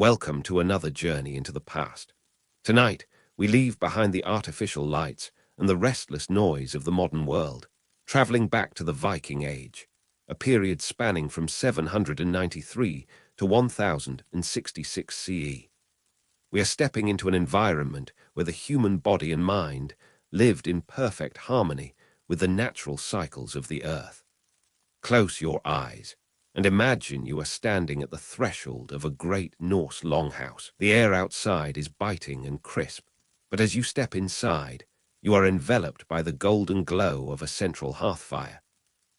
Welcome to another journey into the past. Tonight, we leave behind the artificial lights and the restless noise of the modern world, traveling back to the Viking Age, a period spanning from 793 to 1066 CE. We are stepping into an environment where the human body and mind lived in perfect harmony with the natural cycles of the earth. Close your eyes and imagine you are standing at the threshold of a great Norse longhouse. The air outside is biting and crisp, but as you step inside, you are enveloped by the golden glow of a central hearthfire.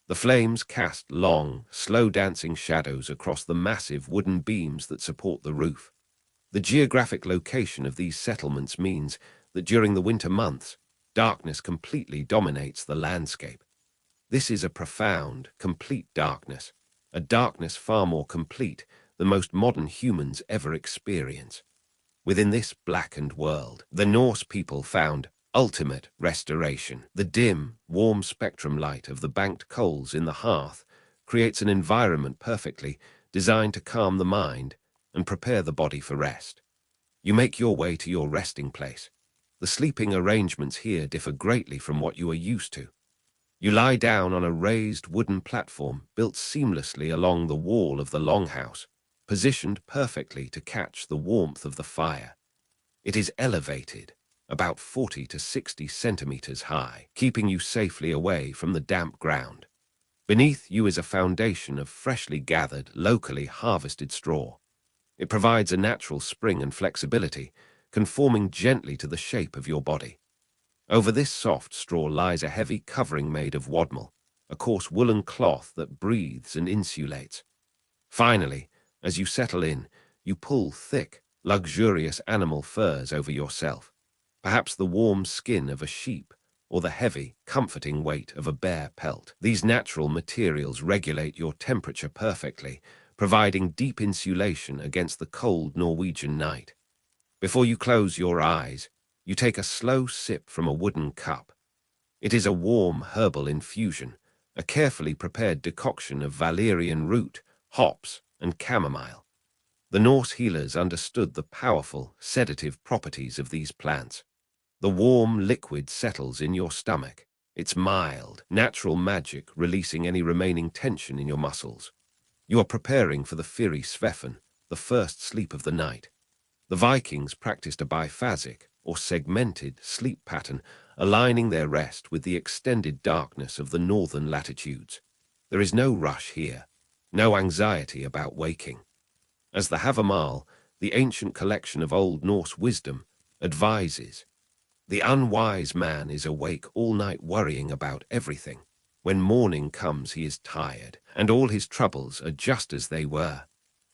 The flames cast long, slow-dancing shadows across the massive wooden beams that support the roof. The geographic location of these settlements means that during the winter months, darkness completely dominates the landscape. This is a profound, complete darkness, a darkness far more complete than most modern humans ever experience. Within this blackened world, the Norse people found ultimate restoration. The dim, warm spectrum light of the banked coals in the hearth creates an environment perfectly designed to calm the mind and prepare the body for rest. You make your way to your resting place. The sleeping arrangements here differ greatly from what you are used to. You lie down on a raised wooden platform built seamlessly along the wall of the longhouse, positioned perfectly to catch the warmth of the fire. It is elevated, about 40 to 60 centimeters high, keeping you safely away from the damp ground. Beneath you is a foundation of freshly gathered, locally harvested straw. It provides a natural spring and flexibility, conforming gently to the shape of your body. Over this soft straw lies a heavy covering made of wadmal, a coarse woolen cloth that breathes and insulates. Finally, as you settle in, you pull thick, luxurious animal furs over yourself, perhaps the warm skin of a sheep or the heavy, comforting weight of a bear pelt. These natural materials regulate your temperature perfectly, providing deep insulation against the cold Norwegian night. Before you close your eyes, you take a slow sip from a wooden cup. It is a warm herbal infusion, a carefully prepared decoction of valerian root, hops, and chamomile. The Norse healers understood the powerful, sedative properties of these plants. The warm liquid settles in your stomach, its mild, natural magic releasing any remaining tension in your muscles. You are preparing for the fiery sveffen, the first sleep of the night. The Vikings practiced a biphasic, or segmented, sleep pattern, aligning their rest with the extended darkness of the northern latitudes. There is no rush here, no anxiety about waking. As the Havamal, the ancient collection of Old Norse wisdom, advises, the unwise man is awake all night worrying about everything. When morning comes he is tired, and all his troubles are just as they were.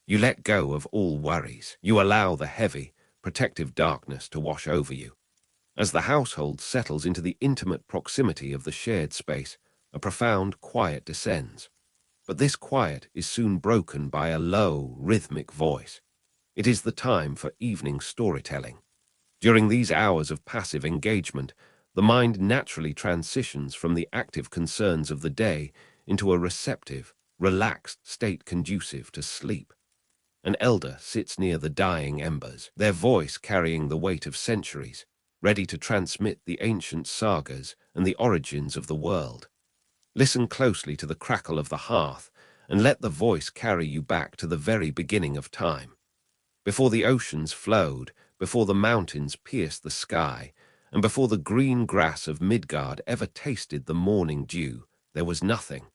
You let go of all worries. You allow the heavy, protective darkness to wash over you. As the household settles into the intimate proximity of the shared space, a profound quiet descends. But this quiet is soon broken by a low, rhythmic voice. It is the time for evening storytelling. During these hours of passive engagement, the mind naturally transitions from the active concerns of the day into a receptive, relaxed state conducive to sleep. An elder sits near the dying embers, their voice carrying the weight of centuries, ready to transmit the ancient sagas and the origins of the world. Listen closely to the crackle of the hearth and let the voice carry you back to the very beginning of time. Before the oceans flowed, before the mountains pierced the sky, and before the green grass of Midgard ever tasted the morning dew, there was nothing.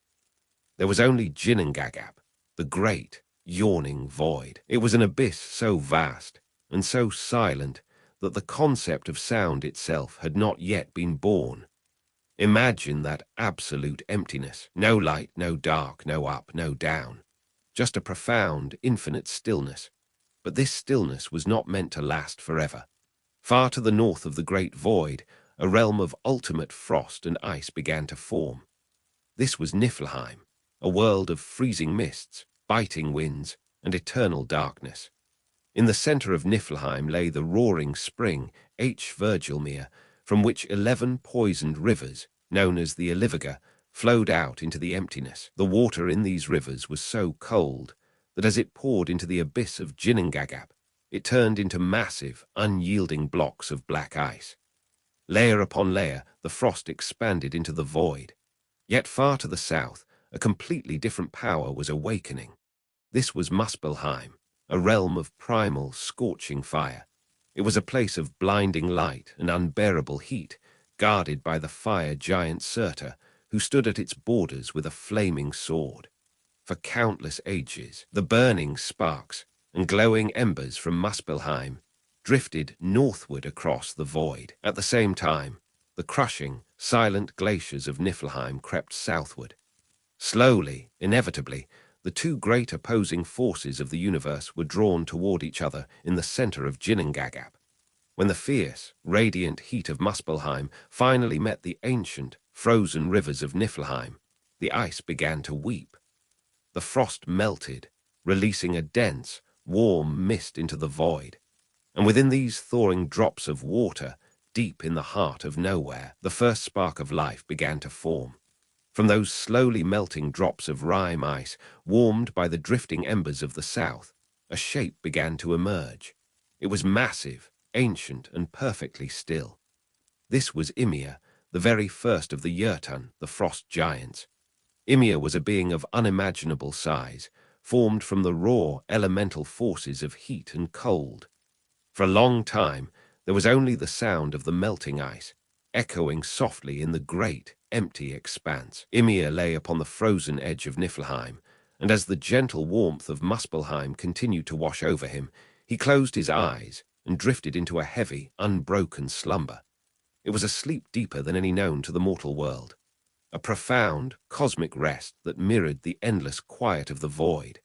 There was only Ginnungagap, the great, yawning void. It was an abyss so vast and so silent that the concept of sound itself had not yet been born. Imagine that absolute emptiness. No light, no dark, no up, no down. Just a profound, infinite stillness. But this stillness was not meant to last forever. Far to the north of the great void, a realm of ultimate frost and ice began to form. This was Niflheim, a world of freezing mists, biting winds, and eternal darkness. In the center of Niflheim lay the roaring spring, Virgilmere, from which 11 poisoned rivers, known as the Iliviga, flowed out into the emptiness. The water in these rivers was so cold that as it poured into the abyss of Ginnungagap, it turned into massive, unyielding blocks of black ice. Layer upon layer, the frost expanded into the void. Yet far to the south, a completely different power was awakening. This was Muspelheim, a realm of primal, scorching fire. It was a place of blinding light and unbearable heat, guarded by the fire giant Surtur, who stood at its borders with a flaming sword. For countless ages, the burning sparks and glowing embers from Muspelheim drifted northward across the void. At the same time, the crushing, silent glaciers of Niflheim crept southward. Slowly, inevitably, the two great opposing forces of the universe were drawn toward each other in the center of Ginnungagap. When the fierce, radiant heat of Muspelheim finally met the ancient, frozen rivers of Niflheim, the ice began to weep. The frost melted, releasing a dense, warm mist into the void. And within these thawing drops of water, deep in the heart of nowhere, the first spark of life began to form. From those slowly melting drops of rime ice, warmed by the drifting embers of the south, a shape began to emerge. It was massive, ancient, and perfectly still. This was Ymir, the very first of the Jotun, the frost giants. Ymir was a being of unimaginable size, formed from the raw, elemental forces of heat and cold. For a long time, there was only the sound of the melting ice, echoing softly in the great, empty expanse. Ymir lay upon the frozen edge of Niflheim, and as the gentle warmth of Muspelheim continued to wash over him, he closed his eyes and drifted into a heavy, unbroken slumber. It was a sleep deeper than any known to the mortal world, a profound, cosmic rest that mirrored the endless quiet of the void.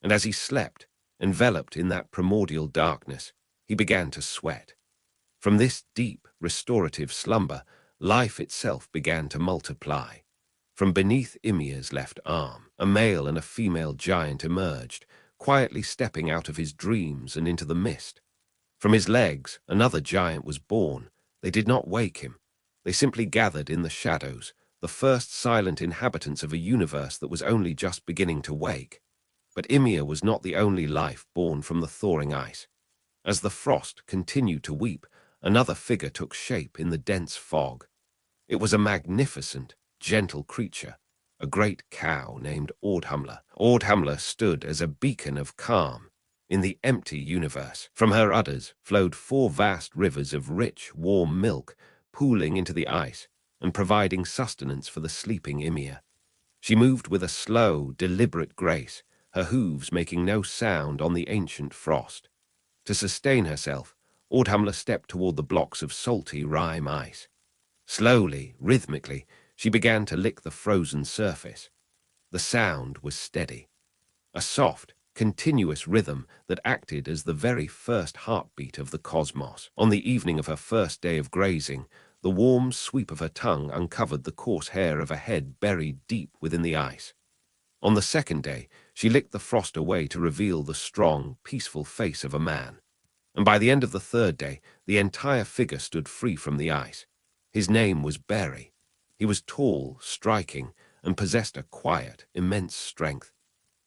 And as he slept, enveloped in that primordial darkness, he began to sweat. From this deep, restorative slumber, life itself began to multiply. From beneath Ymir's left arm, a male and a female giant emerged, quietly stepping out of his dreams and into the mist. From his legs, another giant was born. They did not wake him. They simply gathered in the shadows, the first silent inhabitants of a universe that was only just beginning to wake. But Ymir was not the only life born from the thawing ice. As the frost continued to weep, another figure took shape in the dense fog. It was a magnificent, gentle creature, a great cow named Audhumla. Audhumla stood as a beacon of calm in the empty universe. From her udders flowed 4 vast rivers of rich, warm milk, pooling into the ice and providing sustenance for the sleeping Ymir. She moved with a slow, deliberate grace, her hooves making no sound on the ancient frost. To sustain herself, Audhumla stepped toward the blocks of salty rime ice. Slowly, rhythmically, she began to lick the frozen surface. The sound was steady, a soft, continuous rhythm that acted as the very first heartbeat of the cosmos. On the evening of her first day of grazing, the warm sweep of her tongue uncovered the coarse hair of a head buried deep within the ice. On the second day, she licked the frost away to reveal the strong, peaceful face of a man. And by the end of the third day, the entire figure stood free from the ice. His name was Beri. He was tall, striking, and possessed a quiet, immense strength.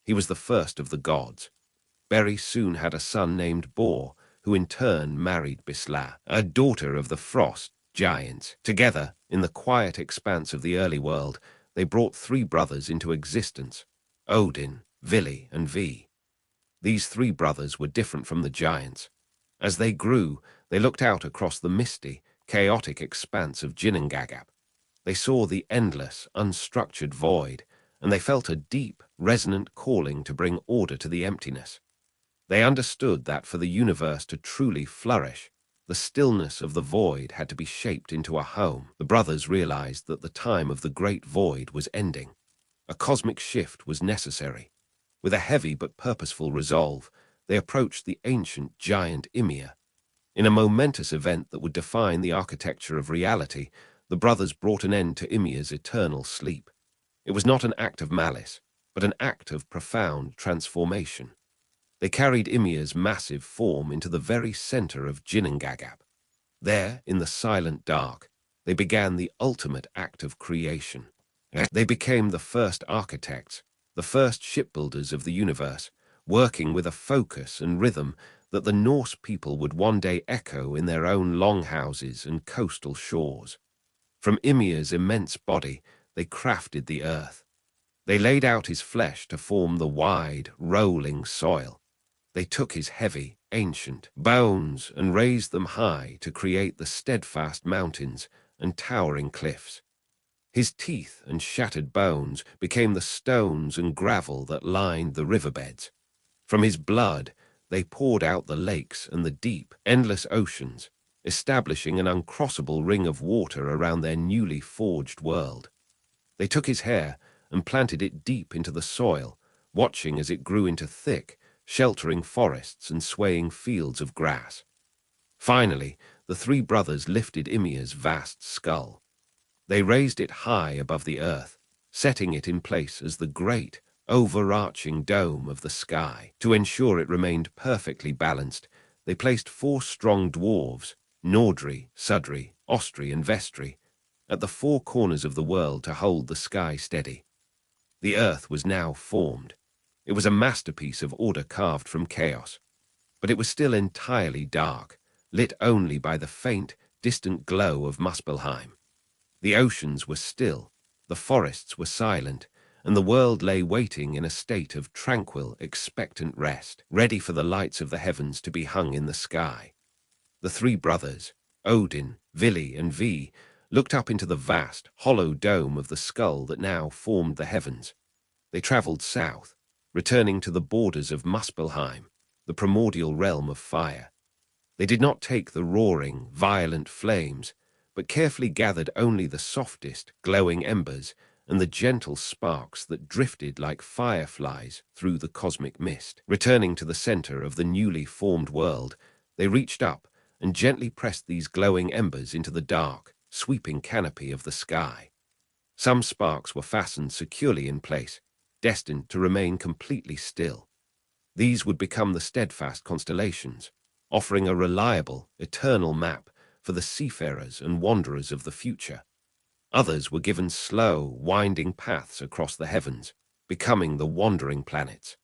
He was the first of the gods. Beri soon had a son named Bor, who in turn married Bisla, a daughter of the frost giants. Together, in the quiet expanse of the early world, they brought 3 brothers into existence: Odin, Vili, and Vi. These 3 brothers were different from the giants. As they grew, they looked out across the misty, chaotic expanse of Ginnungagap. They saw the endless, unstructured void, and they felt a deep, resonant calling to bring order to the emptiness. They understood that for the universe to truly flourish, the stillness of the void had to be shaped into a home. The brothers realized that the time of the great void was ending. A cosmic shift was necessary. With a heavy but purposeful resolve, they approached the ancient giant Ymir. In a momentous event that would define the architecture of reality, the brothers brought an end to Ymir's eternal sleep. It was not an act of malice, but an act of profound transformation. They carried Ymir's massive form into the very center of Ginnungagap. There, in the silent dark, they began the ultimate act of creation. They became the first architects, the first shipbuilders of the universe, working with a focus and rhythm that the Norse people would one day echo in their own longhouses and coastal shores. From Ymir's immense body, they crafted the earth. They laid out his flesh to form the wide, rolling soil. They took his heavy, ancient bones and raised them high to create the steadfast mountains and towering cliffs. His teeth and shattered bones became the stones and gravel that lined the riverbeds. From his blood, they poured out the lakes and the deep, endless oceans, establishing an uncrossable ring of water around their newly forged world. They took his hair and planted it deep into the soil, watching as it grew into thick, sheltering forests and swaying fields of grass. Finally, the three brothers lifted Ymir's vast skull. They raised it high above the earth, setting it in place as the great, overarching dome of the sky. To ensure it remained perfectly balanced, they placed 4 strong dwarves, Nordri, Sudri, Ostri, and Vestri, at the 4 corners of the world to hold the sky steady. The earth was now formed. It was a masterpiece of order carved from chaos. But it was still entirely dark, lit only by the faint, distant glow of Muspelheim. The oceans were still, the forests were silent, and the world lay waiting in a state of tranquil, expectant rest, ready for the lights of the heavens to be hung in the sky. The 3 brothers, Odin, Vili, and Vi, looked up into the vast, hollow dome of the skull that now formed the heavens. They traveled south, returning to the borders of Muspelheim, the primordial realm of fire. They did not take the roaring, violent flames, but carefully gathered only the softest, glowing embers and the gentle sparks that drifted like fireflies through the cosmic mist. Returning to the center of the newly formed world, they reached up and gently pressed these glowing embers into the dark, sweeping canopy of the sky. Some sparks were fastened securely in place, destined to remain completely still. These would become the steadfast constellations, offering a reliable, eternal map for the seafarers and wanderers of the future. Others were given slow, winding paths across the heavens, becoming the wandering planets.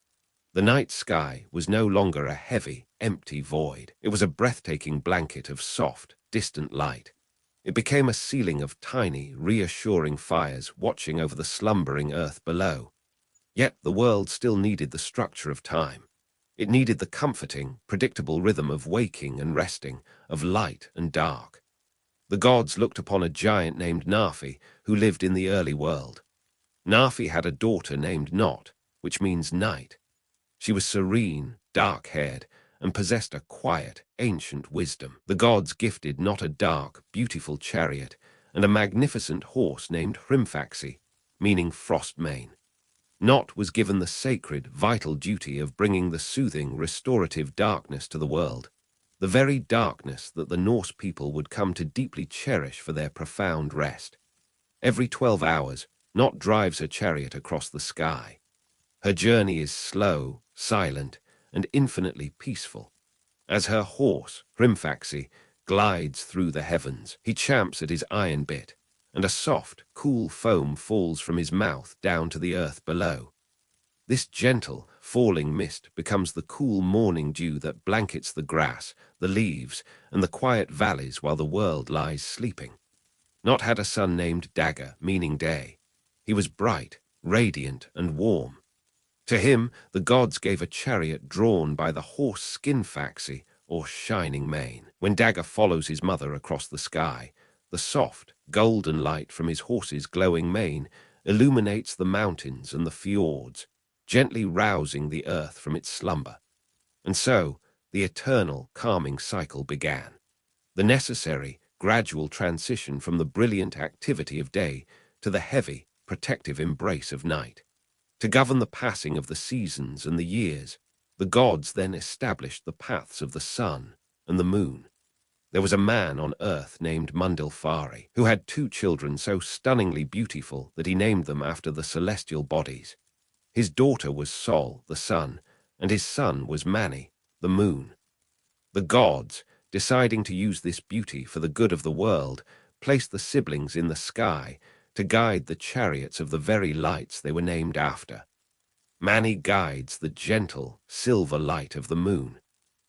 The night sky was no longer a heavy, empty void. It was a breathtaking blanket of soft, distant light. It became a ceiling of tiny, reassuring fires watching over the slumbering earth below. Yet the world still needed the structure of time. It needed the comforting, predictable rhythm of waking and resting, of light and dark. The gods looked upon a giant named Nafi, who lived in the early world. Nafi had a daughter named Not, which means night. She was serene, dark-haired, and possessed a quiet, ancient wisdom. The gods gifted Not a dark, beautiful chariot and a magnificent horse named Hrimfaxi, meaning frost mane. Not was given the sacred, vital duty of bringing the soothing, restorative darkness to the world, the very darkness that the Norse people would come to deeply cherish for their profound rest. Every 12 hours, Not drives her chariot across the sky. Her journey is slow, silent, and infinitely peaceful. As her horse, Hrimfaxi, glides through the heavens, he champs at his iron bit, and a soft, cool foam falls from his mouth down to the earth below. This gentle, falling mist becomes the cool morning dew that blankets the grass, the leaves, and the quiet valleys while the world lies sleeping. Not had a son named Dagger, meaning day. He was bright, radiant, and warm. To him, the gods gave a chariot drawn by the horse Skinfaxi, or shining mane. When Dagger follows his mother across the sky, the soft, golden light from his horse's glowing mane illuminates the mountains and the fjords, gently rousing the earth from its slumber. And so, the eternal, calming cycle began. The necessary, gradual transition from the brilliant activity of day to the heavy, protective embrace of night. To govern the passing of the seasons and the years, the gods then established the paths of the sun and the moon. There was a man on earth named Mundilfari, who had 2 children so stunningly beautiful that he named them after the celestial bodies. His daughter was Sol, the sun, and his son was Mani, the moon. The gods, deciding to use this beauty for the good of the world, placed the siblings in the sky to guide the chariots of the very lights they were named after. Mani guides the gentle, silver light of the moon.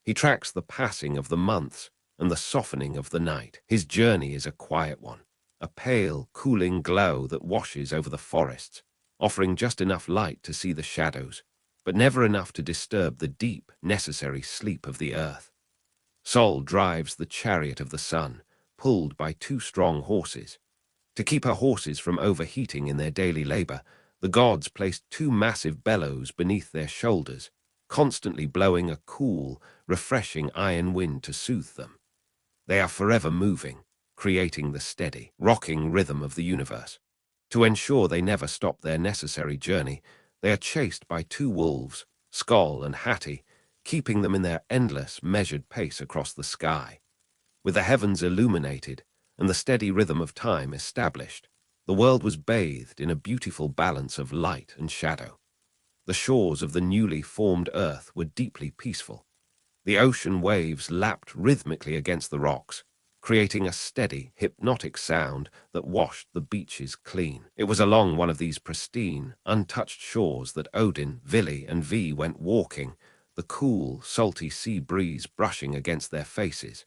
He tracks the passing of the months and the softening of the night. His journey is a quiet one, a pale, cooling glow that washes over the forests, offering just enough light to see the shadows, but never enough to disturb the deep, necessary sleep of the earth. Sol drives the chariot of the sun, pulled by two strong horses. To keep her horses from overheating in their daily labor, the gods placed two massive bellows beneath their shoulders, constantly blowing a cool, refreshing iron wind to soothe them. They are forever moving, creating the steady, rocking rhythm of the universe. To ensure they never stop their necessary journey, they are chased by two wolves, Skoll and Hati, keeping them in their endless, measured pace across the sky. With the heavens illuminated and the steady rhythm of time established, the world was bathed in a beautiful balance of light and shadow. The shores of the newly formed earth were deeply peaceful. The ocean waves lapped rhythmically against the rocks, creating a steady, hypnotic sound that washed the beaches clean. It was along one of these pristine, untouched shores that Odin, Vili, and Vi went walking, the cool, salty sea breeze brushing against their faces.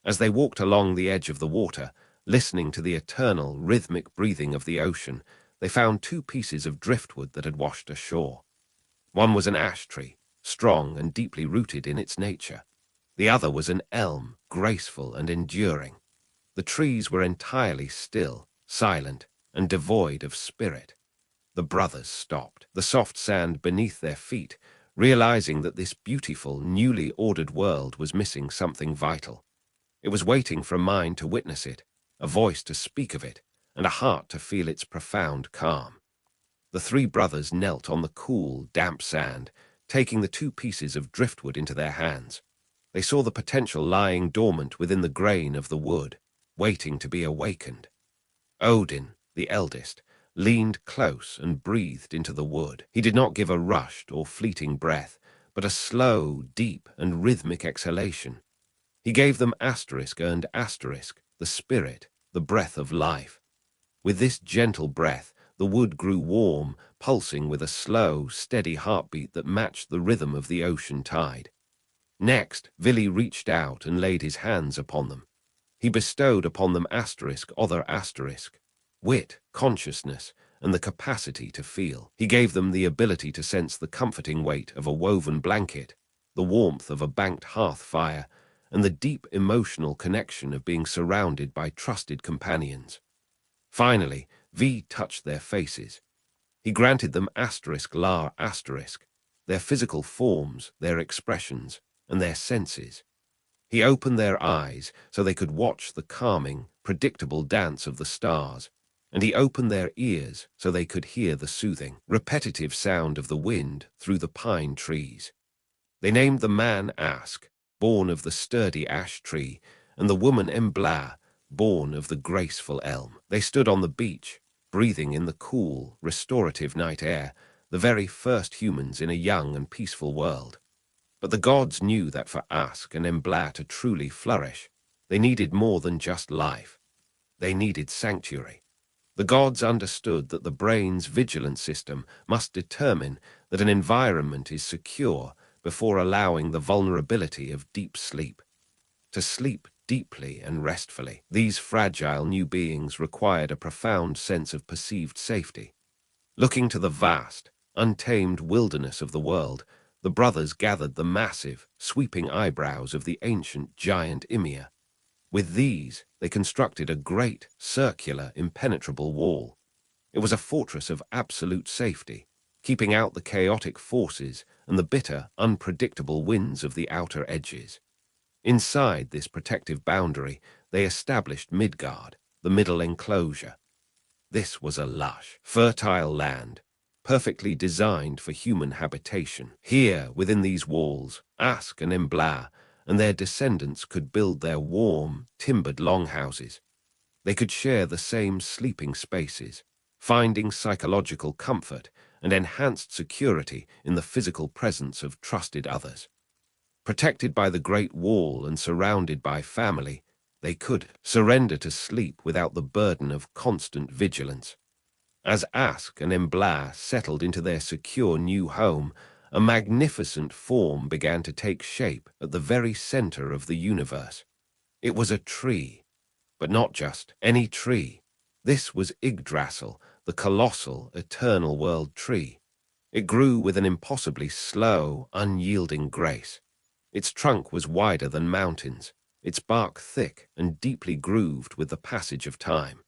As they walked along the edge of the water, listening to the eternal, rhythmic breathing of the ocean, they found two pieces of driftwood that had washed ashore. One was an ash tree, strong and deeply rooted in its nature. The other was an elm, graceful and enduring. The trees were entirely still, silent, and devoid of spirit. The brothers stopped, the soft sand beneath their feet, realizing that this beautiful, newly ordered world was missing something vital. It was waiting for a mind to witness it, a voice to speak of it, and a heart to feel its profound calm. The three brothers knelt on the cool, damp sand, taking the two pieces of driftwood into their hands. They saw the potential lying dormant within the grain of the wood, waiting to be awakened. Odin, the eldest, leaned close and breathed into the wood. He did not give a rushed or fleeting breath, but a slow, deep, and rhythmic exhalation. He gave them asterisk earned asterisk, the spirit, the breath of life. With this gentle breath, the wood grew warm, pulsing with a slow, steady heartbeat that matched the rhythm of the ocean tide. Next, Vili reached out and laid his hands upon them. He bestowed upon them asterisk other asterisk, wit, consciousness, and the capacity to feel. He gave them the ability to sense the comforting weight of a woven blanket, the warmth of a banked hearth fire, and the deep emotional connection of being surrounded by trusted companions. Finally, V touched their faces. He granted them asterisk lar asterisk, their physical forms, their expressions, and their senses. He opened their eyes so they could watch the calming, predictable dance of the stars, and he opened their ears so they could hear the soothing, repetitive sound of the wind through the pine trees. They named the man Ask, born of the sturdy ash tree, and the woman Embla, born of the graceful elm. They stood on the beach, breathing in the cool, restorative night air, the very first humans in a young and peaceful world. But the gods knew that for Ask and Embla to truly flourish, they needed more than just life. They needed sanctuary. The gods understood that the brain's vigilance system must determine that an environment is secure before allowing the vulnerability of deep sleep. To sleep deeply and restfully, these fragile new beings required a profound sense of perceived safety. Looking to the vast, untamed wilderness of the world, the brothers gathered the massive, sweeping eyebrows of the ancient giant Ymir. With these, they constructed a great, circular, impenetrable wall. It was a fortress of absolute safety, keeping out the chaotic forces and the bitter, unpredictable winds of the outer edges. Inside this protective boundary, they established Midgard, the middle enclosure. This was a lush, fertile land, perfectly designed for human habitation. Here, within these walls, Ask and Embla and their descendants could build their warm, timbered longhouses. They could share the same sleeping spaces, finding psychological comfort and enhanced security in the physical presence of trusted others. Protected by the Great Wall and surrounded by family, they could surrender to sleep without the burden of constant vigilance. As Ask and Embla settled into their secure new home, a magnificent form began to take shape at the very center of the universe. It was a tree, but not just any tree. This was Yggdrasil, the colossal, eternal world tree. It grew with an impossibly slow, unyielding grace. Its trunk was wider than mountains, its bark thick and deeply grooved with the passage of time.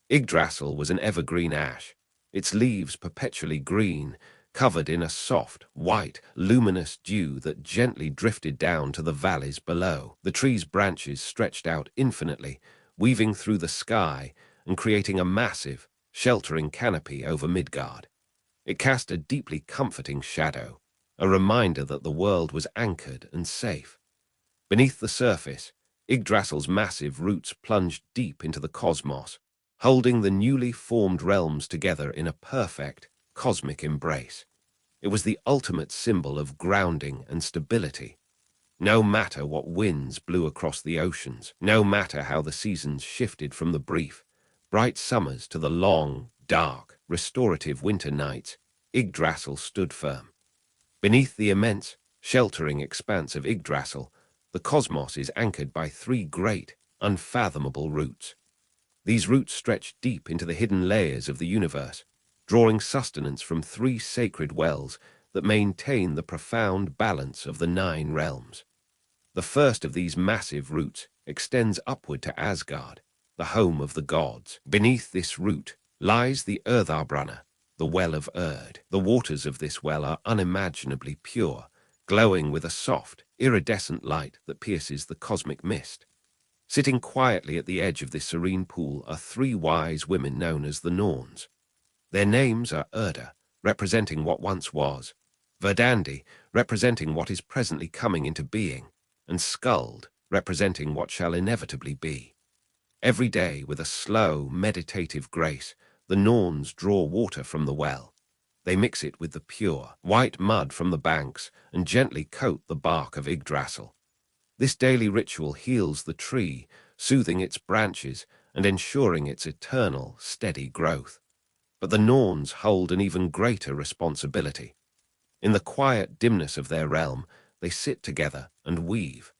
Yggdrasil was an evergreen ash, its leaves perpetually green, covered in a soft, white, luminous dew that gently drifted down to the valleys below. The tree's branches stretched out infinitely, weaving through the sky and creating a massive, sheltering canopy over Midgard. It cast a deeply comforting shadow, a reminder that the world was anchored and safe. Beneath the surface, Yggdrasil's massive roots plunged deep into the cosmos, holding the newly formed realms together in a perfect, cosmic embrace. It was the ultimate symbol of grounding and stability. No matter what winds blew across the oceans, no matter how the seasons shifted from the brief, bright summers to the long, dark, restorative winter nights, Yggdrasil stood firm. Beneath the immense, sheltering expanse of Yggdrasil, the cosmos is anchored by three great, unfathomable roots. These roots stretch deep into the hidden layers of the universe, drawing sustenance from three sacred wells that maintain the profound balance of the 9 realms. The first of these massive roots extends upward to Asgard, the home of the gods. Beneath this root lies the Urtharbrunna, the well of Urd. The waters of this well are unimaginably pure, glowing with a soft, iridescent light that pierces the cosmic mist. Sitting quietly at the edge of this serene pool are 3 wise women known as the Norns. Their names are Urda, representing what once was, Verdandi, representing what is presently coming into being, and Skuld, representing what shall inevitably be. Every day, with a slow, meditative grace, the Norns draw water from the well. They mix it with the pure, white mud from the banks and gently coat the bark of Yggdrasil. This daily ritual heals the tree, soothing its branches and ensuring its eternal, steady growth. But the Norns hold an even greater responsibility. In the quiet dimness of their realm, they sit together and weave.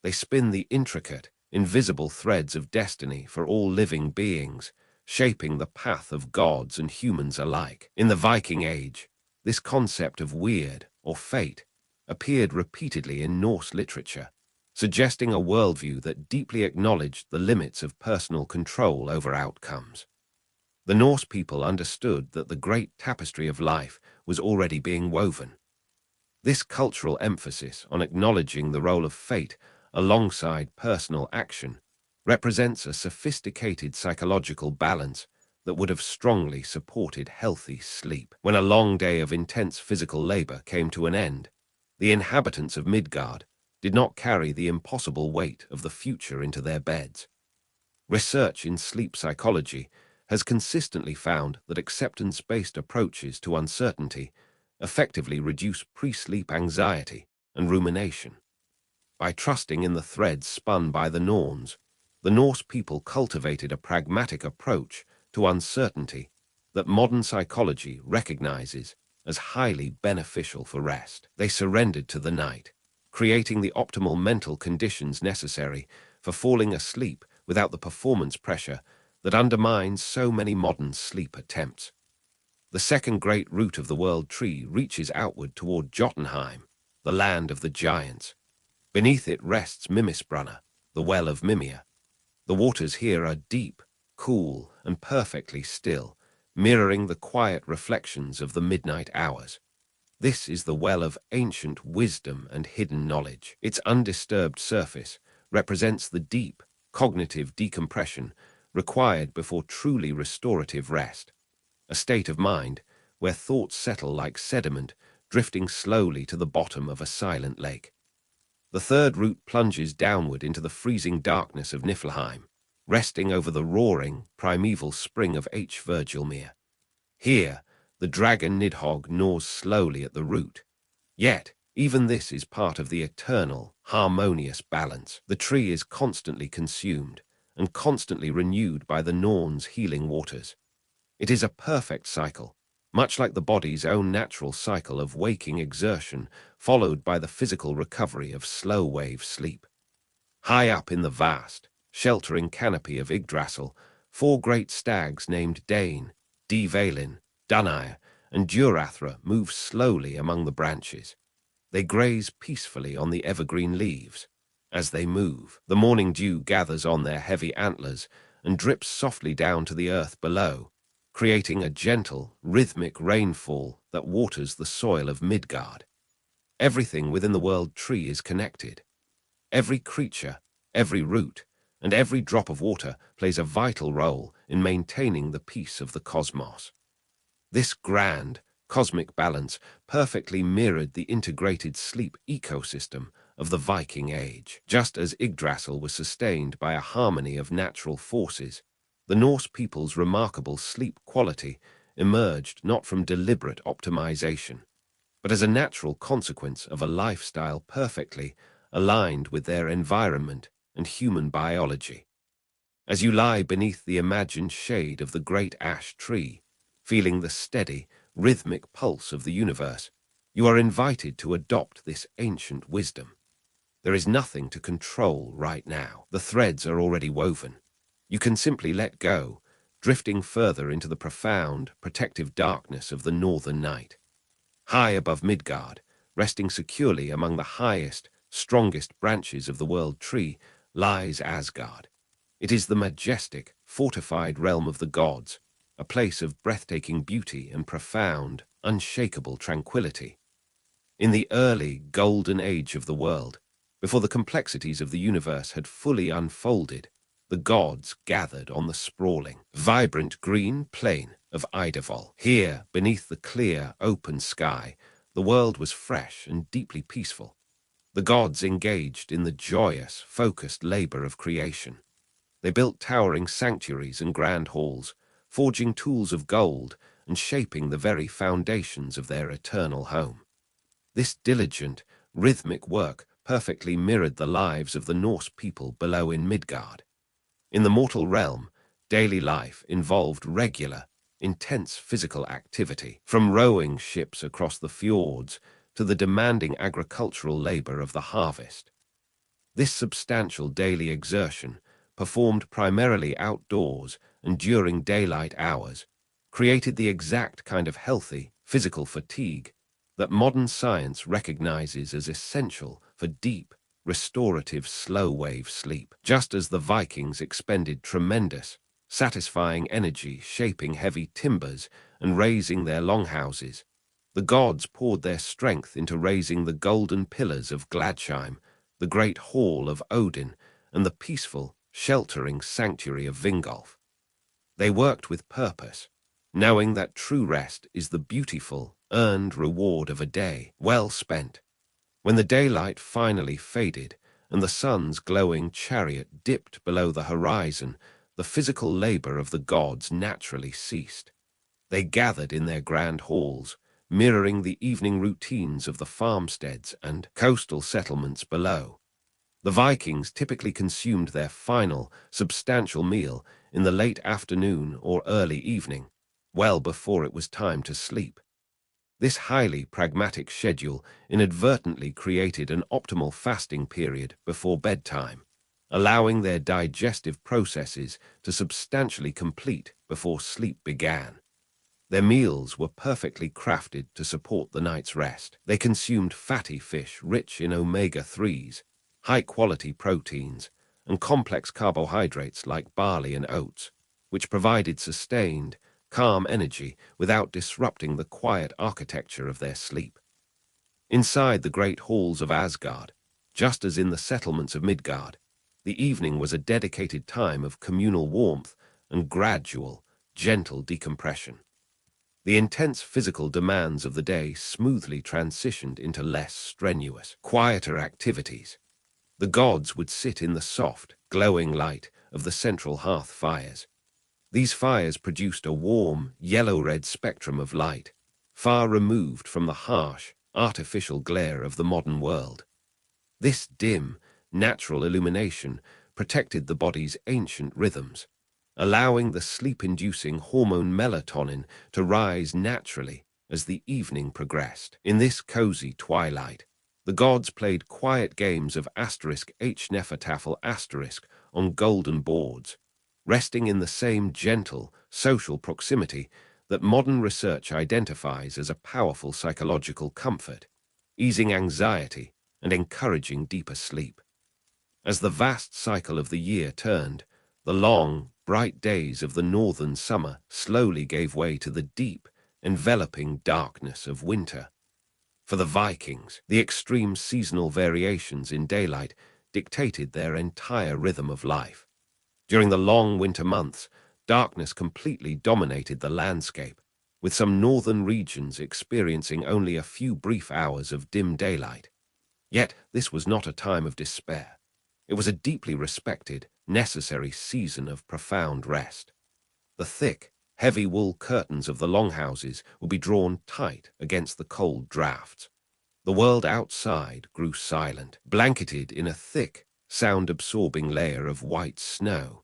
They spin the intricate, invisible threads of destiny for all living beings, shaping the path of gods and humans alike. In the Viking Age, this concept of weird, or fate, appeared repeatedly in Norse literature, suggesting a worldview that deeply acknowledged the limits of personal control over outcomes. The Norse people understood that the great tapestry of life was already being woven. This cultural emphasis on acknowledging the role of fate alongside personal action represents a sophisticated psychological balance that would have strongly supported healthy sleep. When a long day of intense physical labor came to an end, the inhabitants of Midgard did not carry the impossible weight of the future into their beds. Research in sleep psychology has consistently found that acceptance-based approaches to uncertainty effectively reduce pre-sleep anxiety and rumination. By trusting in the threads spun by the Norns, the Norse people cultivated a pragmatic approach to uncertainty that modern psychology recognizes as highly beneficial for rest. They surrendered to the night, creating the optimal mental conditions necessary for falling asleep without the performance pressure that undermines so many modern sleep attempts. The second great root of the world tree reaches outward toward Jotunheim, the land of the giants. Beneath it rests Mimisbrunna, the well of Mimir. The waters here are deep, cool, and perfectly still, mirroring the quiet reflections of the midnight hours. This is the well of ancient wisdom and hidden knowledge. Its undisturbed surface represents the deep, cognitive decompression required before truly restorative rest, a state of mind where thoughts settle like sediment drifting slowly to the bottom of a silent lake. The third route plunges downward into the freezing darkness of Niflheim, resting over the roaring, primeval spring of Virgilmere. Here, the dragon Nidhogg gnaws slowly at the root. Yet, even this is part of the eternal, harmonious balance. The tree is constantly consumed and constantly renewed by the Norns' healing waters. It is a perfect cycle, much like the body's own natural cycle of waking exertion followed by the physical recovery of slow-wave sleep. High up in the vast, sheltering canopy of Yggdrasil, 4 great stags named Dane, Dvalin, Dunire, and Durathra move slowly among the branches. They graze peacefully on the evergreen leaves. As they move, the morning dew gathers on their heavy antlers and drips softly down to the earth below, creating a gentle, rhythmic rainfall that waters the soil of Midgard. Everything within the world tree is connected. Every creature, every root, and every drop of water plays a vital role in maintaining the peace of the cosmos. This grand, cosmic balance perfectly mirrored the integrated sleep ecosystem of the Viking Age. Just as Yggdrasil was sustained by a harmony of natural forces, the Norse people's remarkable sleep quality emerged not from deliberate optimization, but as a natural consequence of a lifestyle perfectly aligned with their environment and human biology. As you lie beneath the imagined shade of the great ash tree, feeling the steady, rhythmic pulse of the universe, you are invited to adopt this ancient wisdom. There is nothing to control right now. The threads are already woven. You can simply let go, drifting further into the profound, protective darkness of the northern night. High above Midgard, resting securely among the highest, strongest branches of the world tree, lies Asgard. It is the majestic, fortified realm of the gods, a place of breathtaking beauty and profound, unshakable tranquility. In the early, golden age of the world, before the complexities of the universe had fully unfolded, the gods gathered on the sprawling, vibrant green plain of Idavol. Here, beneath the clear, open sky, the world was fresh and deeply peaceful. The gods engaged in the joyous, focused labor of creation. They built towering sanctuaries and grand halls, forging tools of gold and shaping the very foundations of their eternal home. This diligent, rhythmic work perfectly mirrored the lives of the Norse people below in Midgard. In the mortal realm, daily life involved regular, intense physical activity, from rowing ships across the fjords to the demanding agricultural labor of the harvest. This substantial daily exertion, performed primarily outdoors and during daylight hours, created the exact kind of healthy, physical fatigue that modern science recognizes as essential for deep, restorative slow-wave sleep. Just as the Vikings expended tremendous, satisfying energy shaping heavy timbers and raising their longhouses, the gods poured their strength into raising the golden pillars of Gladsheim, the great hall of Odin, and the peaceful, sheltering sanctuary of Vingolf. They worked with purpose, knowing that true rest is the beautiful, earned reward of a day well spent. When the daylight finally faded and the sun's glowing chariot dipped below the horizon, the physical labor of the gods naturally ceased. They gathered in their grand halls, mirroring the evening routines of the farmsteads and coastal settlements below. The Vikings typically consumed their final, substantial meal in the late afternoon or early evening, well before it was time to sleep. This highly pragmatic schedule inadvertently created an optimal fasting period before bedtime, allowing their digestive processes to substantially complete before sleep began. Their meals were perfectly crafted to support the night's rest. They consumed fatty fish rich in omega-3s, high-quality proteins, and complex carbohydrates like barley and oats, which provided sustained, calm energy without disrupting the quiet architecture of their sleep. Inside the great halls of Asgard, just as in the settlements of Midgard, the evening was a dedicated time of communal warmth and gradual, gentle decompression. The intense physical demands of the day smoothly transitioned into less strenuous, quieter activities. The gods would sit in the soft, glowing light of the central hearth fires. These fires produced a warm, yellow-red spectrum of light, far removed from the harsh, artificial glare of the modern world. This dim, natural illumination protected the body's ancient rhythms, allowing the sleep-inducing hormone melatonin to rise naturally as the evening progressed. In this cozy twilight, the gods played quiet games of *H Nefertafel* on golden boards, resting in the same gentle, social proximity that modern research identifies as a powerful psychological comfort, easing anxiety and encouraging deeper sleep. As the vast cycle of the year turned, the long, bright days of the northern summer slowly gave way to the deep, enveloping darkness of winter. For the Vikings, the extreme seasonal variations in daylight dictated their entire rhythm of life. During the long winter months, darkness completely dominated the landscape, with some northern regions experiencing only a few brief hours of dim daylight. Yet this was not a time of despair. It was a deeply respected, necessary season of profound rest. The thick, heavy wool curtains of the longhouses would be drawn tight against the cold drafts. The world outside grew silent, blanketed in a thick, sound-absorbing layer of white snow.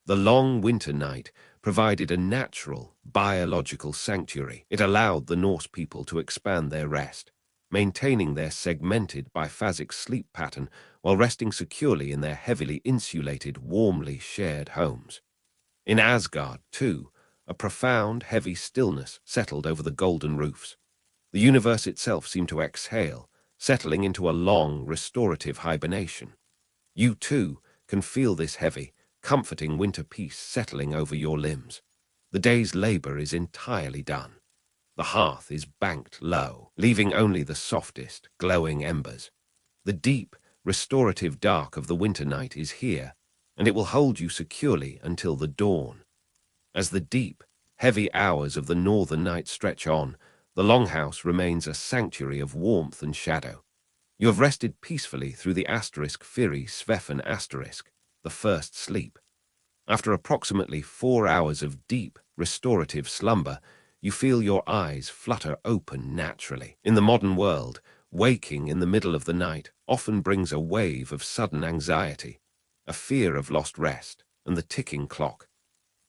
The long winter night provided a natural, biological sanctuary. It allowed the Norse people to expand their rest, maintaining their segmented biphasic sleep pattern while resting securely in their heavily insulated, warmly shared homes. In Asgard, too, a profound, heavy stillness settled over the golden roofs. The universe itself seemed to exhale, settling into a long, restorative hibernation. You, too, can feel this heavy, comforting winter peace settling over your limbs. The day's labor is entirely done. The hearth is banked low, leaving only the softest, glowing embers. The deep, restorative dark of the winter night is here, and it will hold you securely until the dawn. As the deep, heavy hours of the northern night stretch on, the longhouse remains a sanctuary of warmth and shadow. You have rested peacefully through the *Fyri Svefen*, the first sleep. After approximately 4 hours of deep, restorative slumber, you feel your eyes flutter open naturally. In the modern world, waking in the middle of the night often brings a wave of sudden anxiety, a fear of lost rest, and the ticking clock.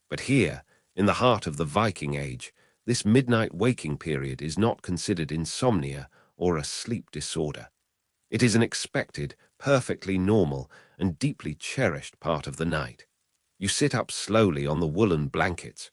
But here, in the heart of the Viking Age, this midnight waking period is not considered insomnia or a sleep disorder. It is an expected, perfectly normal, and deeply cherished part of the night. You sit up slowly on the woolen blankets.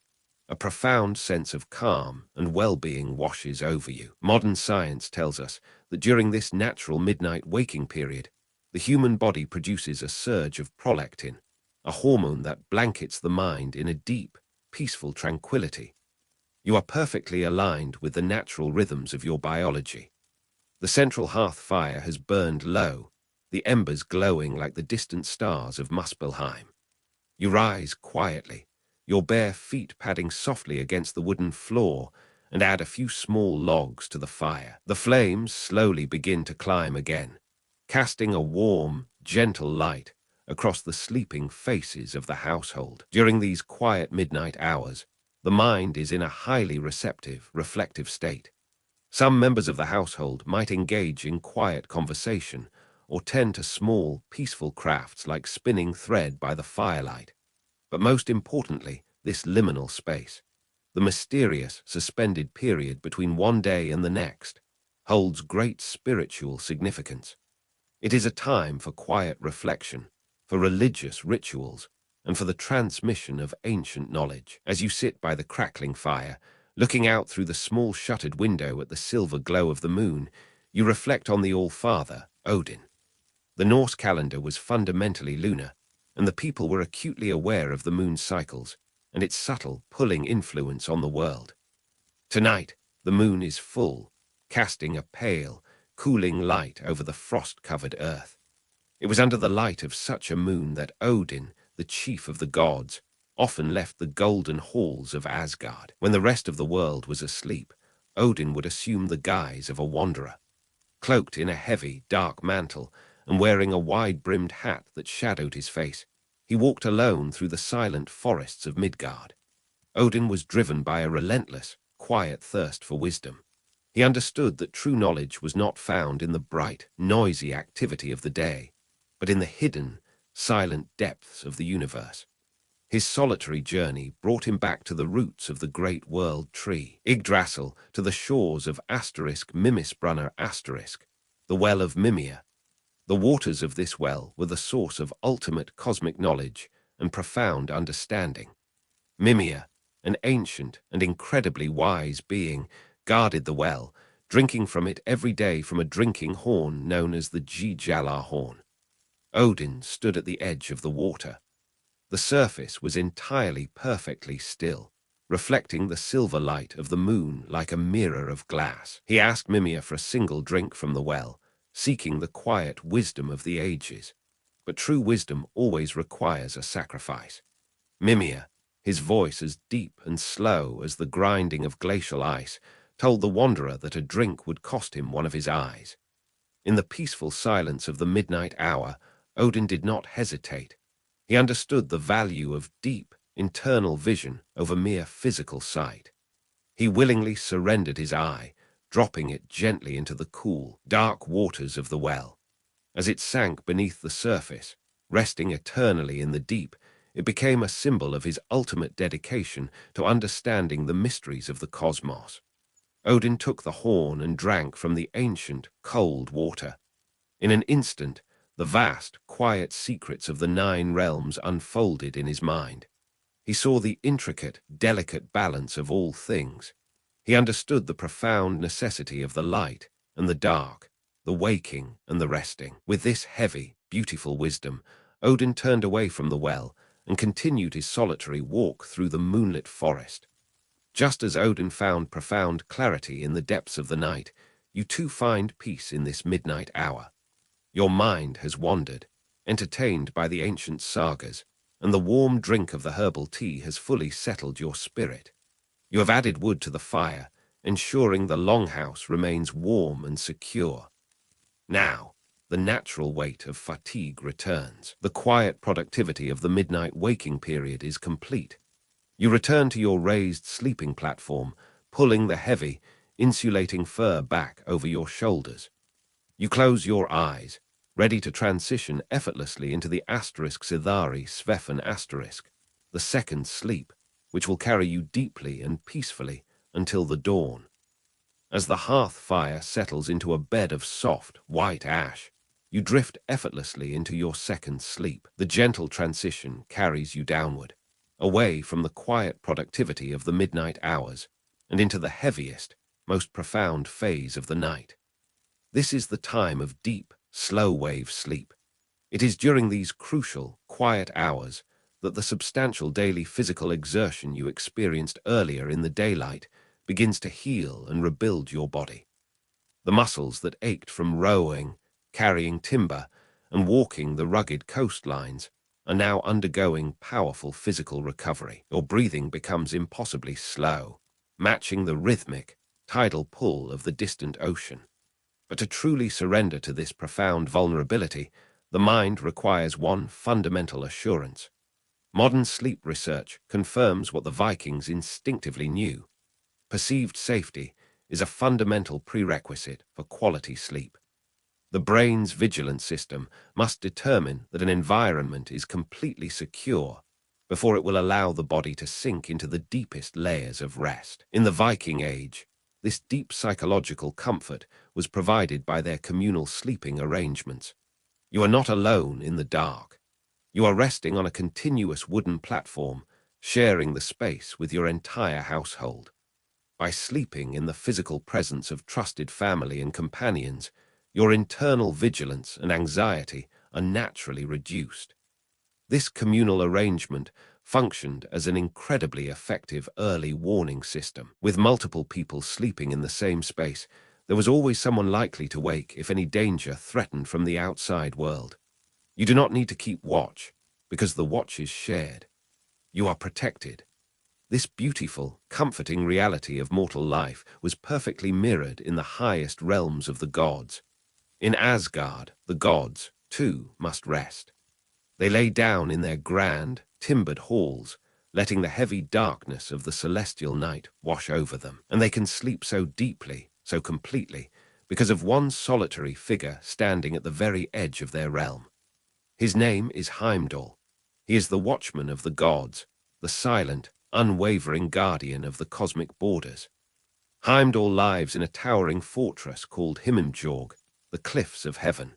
A profound sense of calm and well-being washes over you. Modern science tells us that during this natural midnight waking period, the human body produces a surge of prolactin, a hormone that blankets the mind in a deep, peaceful tranquility. You are perfectly aligned with the natural rhythms of your biology. The central hearth fire has burned low, the embers glowing like the distant stars of Muspelheim. You rise quietly, your bare feet padding softly against the wooden floor, and add a few small logs to the fire. The flames slowly begin to climb again, casting a warm, gentle light across the sleeping faces of the household. During these quiet midnight hours, the mind is in a highly receptive, reflective state. Some members of the household might engage in quiet conversation or tend to small, peaceful crafts like spinning thread by the firelight. But most importantly, this liminal space, the mysterious, suspended period between one day and the next, holds great spiritual significance. It is a time for quiet reflection, for religious rituals, and for the transmission of ancient knowledge. As you sit by the crackling fire, looking out through the small shuttered window at the silver glow of the moon, you reflect on the All-Father, Odin. The Norse calendar was fundamentally lunar, and the people were acutely aware of the moon's cycles and its subtle, pulling influence on the world. Tonight, the moon is full, casting a pale, cooling light over the frost-covered earth. It was under the light of such a moon that Odin, the chief of the gods, often left the golden halls of Asgard. When the rest of the world was asleep, Odin would assume the guise of a wanderer. Cloaked in a heavy, dark mantle and wearing a wide-brimmed hat that shadowed his face, he walked alone through the silent forests of Midgard. Odin was driven by a relentless, quiet thirst for wisdom. He understood that true knowledge was not found in the bright, noisy activity of the day, but in the hidden, silent depths of the universe. His solitary journey brought him back to the roots of the great world tree, Yggdrasil, to the shores of Mimisbrunner the well of Mimir. The waters of this well were the source of ultimate cosmic knowledge and profound understanding. Mimir, an ancient and incredibly wise being, guarded the well, drinking from it every day from a drinking horn known as the Gjallar horn. Odin stood at the edge of the water. The surface was entirely perfectly still, reflecting the silver light of the moon like a mirror of glass. He asked Mimir for a single drink from the well, seeking the quiet wisdom of the ages. But true wisdom always requires a sacrifice. Mimir, his voice as deep and slow as the grinding of glacial ice, told the wanderer that a drink would cost him one of his eyes. In the peaceful silence of the midnight hour, Odin did not hesitate. He understood the value of deep, internal vision over mere physical sight. He willingly surrendered his eye, dropping it gently into the cool, dark waters of the well. As it sank beneath the surface, resting eternally in the deep, it became a symbol of his ultimate dedication to understanding the mysteries of the cosmos. Odin took the horn and drank from the ancient, cold water. In an instant, the vast, quiet secrets of the 9 realms unfolded in his mind. He saw the intricate, delicate balance of all things. He understood the profound necessity of the light and the dark, the waking and the resting. With this heavy, beautiful wisdom, Odin turned away from the well and continued his solitary walk through the moonlit forest. Just as Odin found profound clarity in the depths of the night, you too find peace in this midnight hour. Your mind has wandered, entertained by the ancient sagas, and the warm drink of the herbal tea has fully settled your spirit. You have added wood to the fire, ensuring the longhouse remains warm and secure. Now, the natural weight of fatigue returns. The quiet productivity of the midnight waking period is complete. You return to your raised sleeping platform, pulling the heavy, insulating fur back over your shoulders. You close your eyes, ready to transition effortlessly into the Sithari Svefen the second sleep, which will carry you deeply and peacefully until the dawn. As the hearth fire settles into a bed of soft, white ash, you drift effortlessly into your second sleep. The gentle transition carries you downward, away from the quiet productivity of the midnight hours, and into the heaviest, most profound phase of the night. This is the time of deep, slow-wave sleep. It is during these crucial, quiet hours that the substantial daily physical exertion you experienced earlier in the daylight begins to heal and rebuild your body. The muscles that ached from rowing, carrying timber, and walking the rugged coastlines are now undergoing powerful physical recovery. Your breathing becomes impossibly slow, matching the rhythmic, tidal pull of the distant ocean. But to truly surrender to this profound vulnerability, the mind requires one fundamental assurance. Modern sleep research confirms what the Vikings instinctively knew. Perceived safety is a fundamental prerequisite for quality sleep. The brain's vigilance system must determine that an environment is completely secure before it will allow the body to sink into the deepest layers of rest. In the Viking Age, this deep psychological comfort was provided by their communal sleeping arrangements. You are not alone in the dark. You are resting on a continuous wooden platform, sharing the space with your entire household. By sleeping in the physical presence of trusted family and companions, your internal vigilance and anxiety are naturally reduced. This communal arrangement functioned as an incredibly effective early warning system. With multiple people sleeping in the same space, there was always someone likely to wake if any danger threatened from the outside world. You do not need to keep watch, because the watch is shared. You are protected. This beautiful, comforting reality of mortal life was perfectly mirrored in the highest realms of the gods. In Asgard, the gods, too, must rest. They lay down in their grand, timbered halls, letting the heavy darkness of the celestial night wash over them. And they can sleep so deeply, so completely, because of one solitary figure standing at the very edge of their realm. His name is Heimdall. He is the watchman of the gods, the silent, unwavering guardian of the cosmic borders. Heimdall lives in a towering fortress called Himmelsjorg, the cliffs of heaven.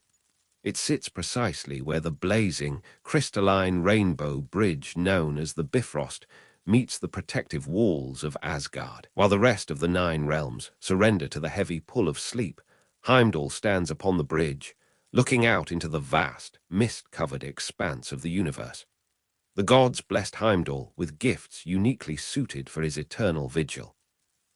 It sits precisely where the blazing, crystalline rainbow bridge known as the Bifrost meets the protective walls of Asgard. While the rest of the 9 realms surrender to the heavy pull of sleep, Heimdall stands upon the bridge, looking out into the vast, mist-covered expanse of the universe. The gods blessed Heimdall with gifts uniquely suited for his eternal vigil.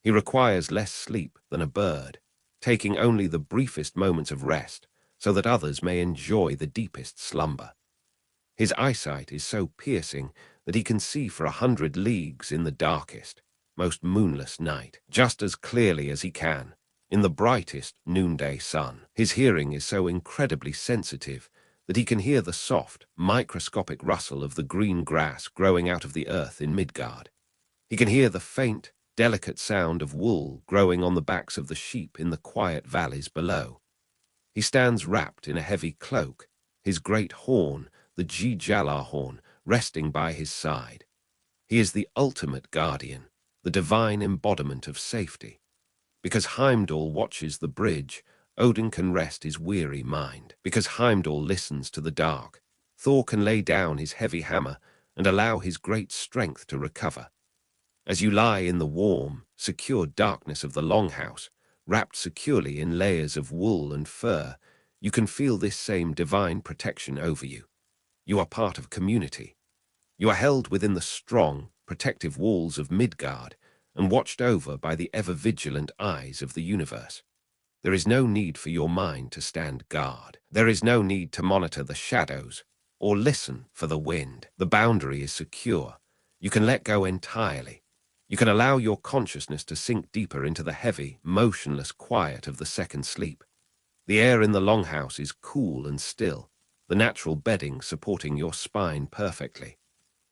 He requires less sleep than a bird, taking only the briefest moments of rest so that others may enjoy the deepest slumber. His eyesight is so piercing that he can see for 100 leagues in the darkest, most moonless night, just as clearly as he can in the brightest noonday sun. His hearing is so incredibly sensitive that he can hear the soft, microscopic rustle of the green grass growing out of the earth in Midgard. He can hear the faint, delicate sound of wool growing on the backs of the sheep in the quiet valleys below. He stands wrapped in a heavy cloak, his great horn, the Gijallar horn, resting by his side. He is the ultimate guardian, the divine embodiment of safety. Because Heimdall watches the bridge, Odin can rest his weary mind. Because Heimdall listens to the dark, Thor can lay down his heavy hammer and allow his great strength to recover. As you lie in the warm, secure darkness of the longhouse, wrapped securely in layers of wool and fur, you can feel this same divine protection over you. You are part of a community. You are held within the strong, protective walls of Midgard and watched over by the ever-vigilant eyes of the universe. There is no need for your mind to stand guard. There is no need to monitor the shadows or listen for the wind. The boundary is secure. You can let go entirely. You can allow your consciousness to sink deeper into the heavy, motionless quiet of the second sleep. The air in the longhouse is cool and still, the natural bedding supporting your spine perfectly.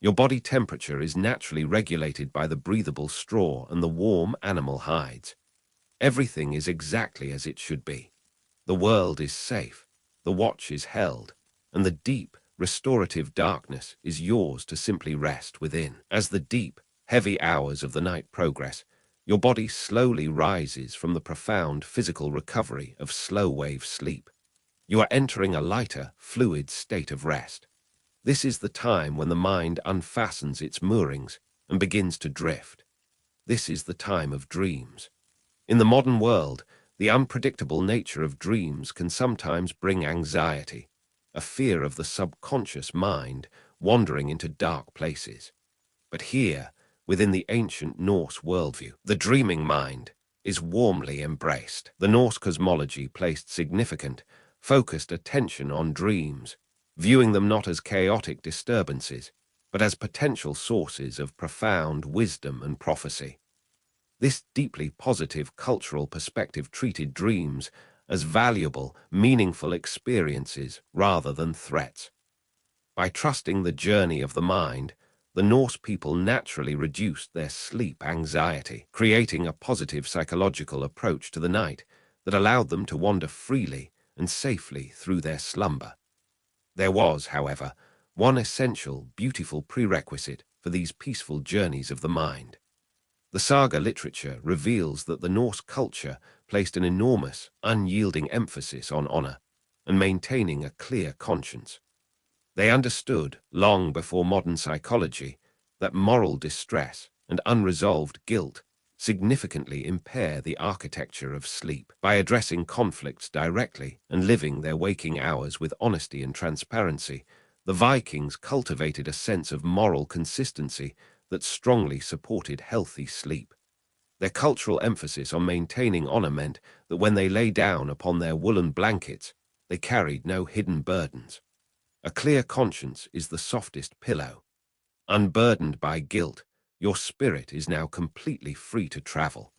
Your body temperature is naturally regulated by the breathable straw and the warm animal hides. Everything is exactly as it should be. The world is safe, the watch is held, and the deep, restorative darkness is yours to simply rest within. As the deep, heavy hours of the night progress, your body slowly rises from the profound physical recovery of slow-wave sleep. You are entering a lighter, fluid state of rest. This is the time when the mind unfastens its moorings and begins to drift. This is the time of dreams. In the modern world, the unpredictable nature of dreams can sometimes bring anxiety, a fear of the subconscious mind wandering into dark places. But here, within the ancient Norse worldview, the dreaming mind is warmly embraced. The Norse cosmology placed significant, focused attention on dreams, viewing them not as chaotic disturbances, but as potential sources of profound wisdom and prophecy. This deeply positive cultural perspective treated dreams as valuable, meaningful experiences rather than threats. By trusting the journey of the mind, the Norse people naturally reduced their sleep anxiety, creating a positive psychological approach to the night that allowed them to wander freely and safely through their slumber. There was, however, one essential, beautiful prerequisite for these peaceful journeys of the mind. The saga literature reveals that the Norse culture placed an enormous, unyielding emphasis on honor and maintaining a clear conscience. They understood, long before modern psychology, that moral distress and unresolved guilt significantly impair the architecture of sleep. By addressing conflicts directly and living their waking hours with honesty and transparency, the Vikings cultivated a sense of moral consistency that strongly supported healthy sleep. Their cultural emphasis on maintaining honor meant that when they lay down upon their woolen blankets, they carried no hidden burdens. A clear conscience is the softest pillow. Unburdened by guilt, your spirit is now completely free to travel.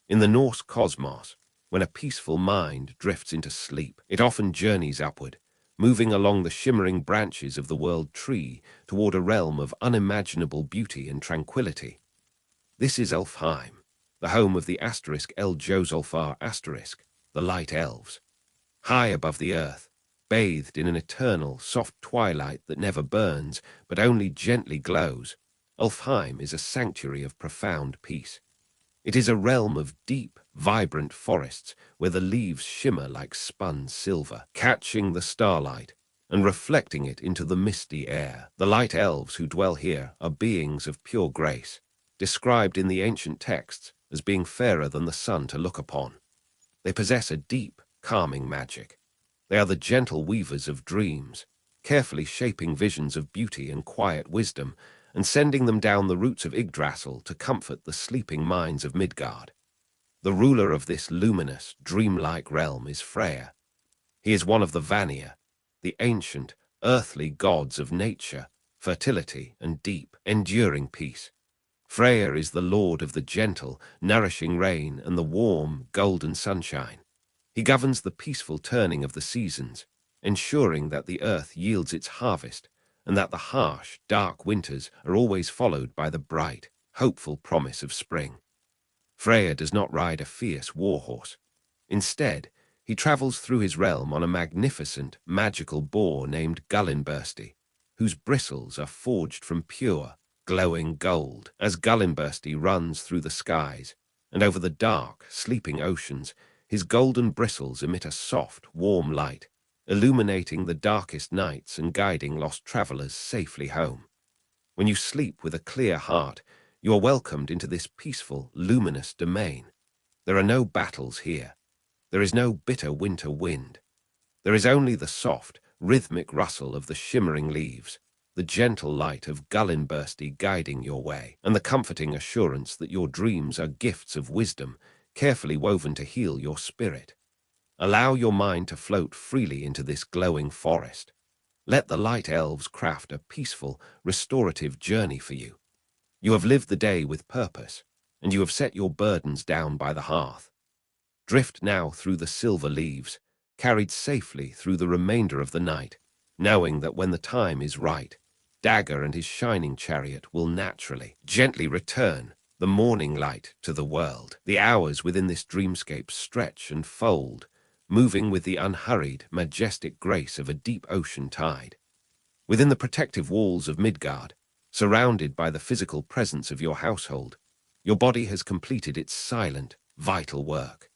In the Norse cosmos, when a peaceful mind drifts into sleep, it often journeys upward, moving along the shimmering branches of the world tree toward a realm of unimaginable beauty and tranquility. This is Elfheim, the home of the *El Josolfar*, the light elves. High above the earth, bathed in an eternal, soft twilight that never burns, but only gently glows. Ulfheim is a sanctuary of profound peace. It is a realm of deep, vibrant forests where the leaves shimmer like spun silver, catching the starlight and reflecting it into the misty air. The light elves who dwell here are beings of pure grace, described in the ancient texts as being fairer than the sun to look upon. They possess a deep, calming magic. They are the gentle weavers of dreams, carefully shaping visions of beauty and quiet wisdom, and sending them down the roots of Yggdrasil to comfort the sleeping minds of Midgard. The ruler of this luminous, dreamlike realm is Freyr. He is one of the Vanir, the ancient, earthly gods of nature, fertility, and deep, enduring peace. Freyr is the lord of the gentle, nourishing rain and the warm, golden sunshine. He governs the peaceful turning of the seasons, ensuring that the earth yields its harvest and that the harsh, dark winters are always followed by the bright, hopeful promise of spring. Freyr does not ride a fierce warhorse. Instead, he travels through his realm on a magnificent, magical boar named Gullinbursti, whose bristles are forged from pure, glowing gold. As Gullinbursti runs through the skies and over the dark, sleeping oceans, his golden bristles emit a soft, warm light, illuminating the darkest nights and guiding lost travelers safely home. When you sleep with a clear heart, you are welcomed into this peaceful, luminous domain. There are no battles here. There is no bitter winter wind. There is only the soft, rhythmic rustle of the shimmering leaves, the gentle light of Gullinbursti guiding your way, and the comforting assurance that your dreams are gifts of wisdom, carefully woven to heal your spirit. Allow your mind to float freely into this glowing forest. Let the light elves craft a peaceful, restorative journey for you. You have lived the day with purpose, and you have set your burdens down by the hearth. Drift now through the silver leaves, carried safely through the remainder of the night, knowing that when the time is right, Dagger and his shining chariot will naturally, gently return the morning light to the world. The hours within this dreamscape stretch and fold, moving with the unhurried, majestic grace of a deep ocean tide. Within the protective walls of Midgard, surrounded by the physical presence of your household, your body has completed its silent, vital work.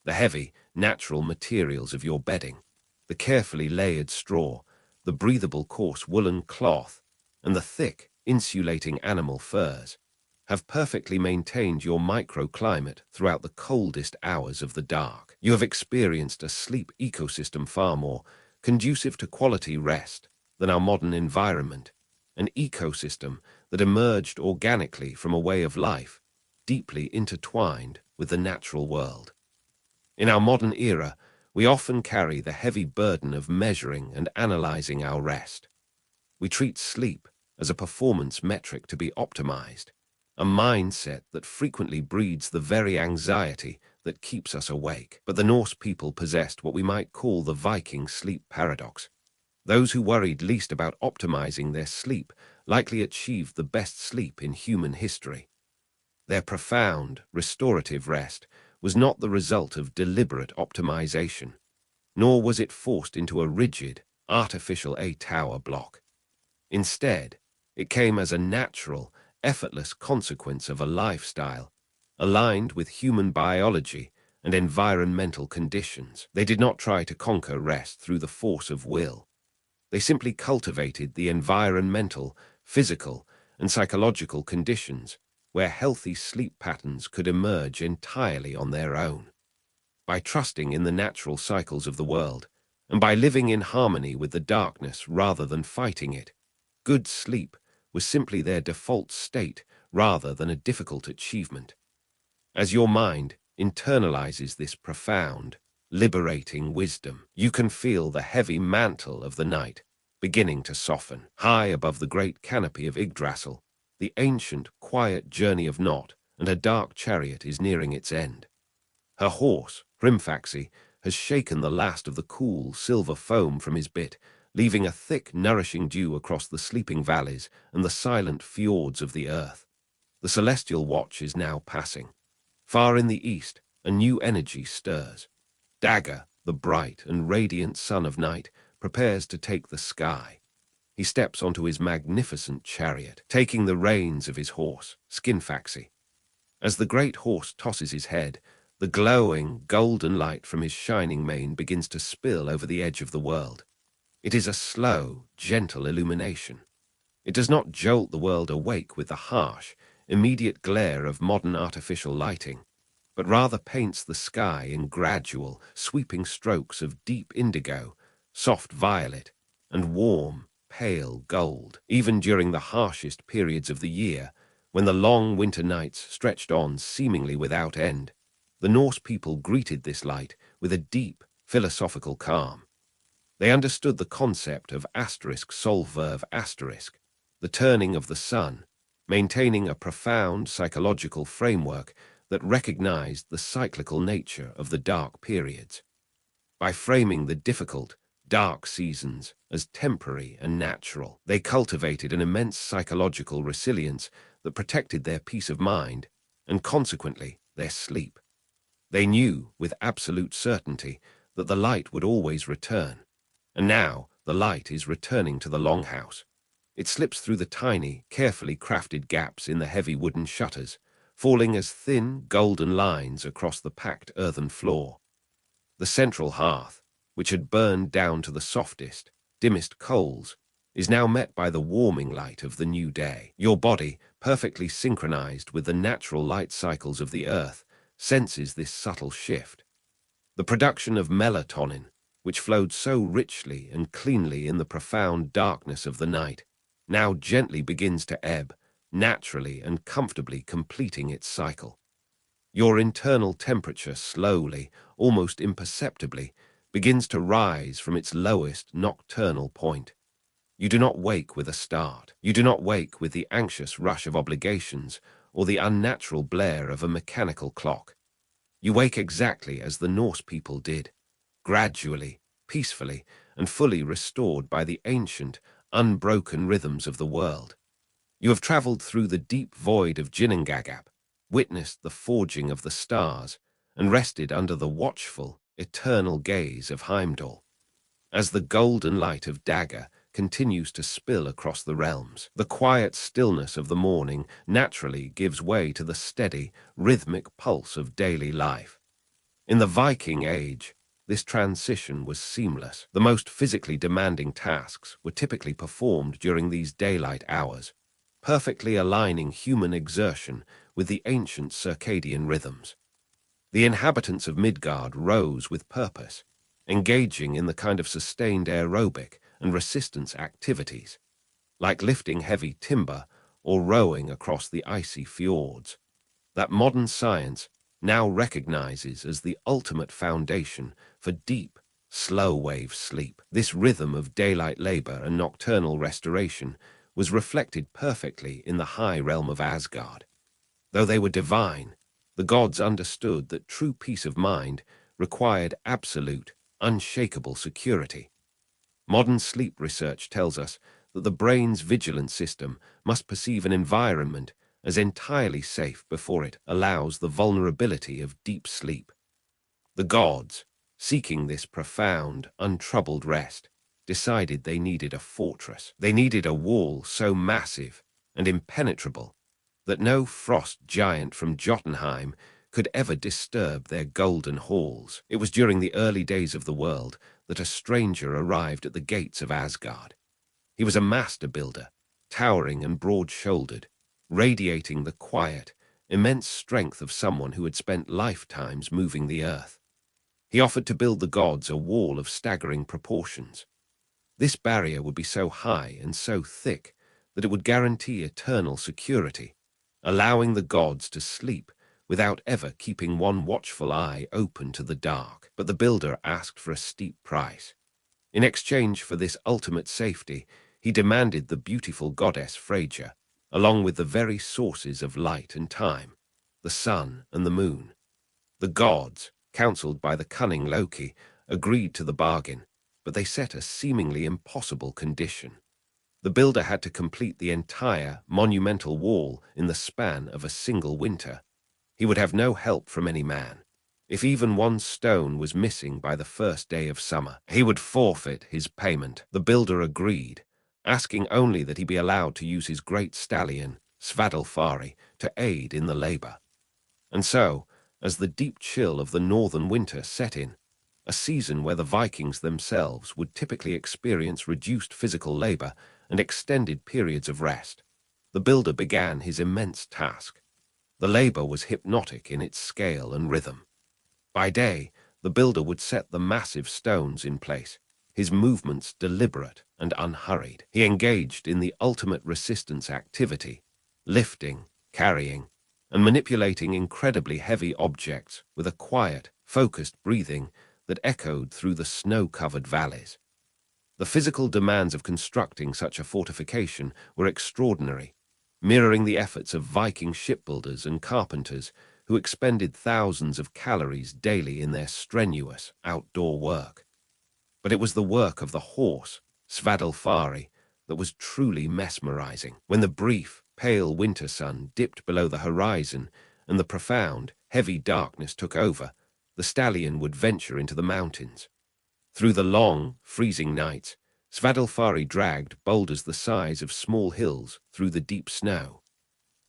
The heavy, natural materials of your bedding, the carefully layered straw, the breathable coarse woolen cloth, and the thick, insulating animal furs, have perfectly maintained your microclimate throughout the coldest hours of the dark. You have experienced a sleep ecosystem far more conducive to quality rest than our modern environment, an ecosystem that emerged organically from a way of life deeply intertwined with the natural world. In our modern era, we often carry the heavy burden of measuring and analyzing our rest. We treat sleep as a performance metric to be optimized, a mindset that frequently breeds the very anxiety that keeps us awake. But the Norse people possessed what we might call the Viking sleep paradox. Those who worried least about optimizing their sleep likely achieved the best sleep in human history. Their profound, restorative rest was not the result of deliberate optimization, nor was it forced into a rigid, artificial eight-hour block. Instead, it came as a natural, effortless consequence of a lifestyle aligned with human biology and environmental conditions. They did not try to conquer rest through the force of will. They simply cultivated the environmental, physical, and psychological conditions where healthy sleep patterns could emerge entirely on their own. By trusting in the natural cycles of the world, and by living in harmony with the darkness rather than fighting it, good sleep was simply their default state rather than a difficult achievement. As your mind internalizes this profound, liberating wisdom, you can feel the heavy mantle of the night beginning to soften. High above the great canopy of Yggdrasil, the ancient, quiet journey of Not and her dark chariot is nearing its end. Her horse, Hrimfaxi, has shaken the last of the cool, silver foam from his bit, leaving a thick, nourishing dew across the sleeping valleys and the silent fjords of the earth. The celestial watch is now passing. Far in the east, a new energy stirs. Dagger, the the bright and radiant sun of night, prepares to take the sky. He steps onto his magnificent chariot, taking the reins of his horse, Skinfaxi. As the great horse tosses his head, the glowing, golden light from his shining mane begins to spill over the edge of the world. It is a slow, gentle illumination. It does not jolt the world awake with the harsh, immediate glare of modern artificial lighting, but rather paints the sky in gradual, sweeping strokes of deep indigo, soft violet, and warm, pale gold. Even during the harshest periods of the year, when the long winter nights stretched on seemingly without end, the Norse people greeted this light with a deep, philosophical calm. They understood the concept of asterisk solverve asterisk, the turning of the sun, maintaining a profound psychological framework that recognized the cyclical nature of the dark periods. By framing the difficult, dark seasons as temporary and natural, they cultivated an immense psychological resilience that protected their peace of mind and, consequently, their sleep. They knew with absolute certainty that the light would always return, and now the light is returning to the longhouse. It slips through the tiny, carefully crafted gaps in the heavy wooden shutters, falling as thin, golden lines across the packed earthen floor. The central hearth, which had burned down to the softest, dimmest coals, is now met by the warming light of the new day. Your body, perfectly synchronized with the natural light cycles of the earth, senses this subtle shift. The production of melatonin, which flowed so richly and cleanly in the profound darkness of the night, now gently begins to ebb, naturally and comfortably completing its cycle. Your internal temperature slowly, almost imperceptibly, begins to rise from its lowest nocturnal point. You do not wake with a start. You do not wake with the anxious rush of obligations or the unnatural blare of a mechanical clock. You wake exactly as the Norse people did, gradually, peacefully, and fully restored by the ancient, unbroken rhythms of the world. You have traveled through the deep void of Ginnungagap, witnessed the forging of the stars, and rested under the watchful, eternal gaze of Heimdall. As the golden light of Dagger continues to spill across the realms, the quiet stillness of the morning naturally gives way to the steady, rhythmic pulse of daily life. In the Viking Age, this transition was seamless. The most physically demanding tasks were typically performed during these daylight hours, perfectly aligning human exertion with the ancient circadian rhythms. The inhabitants of Midgard rose with purpose, engaging in the kind of sustained aerobic and resistance activities, like lifting heavy timber or rowing across the icy fjords, that modern science now recognizes as the ultimate foundation for deep, slow-wave sleep. This rhythm of daylight labor and nocturnal restoration was reflected perfectly in the high realm of Asgard. Though they were divine, the gods understood that true peace of mind required absolute, unshakable security. Modern sleep research tells us that the brain's vigilance system must perceive an environment as entirely safe before it allows the vulnerability of deep sleep. The gods, seeking this profound, untroubled rest, decided they needed a fortress. They needed a wall so massive and impenetrable that no frost giant from Jotunheim could ever disturb their golden halls. It was during the early days of the world that a stranger arrived at the gates of Asgard. He was a master builder, towering and broad-shouldered, radiating the quiet, immense strength of someone who had spent lifetimes moving the earth. He offered to build the gods a wall of staggering proportions. This barrier would be so high and so thick that it would guarantee eternal security, allowing the gods to sleep without ever keeping one watchful eye open to the dark. But the builder asked for a steep price. In exchange for this ultimate safety, he demanded the beautiful goddess Freyja, along with the very sources of light and time, the sun and the moon. The gods, counseled by the cunning Loki, agreed to the bargain, but they set a seemingly impossible condition. The builder had to complete the entire monumental wall in the span of a single winter. He would have no help from any man. If even one stone was missing by the first day of summer, he would forfeit his payment. The builder agreed, asking only that he be allowed to use his great stallion, Svadilfari, to aid in the labor. And so, as the deep chill of the northern winter set in, a season where the Vikings themselves would typically experience reduced physical labor and extended periods of rest, the builder began his immense task. The labor was hypnotic in its scale and rhythm. By day, the builder would set the massive stones in place, his movements deliberate and unhurried. He engaged in the ultimate resistance activity, lifting, carrying, and manipulating incredibly heavy objects with a quiet, focused breathing that echoed through the snow-covered valleys. The physical demands of constructing such a fortification were extraordinary, mirroring the efforts of Viking shipbuilders and carpenters who expended thousands of calories daily in their strenuous outdoor work. But it was the work of the horse, Svadilfari, that was truly mesmerizing. When the brief, pale winter sun dipped below the horizon and the profound, heavy darkness took over, the stallion would venture into the mountains. Through the long, freezing nights, Svadilfari dragged boulders the size of small hills through the deep snow.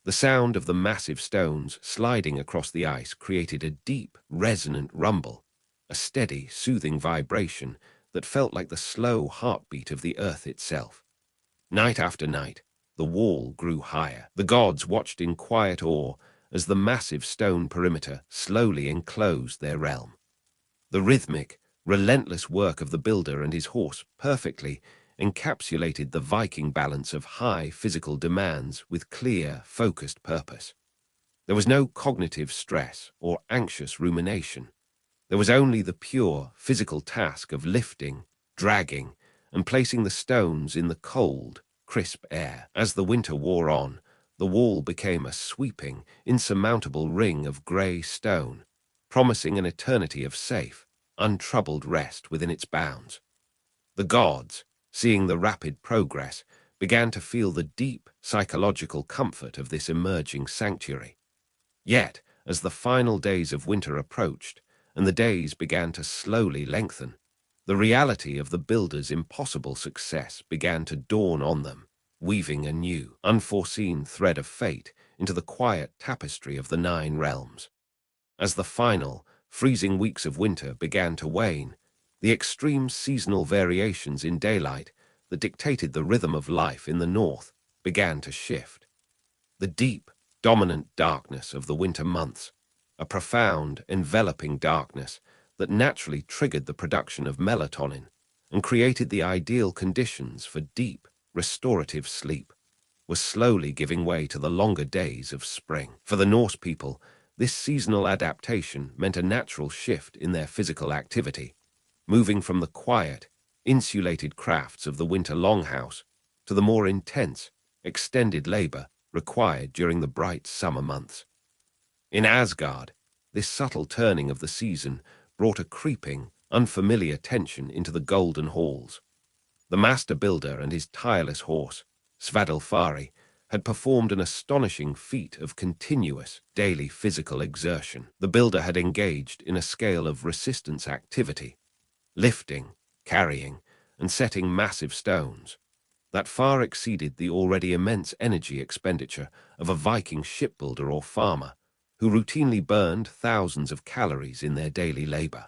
The sound of the massive stones sliding across the ice created a deep, resonant rumble, a steady, soothing vibration that felt like the slow heartbeat of the earth itself. Night after night, the wall grew higher. The gods watched in quiet awe as the massive stone perimeter slowly enclosed their realm. The rhythmic, relentless work of the builder and his horse perfectly encapsulated the Viking balance of high physical demands with clear, focused purpose. There was no cognitive stress or anxious rumination. There was only the pure physical task of lifting, dragging, and placing the stones in the cold, crisp air. As the winter wore on, the wall became a sweeping, insurmountable ring of grey stone, promising an eternity of safe, untroubled rest within its bounds. The gods, seeing the rapid progress, began to feel the deep psychological comfort of this emerging sanctuary. Yet, as the final days of winter approached, and the days began to slowly lengthen, the reality of the builder's impossible success began to dawn on them, weaving a new, unforeseen thread of fate into the quiet tapestry of the 9 realms. As the final, freezing weeks of winter began to wane, the extreme seasonal variations in daylight that dictated the rhythm of life in the north began to shift. The deep, dominant darkness of the winter months, a profound, enveloping darkness that naturally triggered the production of melatonin and created the ideal conditions for deep, restorative sleep, was slowly giving way to the longer days of spring. For the Norse people, this seasonal adaptation meant a natural shift in their physical activity, moving from the quiet, insulated crafts of the winter longhouse to the more intense, extended labor required during the bright summer months. In Asgard, this subtle turning of the season brought a creeping, unfamiliar tension into the golden halls. The master builder and his tireless horse, Svadilfari, had performed an astonishing feat of continuous, daily physical exertion. The builder had engaged in a scale of resistance activity, lifting, carrying, and setting massive stones that far exceeded the already immense energy expenditure of a Viking shipbuilder or farmer who routinely burned thousands of calories in their daily labor.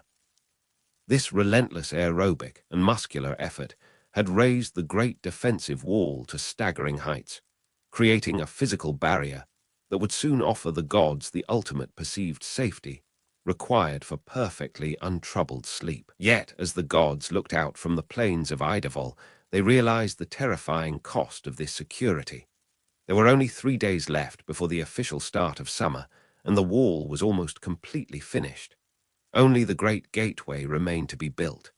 This relentless aerobic and muscular effort had raised the great defensive wall to staggering heights, creating a physical barrier that would soon offer the gods the ultimate perceived safety required for perfectly untroubled sleep. Yet, as the gods looked out from the plains of Idavol, they realized the terrifying cost of this security. There were only 3 days left before the official start of summer, and the wall was almost completely finished. Only the great gateway remained to be built.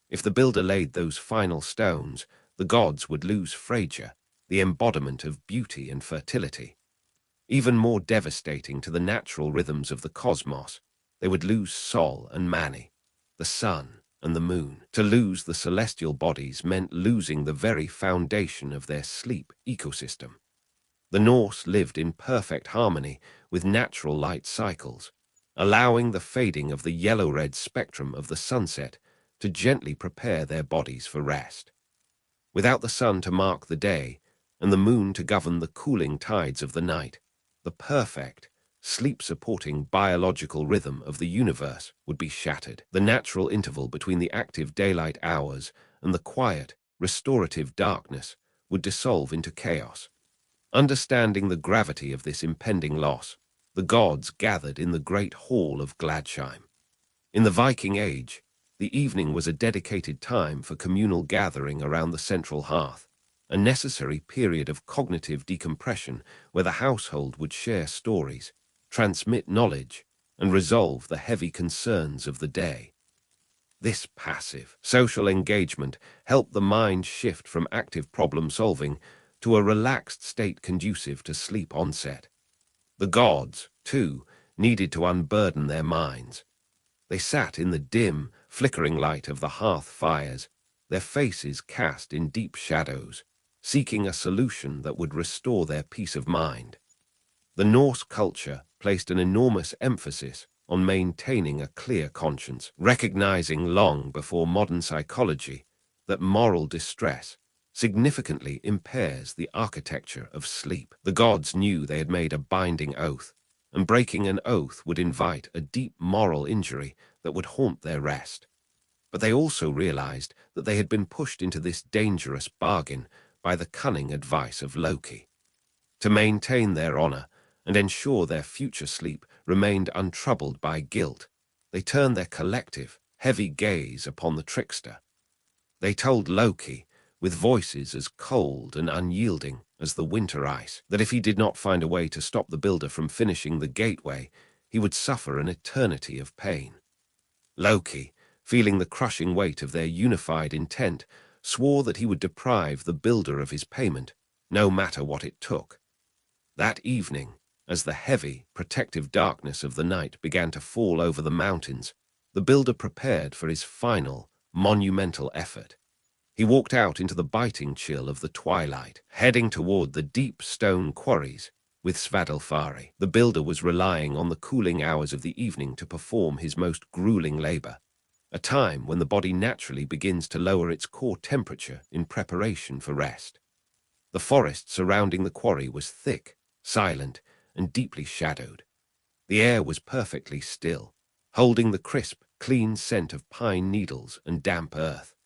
If the builder laid those final stones, the gods would lose Freyja, the embodiment of beauty and fertility. Even more devastating to the natural rhythms of the cosmos, they would lose Sol and Mani, the sun and the moon. To lose the celestial bodies meant losing the very foundation of their sleep ecosystem. The Norse lived in perfect harmony with natural light cycles, allowing the fading of the yellow-red spectrum of the sunset to gently prepare their bodies for rest. Without the sun to mark the day and the moon to govern the cooling tides of the night, the perfect, sleep-supporting biological rhythm of the universe would be shattered. The natural interval between the active daylight hours and the quiet, restorative darkness would dissolve into chaos. Understanding the gravity of this impending loss, the gods gathered in the great hall of Gladsheim. In the Viking Age, the evening was a dedicated time for communal gathering around the central hearth, a necessary period of cognitive decompression where the household would share stories, transmit knowledge, and resolve the heavy concerns of the day. This passive, social engagement helped the mind shift from active problem-solving to a relaxed state conducive to sleep onset. The gods, too, needed to unburden their minds. They sat in the dim, flickering light of the hearth fires, their faces cast in deep shadows, seeking a solution that would restore their peace of mind. The Norse culture placed an enormous emphasis on maintaining a clear conscience, recognizing long before modern psychology that moral distress significantly impairs the architecture of sleep. The gods knew they had made a binding oath, and breaking an oath would invite a deep moral injury that would haunt their rest. But they also realized that they had been pushed into this dangerous bargain by the cunning advice of Loki. To maintain their honor and ensure their future sleep remained untroubled by guilt, they turned their collective, heavy gaze upon the trickster. They told Loki, with voices as cold and unyielding as the winter ice, that if he did not find a way to stop the builder from finishing the gateway, he would suffer an eternity of pain. Loki, feeling the crushing weight of their unified intent, swore that he would deprive the builder of his payment, no matter what it took. That evening, as the heavy, protective darkness of the night began to fall over the mountains, the builder prepared for his final, monumental effort. He walked out into the biting chill of the twilight, heading toward the deep stone quarries with Svadilfari. The builder was relying on the cooling hours of the evening to perform his most grueling labor, a time when the body naturally begins to lower its core temperature in preparation for rest. The forest surrounding the quarry was thick, silent, and deeply shadowed. The air was perfectly still, holding the crisp, clean scent of pine needles and damp earth.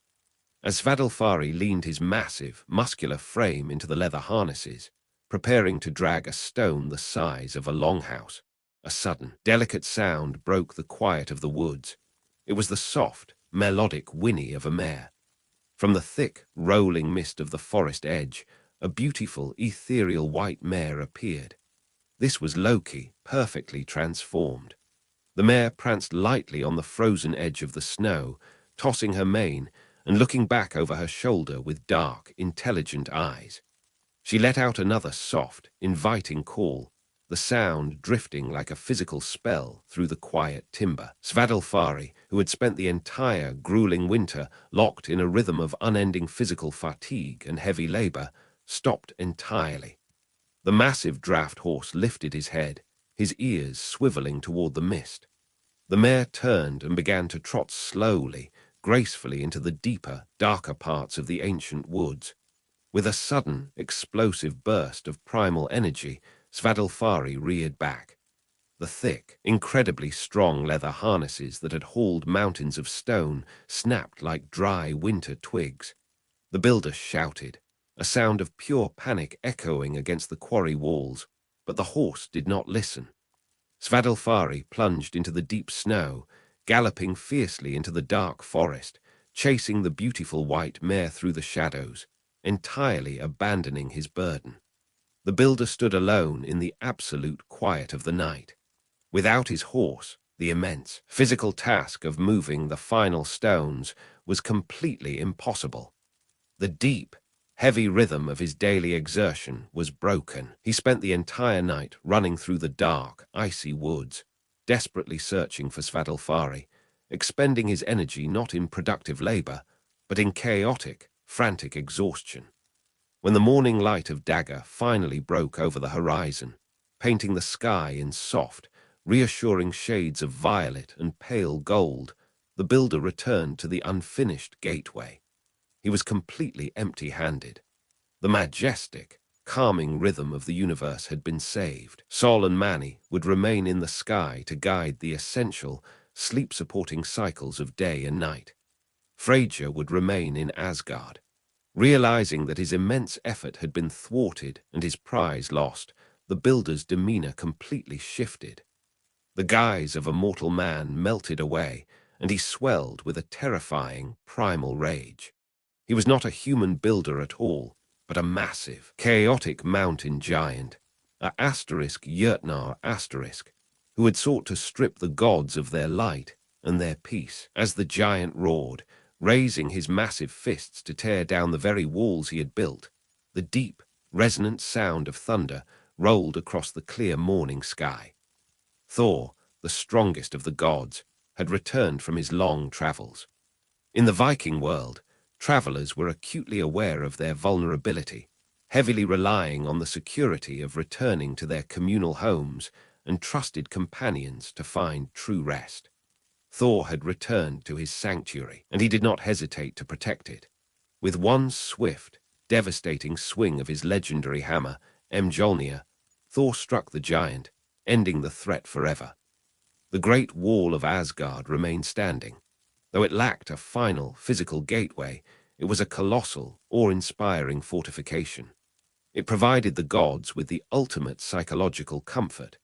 As Svadilfari leaned his massive, muscular frame into the leather harnesses, preparing to drag a stone the size of a longhouse, a sudden, delicate sound broke the quiet of the woods. It was the soft, melodic whinny of a mare. From the thick, rolling mist of the forest edge, a beautiful, ethereal white mare appeared. This was Loki, perfectly transformed. The mare pranced lightly on the frozen edge of the snow, tossing her mane and looking back over her shoulder with dark, intelligent eyes. She let out another soft, inviting call, the sound drifting like a physical spell through the quiet timber. Svadilfari, who had spent the entire grueling winter locked in a rhythm of unending physical fatigue and heavy labor, stopped entirely. The massive draft horse lifted his head, his ears swiveling toward the mist. The mare turned and began to trot slowly, gracefully into the deeper, darker parts of the ancient woods. With a sudden, explosive burst of primal energy, Svadilfari reared back. The thick, incredibly strong leather harnesses that had hauled mountains of stone snapped like dry winter twigs. The builder shouted, a sound of pure panic echoing against the quarry walls, but the horse did not listen. Svadilfari plunged into the deep snow, galloping fiercely into the dark forest, chasing the beautiful white mare through the shadows, entirely abandoning his burden. The builder stood alone in the absolute quiet of the night. Without his horse, the immense, physical task of moving the final stones was completely impossible. The deep, heavy rhythm of his daily exertion was broken. He spent the entire night running through the dark, icy woods, desperately searching for Svadilfari, expending his energy not in productive labor, but in chaotic, frantic exhaustion. When the morning light of Dagger finally broke over the horizon, painting the sky in soft, reassuring shades of violet and pale gold, the builder returned to the unfinished gateway. He was completely empty-handed. The majestic, calming rhythm of the universe had been saved. Sol and Mani would remain in the sky to guide the essential, sleep-supporting cycles of day and night. Freyja would remain in Asgard. Realizing that his immense effort had been thwarted and his prize lost, the builder's demeanor completely shifted. The guise of a mortal man melted away, and he swelled with a terrifying, primal rage. He was not a human builder at all, but a massive, chaotic mountain giant, a Jotnar asterisk, who had sought to strip the gods of their light and their peace. As the giant roared, raising his massive fists to tear down the very walls he had built, the deep, resonant sound of thunder rolled across the clear morning sky. Thor, the strongest of the gods, had returned from his long travels. In the Viking world, travelers were acutely aware of their vulnerability, heavily relying on the security of returning to their communal homes and trusted companions to find true rest. Thor had returned to his sanctuary, and he did not hesitate to protect it. With one swift, devastating swing of his legendary hammer, Mjolnir, Thor struck the giant, ending the threat forever. The great wall of Asgard remained standing. Though it lacked a final, physical gateway, it was a colossal, awe-inspiring fortification. It provided the gods with the ultimate psychological comfort,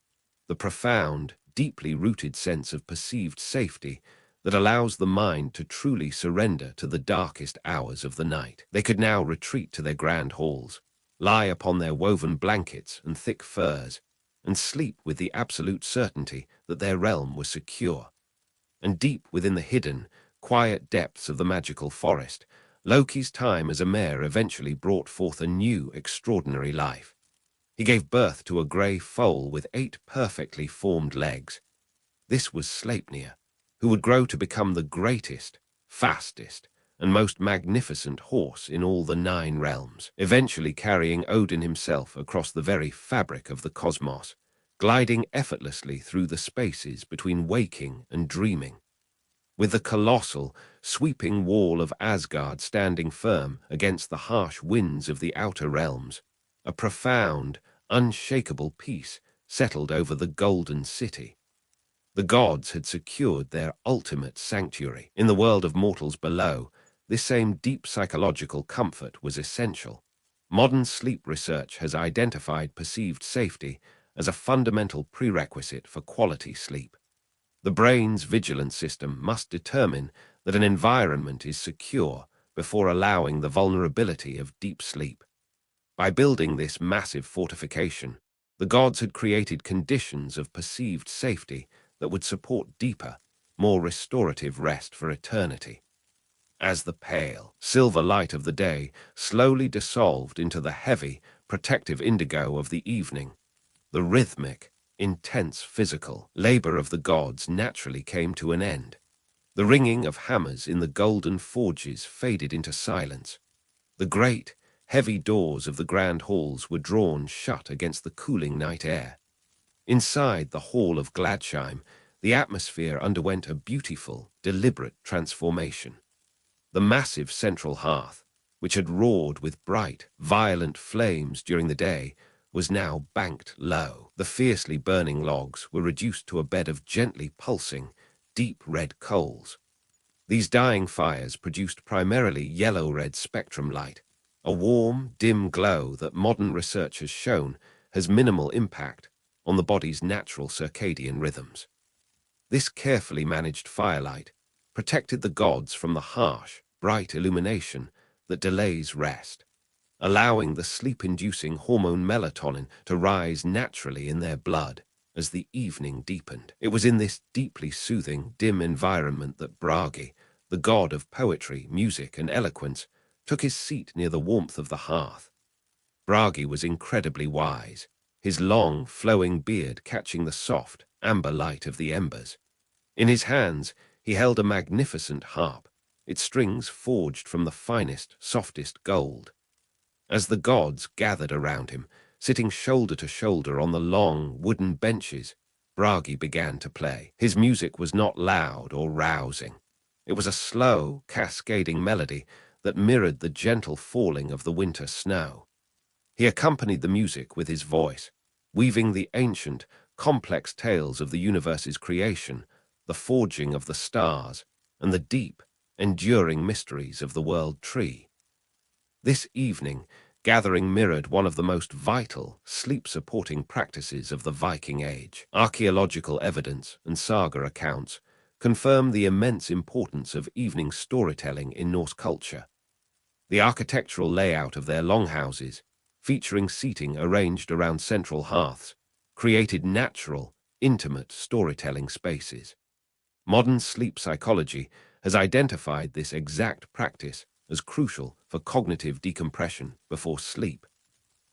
the profound, deeply rooted sense of perceived safety that allows the mind to truly surrender to the darkest hours of the night. They could now retreat to their grand halls, lie upon their woven blankets and thick furs, and sleep with the absolute certainty that their realm was secure. And deep within the hidden, quiet depths of the magical forest, Loki's time as a mayor eventually brought forth a new, extraordinary life. He gave birth to a grey foal with 8 perfectly formed legs. This was Sleipnir, who would grow to become the greatest, fastest, and most magnificent horse in all the 9 realms, eventually carrying Odin himself across the very fabric of the cosmos, gliding effortlessly through the spaces between waking and dreaming. With the colossal, sweeping wall of Asgard standing firm against the harsh winds of the outer realms, a profound, unshakable peace settled over the Golden City. The gods had secured their ultimate sanctuary. In the world of mortals below, this same deep psychological comfort was essential. Modern sleep research has identified perceived safety as a fundamental prerequisite for quality sleep. The brain's vigilance system must determine that an environment is secure before allowing the vulnerability of deep sleep. By building this massive fortification, the gods had created conditions of perceived safety that would support deeper, more restorative rest for eternity. As the pale, silver light of the day slowly dissolved into the heavy, protective indigo of the evening, the rhythmic, intense physical labor of the gods naturally came to an end. The ringing of hammers in the golden forges faded into silence. The great, heavy doors of the grand halls were drawn shut against the cooling night air. Inside the hall of Gladsheim, the atmosphere underwent a beautiful, deliberate transformation. The massive central hearth, which had roared with bright, violent flames during the day, was now banked low. The fiercely burning logs were reduced to a bed of gently pulsing, deep red coals. These dying fires produced primarily yellow-red spectrum light, a warm, dim glow that modern research has shown has minimal impact on the body's natural circadian rhythms. This carefully managed firelight protected the gods from the harsh, bright illumination that delays rest, allowing the sleep-inducing hormone melatonin to rise naturally in their blood as the evening deepened. It was in this deeply soothing, dim environment that Bragi, the god of poetry, music, and eloquence, took his seat near the warmth of the hearth. Bragi was incredibly wise, his long, flowing beard catching the soft, amber light of the embers. In his hands, he held a magnificent harp, its strings forged from the finest, softest gold. As the gods gathered around him, sitting shoulder to shoulder on the long, wooden benches, Bragi began to play. His music was not loud or rousing. It was a slow, cascading melody that mirrored the gentle falling of the winter snow. He accompanied the music with his voice, weaving the ancient, complex tales of the universe's creation, the forging of the stars, and the deep, enduring mysteries of the world tree. This evening, gathering mirrored one of the most vital, sleep-supporting practices of the Viking Age. Archaeological evidence and saga accounts confirm the immense importance of evening storytelling in Norse culture. The architectural layout of their longhouses, featuring seating arranged around central hearths, created natural, intimate storytelling spaces. Modern sleep psychology has identified this exact practice as crucial for cognitive decompression before sleep.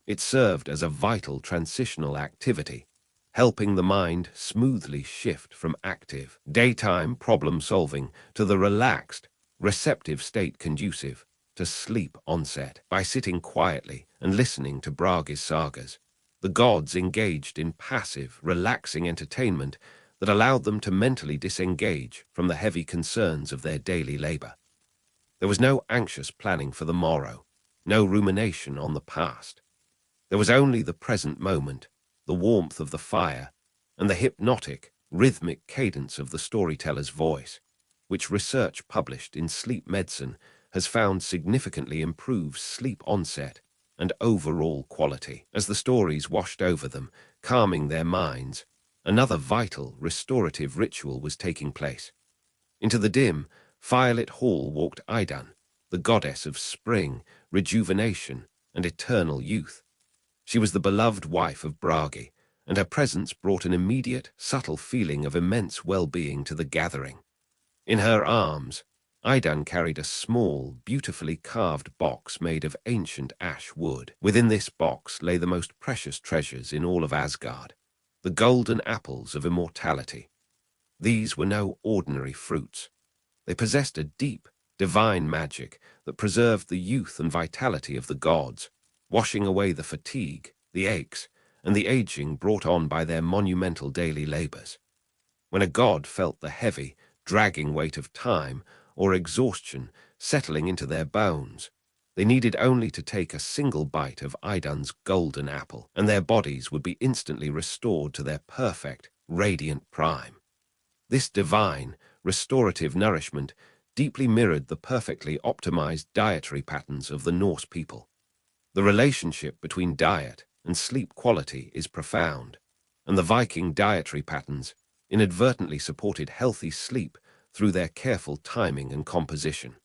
It served as a vital transitional activity, helping the mind smoothly shift from active, daytime problem-solving to the relaxed, receptive state conducive to sleep onset. By sitting quietly and listening to Bragi's sagas, the gods engaged in passive, relaxing entertainment that allowed them to mentally disengage from the heavy concerns of their daily labor. There was no anxious planning for the morrow, no rumination on the past. There was only the present moment, the warmth of the fire, and the hypnotic, rhythmic cadence of the storyteller's voice, which research published in Sleep Medicine has found significantly improves sleep onset and overall quality. As the stories washed over them, calming their minds, another vital, restorative ritual was taking place. Into the dim, firelit hall walked Idan, the goddess of spring, rejuvenation, and eternal youth. She was the beloved wife of Bragi, and her presence brought an immediate, subtle feeling of immense well-being to the gathering. In her arms, Idan carried a small, beautifully carved box made of ancient ash wood. Within this box lay the most precious treasures in all of Asgard, the golden apples of immortality. These were no ordinary fruits. They possessed a deep, divine magic that preserved the youth and vitality of the gods, washing away the fatigue, the aches, and the aging brought on by their monumental daily labors. When a god felt the heavy, dragging weight of time or exhaustion settling into their bones, they needed only to take a single bite of Idan's golden apple, and their bodies would be instantly restored to their perfect, radiant prime. This divine, restorative nourishment deeply mirrored the perfectly optimized dietary patterns of the Norse people. The relationship between diet and sleep quality is profound, and the Viking dietary patterns inadvertently supported healthy sleep through their careful timing and composition.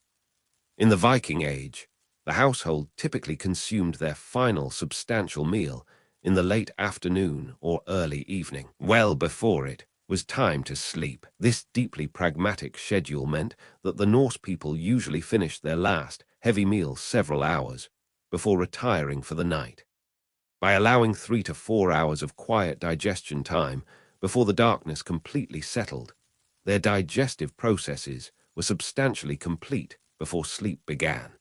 In the Viking Age, the household typically consumed their final substantial meal in the late afternoon or early evening, well before it was time to sleep. This deeply pragmatic schedule meant that the Norse people usually finished their last heavy meal several hours before retiring for the night. By allowing 3 to 4 hours of quiet digestion time before the darkness completely settled, their digestive processes were substantially complete before sleep began.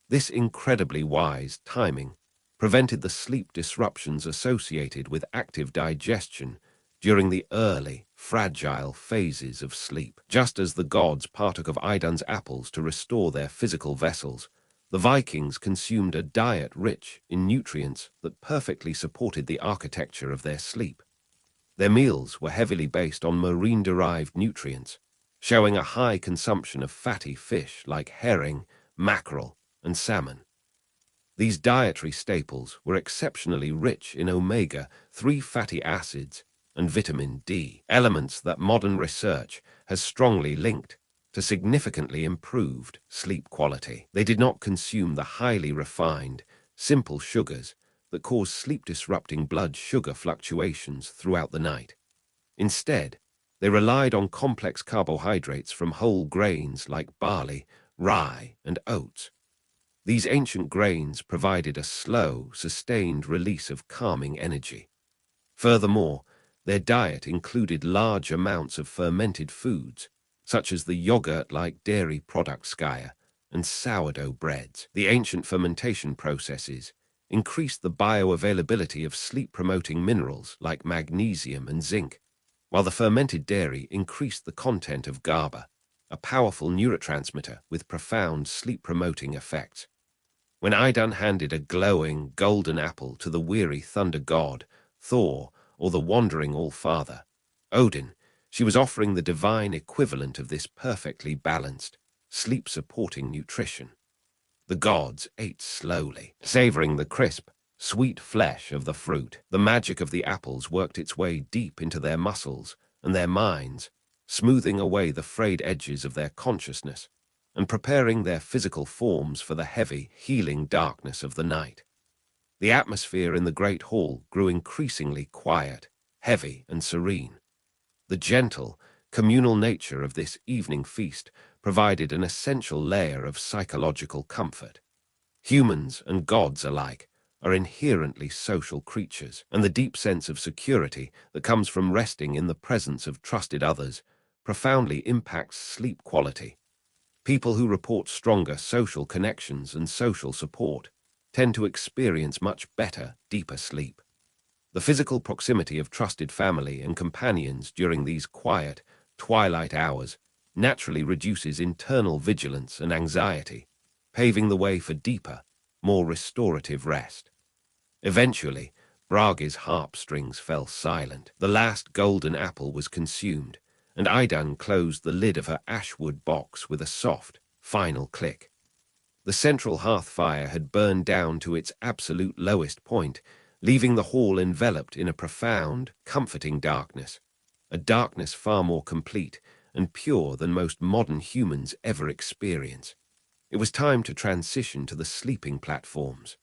This incredibly wise timing prevented the sleep disruptions associated with active digestion during the early, fragile phases of sleep. Just as the gods partook of Idan's apples to restore their physical vessels, the Vikings consumed a diet rich in nutrients that perfectly supported the architecture of their sleep. Their meals were heavily based on marine-derived nutrients, showing a high consumption of fatty fish like herring, mackerel, and salmon. These dietary staples were exceptionally rich in omega-3 fatty acids and vitamin D, elements that modern research has strongly linked to significantly improved sleep quality. They did not consume the highly refined, simple sugars that cause sleep-disrupting blood sugar fluctuations throughout the night. Instead, they relied on complex carbohydrates from whole grains like barley, rye, and oats. These ancient grains provided a slow, sustained release of calming energy. Furthermore, their diet included large amounts of fermented foods, such as the yogurt-like dairy product skaya and sourdough breads. The ancient fermentation processes increased the bioavailability of sleep-promoting minerals like magnesium and zinc, while the fermented dairy increased the content of GABA, a powerful neurotransmitter with profound sleep-promoting effects. When Idun handed a glowing, golden apple to the weary thunder god, Thor, or the wandering All-Father, Odin, she was offering the divine equivalent of this perfectly balanced, sleep-supporting nutrition. The gods ate slowly, savoring the crisp, sweet flesh of the fruit. The magic of the apples worked its way deep into their muscles and their minds, smoothing away the frayed edges of their consciousness and preparing their physical forms for the heavy, healing darkness of the night. The atmosphere in the great hall grew increasingly quiet, heavy, and serene. The gentle, communal nature of this evening feast provided an essential layer of psychological comfort. Humans and gods alike are inherently social creatures, and the deep sense of security that comes from resting in the presence of trusted others profoundly impacts sleep quality. People who report stronger social connections and social support tend to experience much better, deeper sleep. The physical proximity of trusted family and companions during these quiet, twilight hours naturally reduces internal vigilance and anxiety, paving the way for deeper, more restorative rest. Eventually, Brage's harp strings fell silent. The last golden apple was consumed, and Idun closed the lid of her ashwood box with a soft, final click. The central hearthfire had burned down to its absolute lowest point, leaving the hall enveloped in a profound, comforting darkness, a darkness far more complete and pure than most modern humans ever experience. It was time to transition to the sleeping platforms.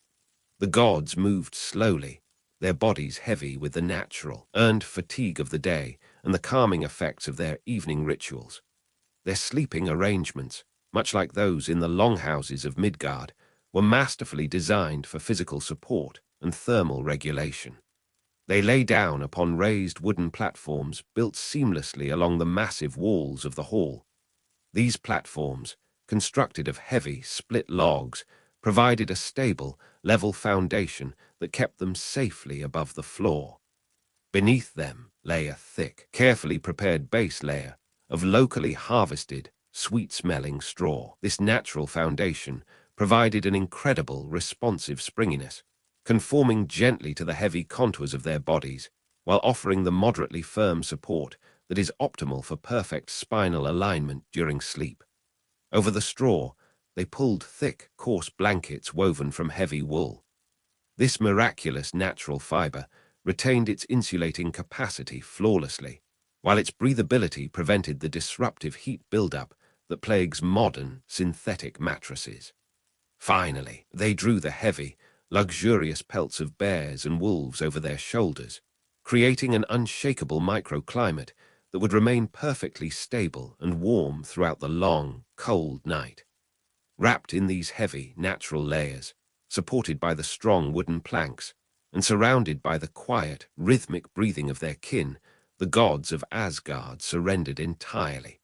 The gods moved slowly, their bodies heavy with the natural, earned fatigue of the day and the calming effects of their evening rituals. Their sleeping arrangements, much like those in the longhouses of Midgard, were masterfully designed for physical support and thermal regulation. They lay down upon raised wooden platforms built seamlessly along the massive walls of the hall. These platforms, constructed of heavy, split logs, provided a stable, level foundation that kept them safely above the floor. Beneath them lay a thick, carefully prepared base layer of locally harvested, sweet-smelling straw. This natural foundation provided an incredible, responsive springiness, conforming gently to the heavy contours of their bodies, while offering the moderately firm support that is optimal for perfect spinal alignment during sleep. Over the straw, they pulled thick, coarse blankets woven from heavy wool. This miraculous natural fiber retained its insulating capacity flawlessly, while its breathability prevented the disruptive heat buildup that plagues modern, synthetic mattresses. Finally, they drew the heavy, luxurious pelts of bears and wolves over their shoulders, creating an unshakable microclimate that would remain perfectly stable and warm throughout the long, cold night. Wrapped in these heavy, natural layers, supported by the strong wooden planks, and surrounded by the quiet, rhythmic breathing of their kin, the gods of Asgard surrendered entirely.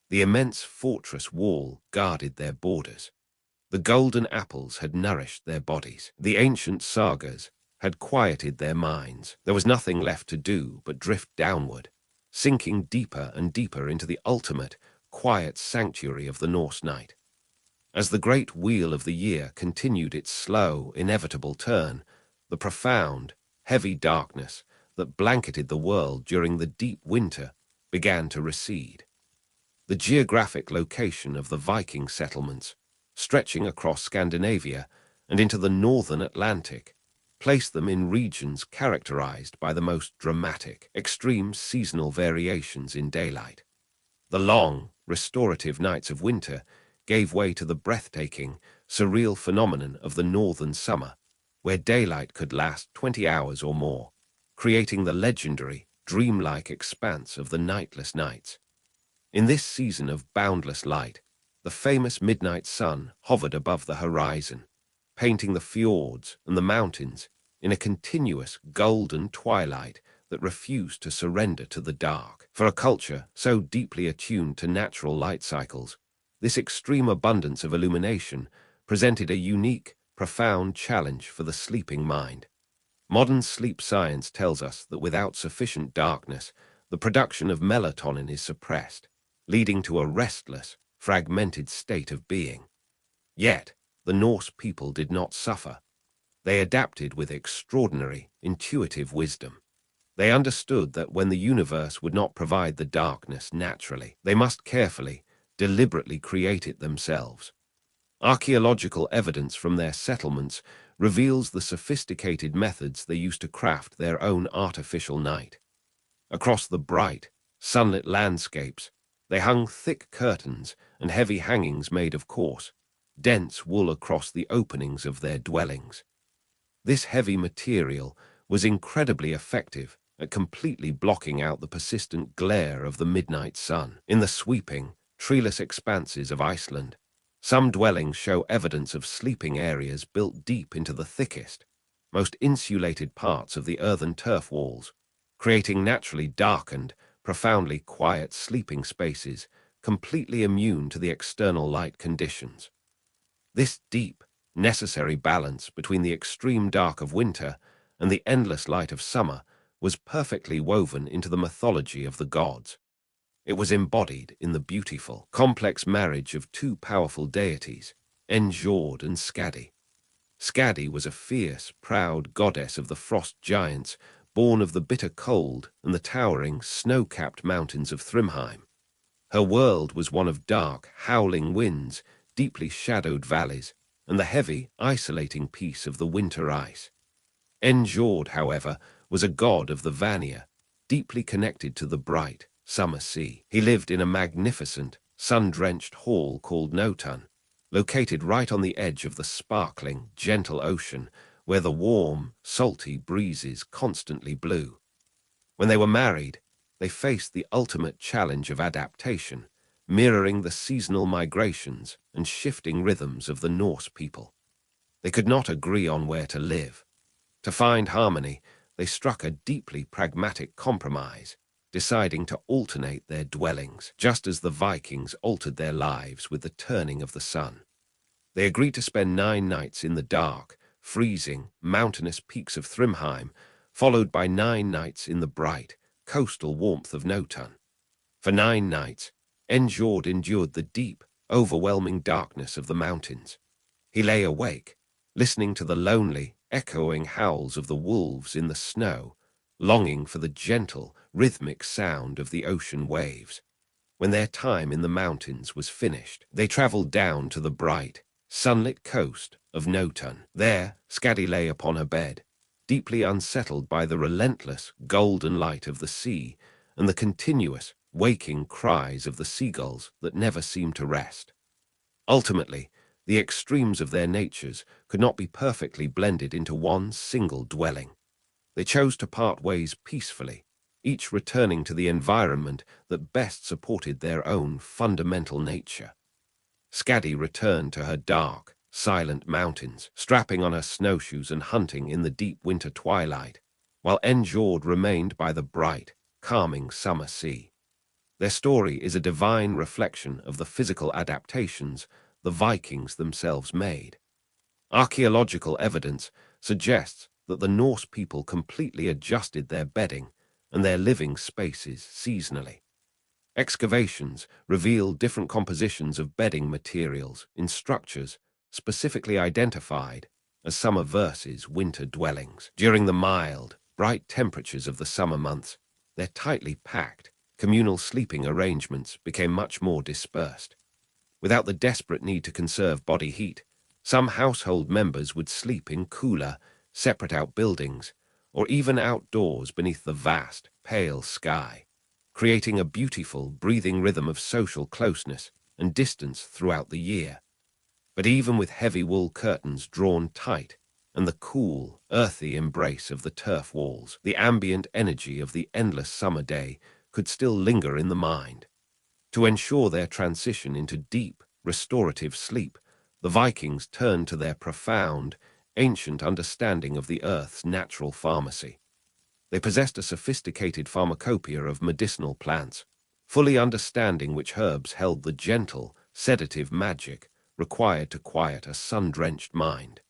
The immense fortress wall guarded their borders. The golden apples had nourished their bodies. The ancient sagas had quieted their minds. There was nothing left to do but drift downward, sinking deeper and deeper into the ultimate, quiet sanctuary of the Norse night. As the great wheel of the year continued its slow, inevitable turn, the profound, heavy darkness that blanketed the world during the deep winter began to recede. The geographic location of the Viking settlements, stretching across Scandinavia and into the northern Atlantic, placed them in regions characterized by the most dramatic, extreme seasonal variations in daylight. The long, restorative nights of winter gave way to the breathtaking, surreal phenomenon of the northern summer, where daylight could last 20 hours or more, creating the legendary, dreamlike expanse of the nightless nights. In this season of boundless light, the famous midnight sun hovered above the horizon, painting the fjords and the mountains in a continuous golden twilight that refused to surrender to the dark. For a culture so deeply attuned to natural light cycles, this extreme abundance of illumination presented a unique, profound challenge for the sleeping mind. Modern sleep science tells us that without sufficient darkness, the production of melatonin is suppressed, leading to a restless, fragmented state of being. Yet, the Norse people did not suffer. They adapted with extraordinary, intuitive wisdom. They understood that when the universe would not provide the darkness naturally, they must carefully, deliberately create it themselves. Archaeological evidence from their settlements reveals the sophisticated methods they used to craft their own artificial night. Across the bright, sunlit landscapes, they hung thick curtains and heavy hangings made of coarse, dense wool across the openings of their dwellings. This heavy material was incredibly effective at completely blocking out the persistent glare of the midnight sun. In the sweeping, treeless expanses of Iceland, some dwellings show evidence of sleeping areas built deep into the thickest, most insulated parts of the earthen turf walls, creating naturally darkened, profoundly quiet sleeping spaces completely immune to the external light conditions. This deep, necessary balance between the extreme dark of winter and the endless light of summer was perfectly woven into the mythology of the gods. It was embodied in the beautiful, complex marriage of two powerful deities, Njord and Skadi. Skadi was a fierce, proud goddess of the frost giants, born of the bitter cold and the towering, snow-capped mountains of Thrymheim. Her world was one of dark, howling winds, deeply shadowed valleys, and the heavy, isolating peace of the winter ice. Njord, however, was a god of the Vanir, deeply connected to the bright, summer sea. He lived in a magnificent, sun-drenched hall called Notun, located right on the edge of the sparkling, gentle ocean, where the warm, salty breezes constantly blew. When they were married, they faced the ultimate challenge of adaptation, mirroring the seasonal migrations and shifting rhythms of the Norse people. They could not agree on where to live. To find harmony, they struck a deeply pragmatic compromise, deciding to alternate their dwellings, just as the Vikings altered their lives with the turning of the sun. They agreed to spend 9 nights in the dark, freezing, mountainous peaks of Thrymheim, followed by 9 nights in the bright, coastal warmth of Notun. For 9 nights, Njord endured the deep, overwhelming darkness of the mountains. He lay awake, listening to the lonely, echoing howls of the wolves in the snow, longing for the gentle, rhythmic sound of the ocean waves. When their time in the mountains was finished, they traveled down to the bright, sunlit coast of Notun. There, Skadi lay upon her bed, deeply unsettled by the relentless, golden light of the sea and the continuous, waking cries of the seagulls that never seemed to rest. Ultimately, the extremes of their natures could not be perfectly blended into one single dwelling. They chose to part ways peacefully, each returning to the environment that best supported their own fundamental nature. Skadi returned to her dark, silent mountains, strapping on her snowshoes and hunting in the deep winter twilight, while Njord remained by the bright, calming summer sea. Their story is a divine reflection of the physical adaptations the Vikings themselves made. Archaeological evidence suggests that the Norse people completely adjusted their bedding and their living spaces seasonally. Excavations reveal different compositions of bedding materials in structures specifically identified as summer versus winter dwellings. During the mild, bright temperatures of the summer months, their tightly packed, communal sleeping arrangements became much more dispersed. Without the desperate need to conserve body heat, some household members would sleep in cooler, separate outbuildings, or even outdoors beneath the vast, pale sky, creating a beautiful, breathing rhythm of social closeness and distance throughout the year. But even with heavy wool curtains drawn tight and the cool, earthy embrace of the turf walls, the ambient energy of the endless summer day could still linger in the mind. To ensure their transition into deep, restorative sleep, the Vikings turned to their profound, ancient understanding of the earth's natural pharmacy. They possessed a sophisticated pharmacopoeia of medicinal plants, fully understanding which herbs held the gentle, sedative magic required to quiet a sun-drenched mind.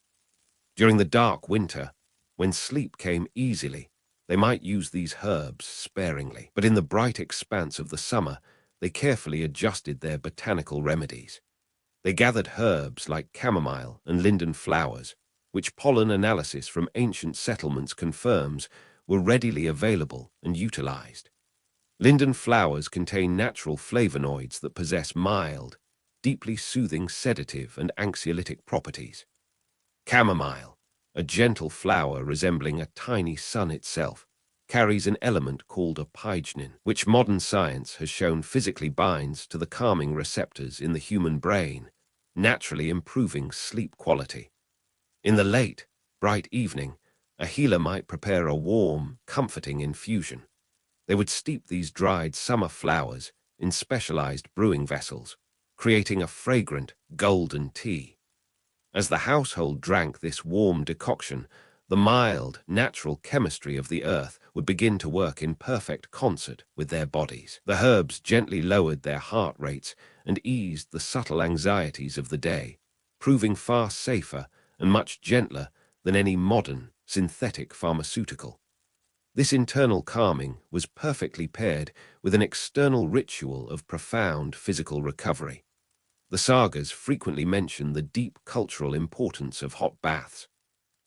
During the dark winter, when sleep came easily, They might use these herbs sparingly, but in the bright expanse of the summer, they carefully adjusted their botanical remedies. They gathered herbs like chamomile and linden flowers, which pollen analysis from ancient settlements confirms were readily available and utilized. Linden flowers contain natural flavonoids that possess mild, deeply soothing sedative and anxiolytic properties. Chamomile, a gentle flower resembling a tiny sun itself, carries an element called a pygenin, which modern science has shown physically binds to the calming receptors in the human brain, naturally improving sleep quality. In the late, bright evening, a healer might prepare a warm, comforting infusion. They would steep these dried summer flowers in specialized brewing vessels, creating a fragrant, golden tea. As the household drank this warm decoction, the mild, natural chemistry of the earth would begin to work in perfect concert with their bodies. The herbs gently lowered their heart rates and eased the subtle anxieties of the day, proving far safer and much gentler than any modern, synthetic pharmaceutical. This internal calming was perfectly paired with an external ritual of profound physical recovery. The sagas frequently mention the deep cultural importance of hot baths.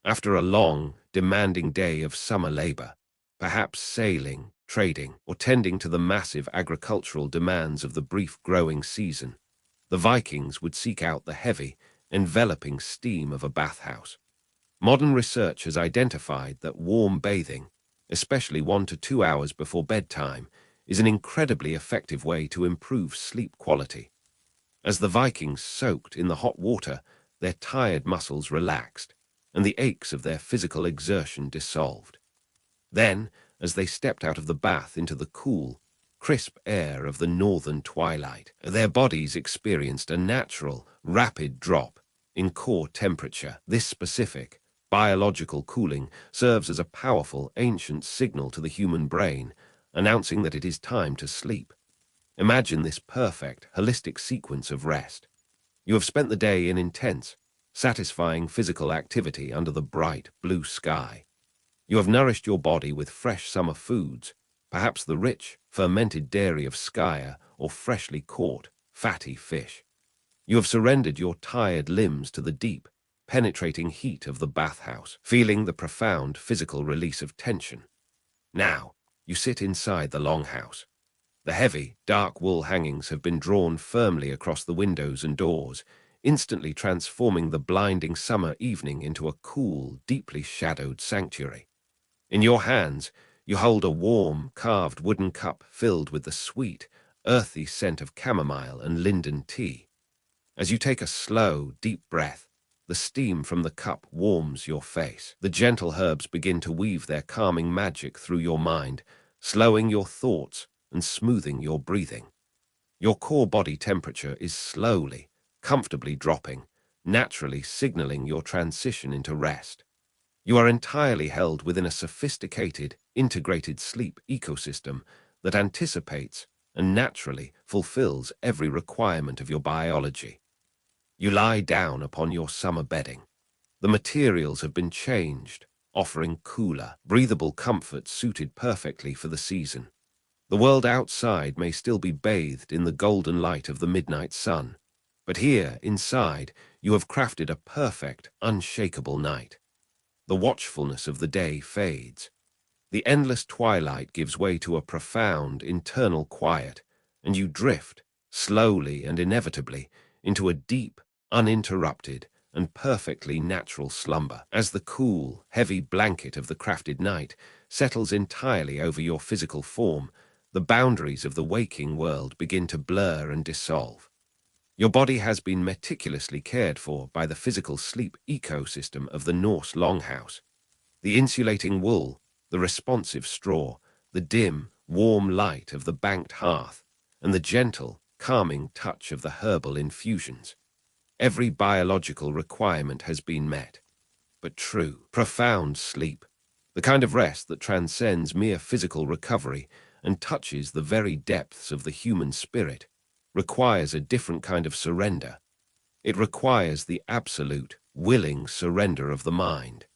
After a long, demanding day of summer labor, perhaps sailing, trading, or tending to the massive agricultural demands of the brief growing season, the Vikings would seek out the heavy, enveloping steam of a bathhouse. Modern research has identified that warm bathing, especially 1 to 2 hours before bedtime, is an incredibly effective way to improve sleep quality. As the Vikings soaked in the hot water, their tired muscles relaxed, and the aches of their physical exertion dissolved. Then, as they stepped out of the bath into the cool, crisp air of the northern twilight, their bodies experienced a natural, rapid drop in core temperature. This specific, biological cooling serves as a powerful, ancient signal to the human brain, announcing that it is time to sleep. Imagine this perfect, holistic sequence of rest. You have spent the day in intense, satisfying physical activity under the bright, blue sky. You have nourished your body with fresh summer foods, perhaps the rich, fermented dairy of Skye or freshly caught, fatty fish. You have surrendered your tired limbs to the deep, penetrating heat of the bathhouse, feeling the profound physical release of tension. Now, you sit inside the longhouse. The heavy, dark wool hangings have been drawn firmly across the windows and doors, instantly transforming the blinding summer evening into a cool, deeply shadowed sanctuary. In your hands, you hold a warm, carved wooden cup filled with the sweet, earthy scent of chamomile and linden tea. As you take a slow, deep breath, the steam from the cup warms your face. The gentle herbs begin to weave their calming magic through your mind, slowing your thoughts and smoothing your breathing. Your core body temperature is slowly, comfortably dropping, naturally signaling your transition into rest. You are entirely held within a sophisticated, integrated sleep ecosystem that anticipates and naturally fulfills every requirement of your biology. You lie down upon your summer bedding. The materials have been changed, offering cooler, breathable comfort suited perfectly for the season. The world outside may still be bathed in the golden light of the midnight sun, but here, inside, you have crafted a perfect, unshakable night. The watchfulness of the day fades. The endless twilight gives way to a profound, internal quiet, and you drift, slowly and inevitably, into a deep, uninterrupted, and perfectly natural slumber. As the cool, heavy blanket of the crafted night settles entirely over your physical form, the boundaries of the waking world begin to blur and dissolve. Your body has been meticulously cared for by the physical sleep ecosystem of the Norse longhouse. The insulating wool, the responsive straw, the dim, warm light of the banked hearth, and the gentle, calming touch of the herbal infusions. Every biological requirement has been met. But true, profound sleep, the kind of rest that transcends mere physical recovery and touches the very depths of the human spirit, requires a different kind of surrender. It requires the absolute, willing surrender of the mind.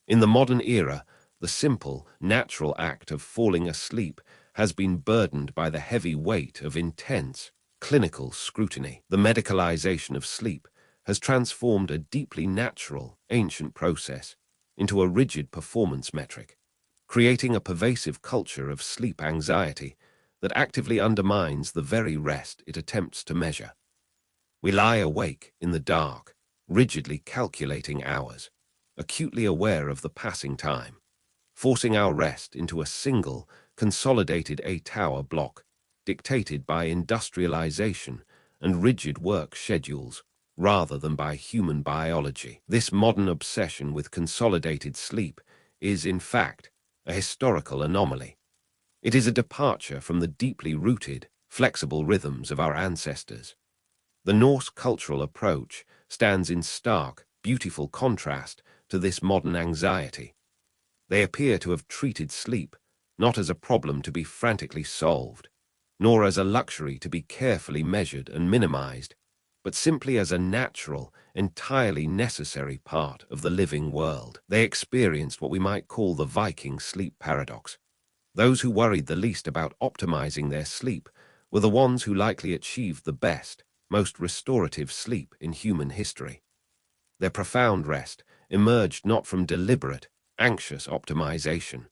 In the modern era, The simple, natural act of falling asleep has been burdened by the heavy weight of intense, clinical scrutiny. The medicalization of sleep has transformed a deeply natural, ancient process into a rigid performance metric, creating a pervasive culture of sleep anxiety that actively undermines the very rest it attempts to measure. We lie awake in the dark, rigidly calculating hours, acutely aware of the passing time, forcing our rest into a single, consolidated 8-hour block, dictated by industrialization and rigid work schedules, rather than by human biology. This modern obsession with consolidated sleep is, in fact, a historical anomaly. It is a departure from the deeply rooted, flexible rhythms of our ancestors. The Norse cultural approach stands in stark, beautiful contrast to this modern anxiety. They appear to have treated sleep not as a problem to be frantically solved, nor as a luxury to be carefully measured and minimized, but simply as a natural, entirely necessary part of the living world. They experienced what we might call the Viking sleep paradox. Those who worried the least about optimizing their sleep were the ones who likely achieved the best, most restorative sleep in human history. Their profound rest emerged not from deliberate, anxious optimization,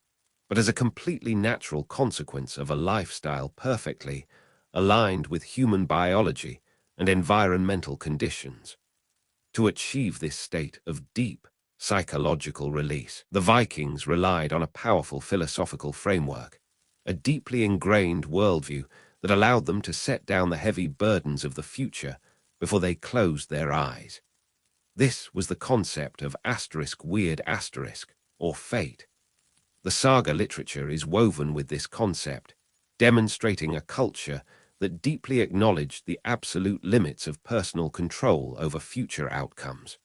but as a completely natural consequence of a lifestyle perfectly aligned with human biology and environmental conditions. To achieve this state of deep psychological release, the Vikings relied on a powerful philosophical framework, a deeply ingrained worldview that allowed them to set down the heavy burdens of the future before they closed their eyes. This was the concept of weird or fate. The saga literature is woven with this concept, demonstrating a culture that deeply acknowledged the absolute limits of personal control over future outcomes.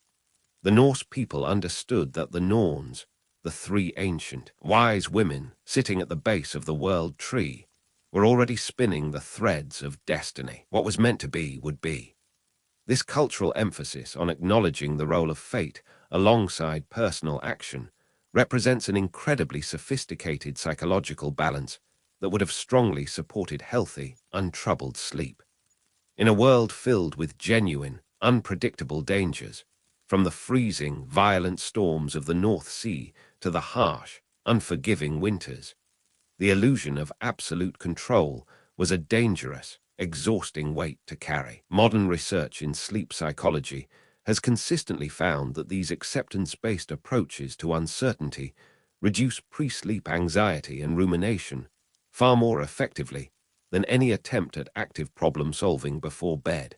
The Norse people understood that the Norns, the three ancient, wise women sitting at the base of the world tree, were already spinning the threads of destiny. What was meant to be would be. This cultural emphasis on acknowledging the role of fate alongside personal action represents an incredibly sophisticated psychological balance that would have strongly supported healthy, untroubled sleep. In a world filled with genuine, unpredictable dangers, from the freezing, violent storms of the North Sea to the harsh, unforgiving winters, the illusion of absolute control was a dangerous, exhausting weight to carry. Modern research in sleep psychology has consistently found that these acceptance-based approaches to uncertainty reduce pre-sleep anxiety and rumination far more effectively than any attempt at active problem-solving before bed.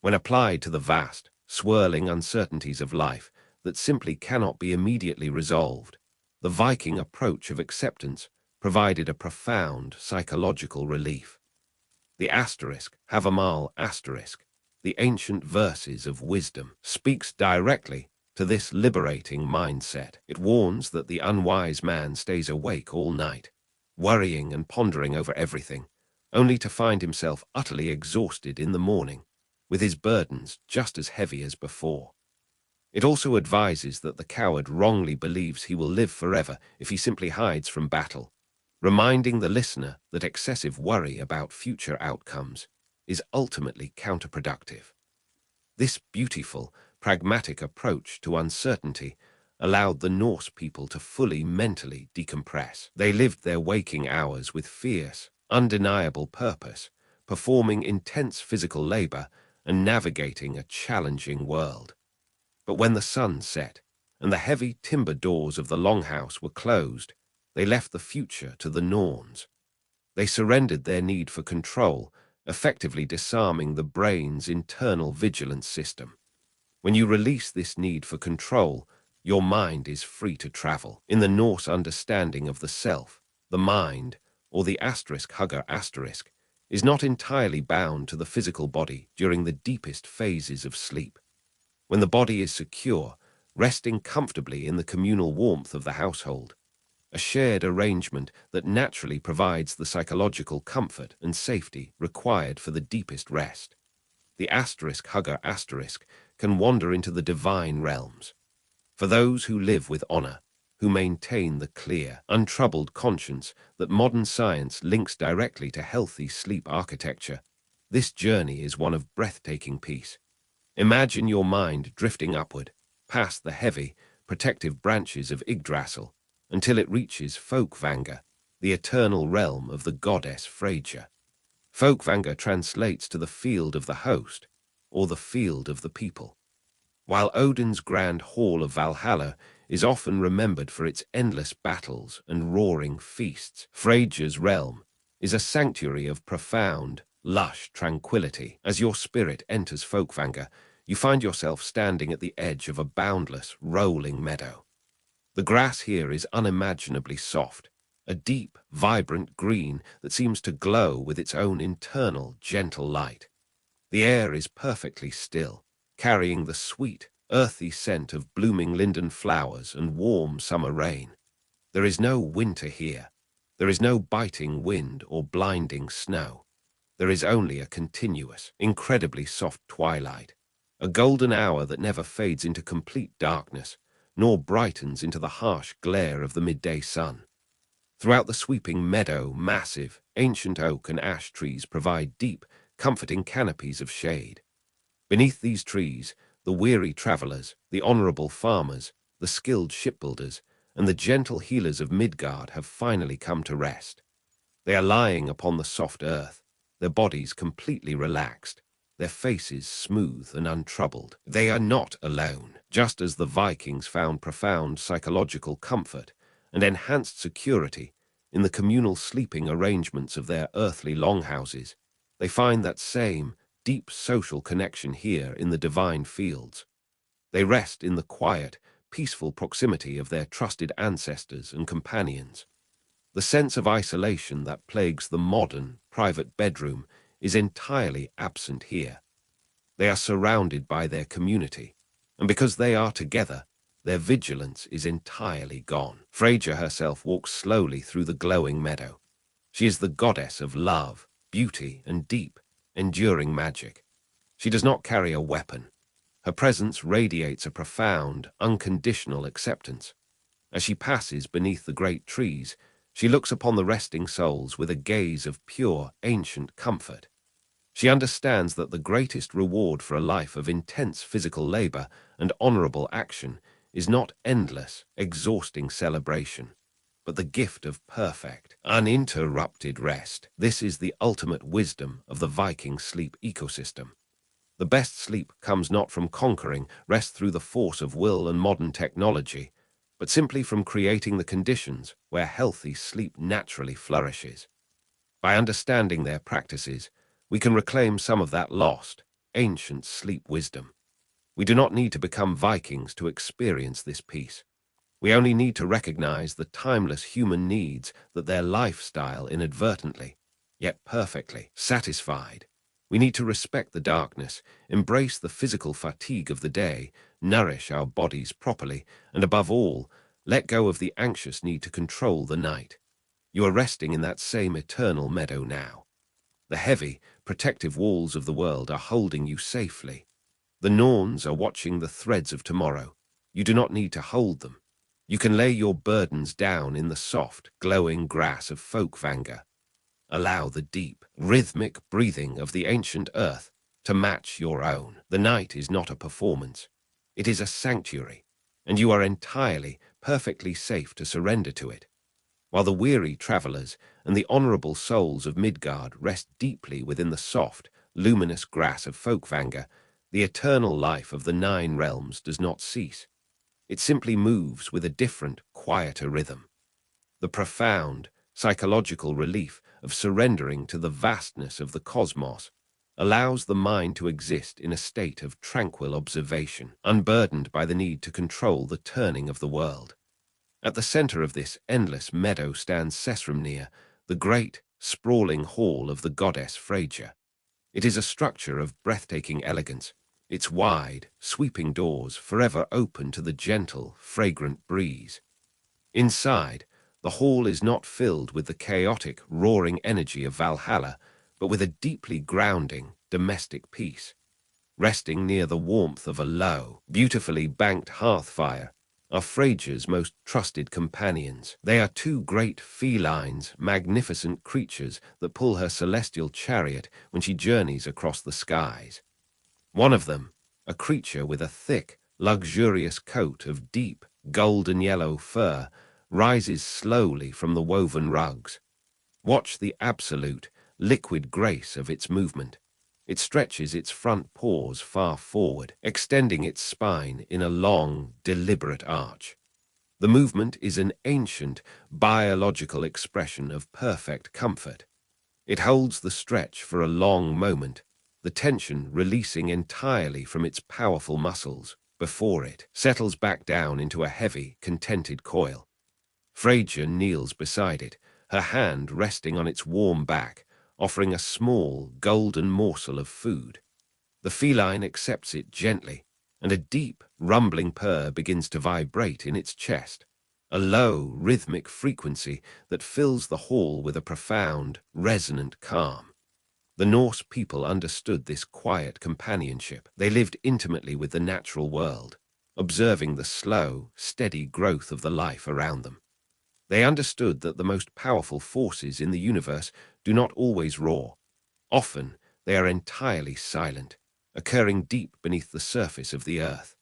When applied to the vast, swirling uncertainties of life that simply cannot be immediately resolved, the Viking approach of acceptance provided a profound psychological relief. The Havamal asterisk, the ancient verses of wisdom, speaks directly to this liberating mindset. It warns that the unwise man stays awake all night, worrying and pondering over everything, only to find himself utterly exhausted in the morning, with his burdens just as heavy as before. It also advises that the coward wrongly believes he will live forever if he simply hides from battle, reminding the listener that excessive worry about future outcomes is ultimately counterproductive. This beautiful, pragmatic approach to uncertainty allowed the Norse people to fully mentally decompress. They lived their waking hours with fierce, undeniable purpose, performing intense physical labor and navigating a challenging world. But when the sun set and the heavy timber doors of the longhouse were closed, they left the future to the Norns. They surrendered their need for control, effectively disarming the brain's internal vigilance system. When you release this need for control, your mind is free to travel. In the Norse understanding of the self, the mind, or the hugger is not entirely bound to the physical body during the deepest phases of sleep. When the body is secure, resting comfortably in the communal warmth of the household, a shared arrangement that naturally provides the psychological comfort and safety required for the deepest rest. The hugger can wander into the divine realms. For those who live with honor, who maintain the clear, untroubled conscience that modern science links directly to healthy sleep architecture. This journey is one of breathtaking peace. Imagine your mind drifting upward, past the heavy, protective branches of Yggdrasil, until it reaches Folkvanga, the eternal realm of the goddess Freyja. Folkvanga translates to the field of the host, or the field of the people. While Odin's grand hall of Valhalla is often remembered for its endless battles and roaring feasts, Freyja's realm is a sanctuary of profound, lush tranquility. As your spirit enters Folkvanga, you find yourself standing at the edge of a boundless, rolling meadow. The grass here is unimaginably soft, a deep, vibrant green that seems to glow with its own internal, gentle light. The air is perfectly still, carrying the sweet, earthy scent of blooming linden flowers and warm summer rain. There is no winter here. There is no biting wind or blinding snow. There is only a continuous, incredibly soft twilight, a golden hour that never fades into complete darkness, nor brightens into the harsh glare of the midday sun. Throughout the sweeping meadow, massive, ancient oak and ash trees provide deep, comforting canopies of shade. Beneath these trees, the weary travelers, the honorable farmers, the skilled shipbuilders, and the gentle healers of Midgard have finally come to rest. They are lying upon the soft earth, their bodies completely relaxed, their faces smooth and untroubled. They are not alone. Just as the Vikings found profound psychological comfort and enhanced security in the communal sleeping arrangements of their earthly longhouses, they find that same deep social connection here in the divine fields. They rest in the quiet, peaceful proximity of their trusted ancestors and companions. The sense of isolation that plagues the modern, private bedroom is entirely absent here. They are surrounded by their community, and because they are together, their vigilance is entirely gone. Freyja herself walks slowly through the glowing meadow. She is the goddess of love, beauty, and deep, enduring magic. She does not carry a weapon. Her presence radiates a profound, unconditional acceptance. As she passes beneath the great trees, she looks upon the resting souls with a gaze of pure, ancient comfort. She understands that the greatest reward for a life of intense physical labor and honorable action is not endless, exhausting celebration, but the gift of perfect, uninterrupted rest. This is the ultimate wisdom of the Viking sleep ecosystem. The best sleep comes not from conquering rest through the force of will and modern technology, but simply from creating the conditions where healthy sleep naturally flourishes. By understanding their practices, we can reclaim some of that lost, ancient sleep wisdom. We do not need to become Vikings to experience this peace. We only need to recognize the timeless human needs that their lifestyle inadvertently, yet perfectly, satisfied. We need to respect the darkness, embrace the physical fatigue of the day, nourish our bodies properly, and above all, let go of the anxious need to control the night. You are resting in that same eternal meadow now. The heavy, protective walls of the world are holding you safely. The Norns are watching the threads of tomorrow. You do not need to hold them. You can lay your burdens down in the soft, glowing grass of Folkvanga. Allow the deep, rhythmic breathing of the ancient earth to match your own. The night is not a performance. It is a sanctuary, and you are entirely, perfectly safe to surrender to it. While the weary travelers and the honorable souls of Midgard rest deeply within the soft, luminous grass of Folkvanga, the eternal life of the 9 realms does not cease. It simply moves with a different, quieter rhythm. The profound, psychological relief of surrendering to the vastness of the cosmos allows the mind to exist in a state of tranquil observation, unburdened by the need to control the turning of the world. At the center of this endless meadow stands Sesrumnir, the great, sprawling hall of the goddess Freyja. It is a structure of breathtaking elegance, its wide, sweeping doors forever open to the gentle, fragrant breeze. Inside, the hall is not filled with the chaotic, roaring energy of Valhalla, but with a deeply grounding, domestic peace. Resting near the warmth of a low, beautifully banked hearthfire, are Freyja's most trusted companions. They are two great felines, magnificent creatures that pull her celestial chariot when she journeys across the skies. One of them, a creature with a thick, luxurious coat of deep, golden yellow fur, rises slowly from the woven rugs. Watch the absolute, liquid grace of its movement. It stretches its front paws far forward, extending its spine in a long, deliberate arch. The movement is an ancient, biological expression of perfect comfort. It holds the stretch for a long moment, the tension releasing entirely from its powerful muscles before it settles back down into a heavy, contented coil. Freyja kneels beside it, her hand resting on its warm back, offering a small, golden morsel of food. The feline accepts it gently, and a deep, rumbling purr begins to vibrate in its chest, a low, rhythmic frequency that fills the hall with a profound, resonant calm. The Norse people understood this quiet companionship. They lived intimately with the natural world, observing the slow, steady growth of the life around them. They understood that the most powerful forces in the universe do not always roar. Often, they are entirely silent, occurring deep beneath the surface of the earth.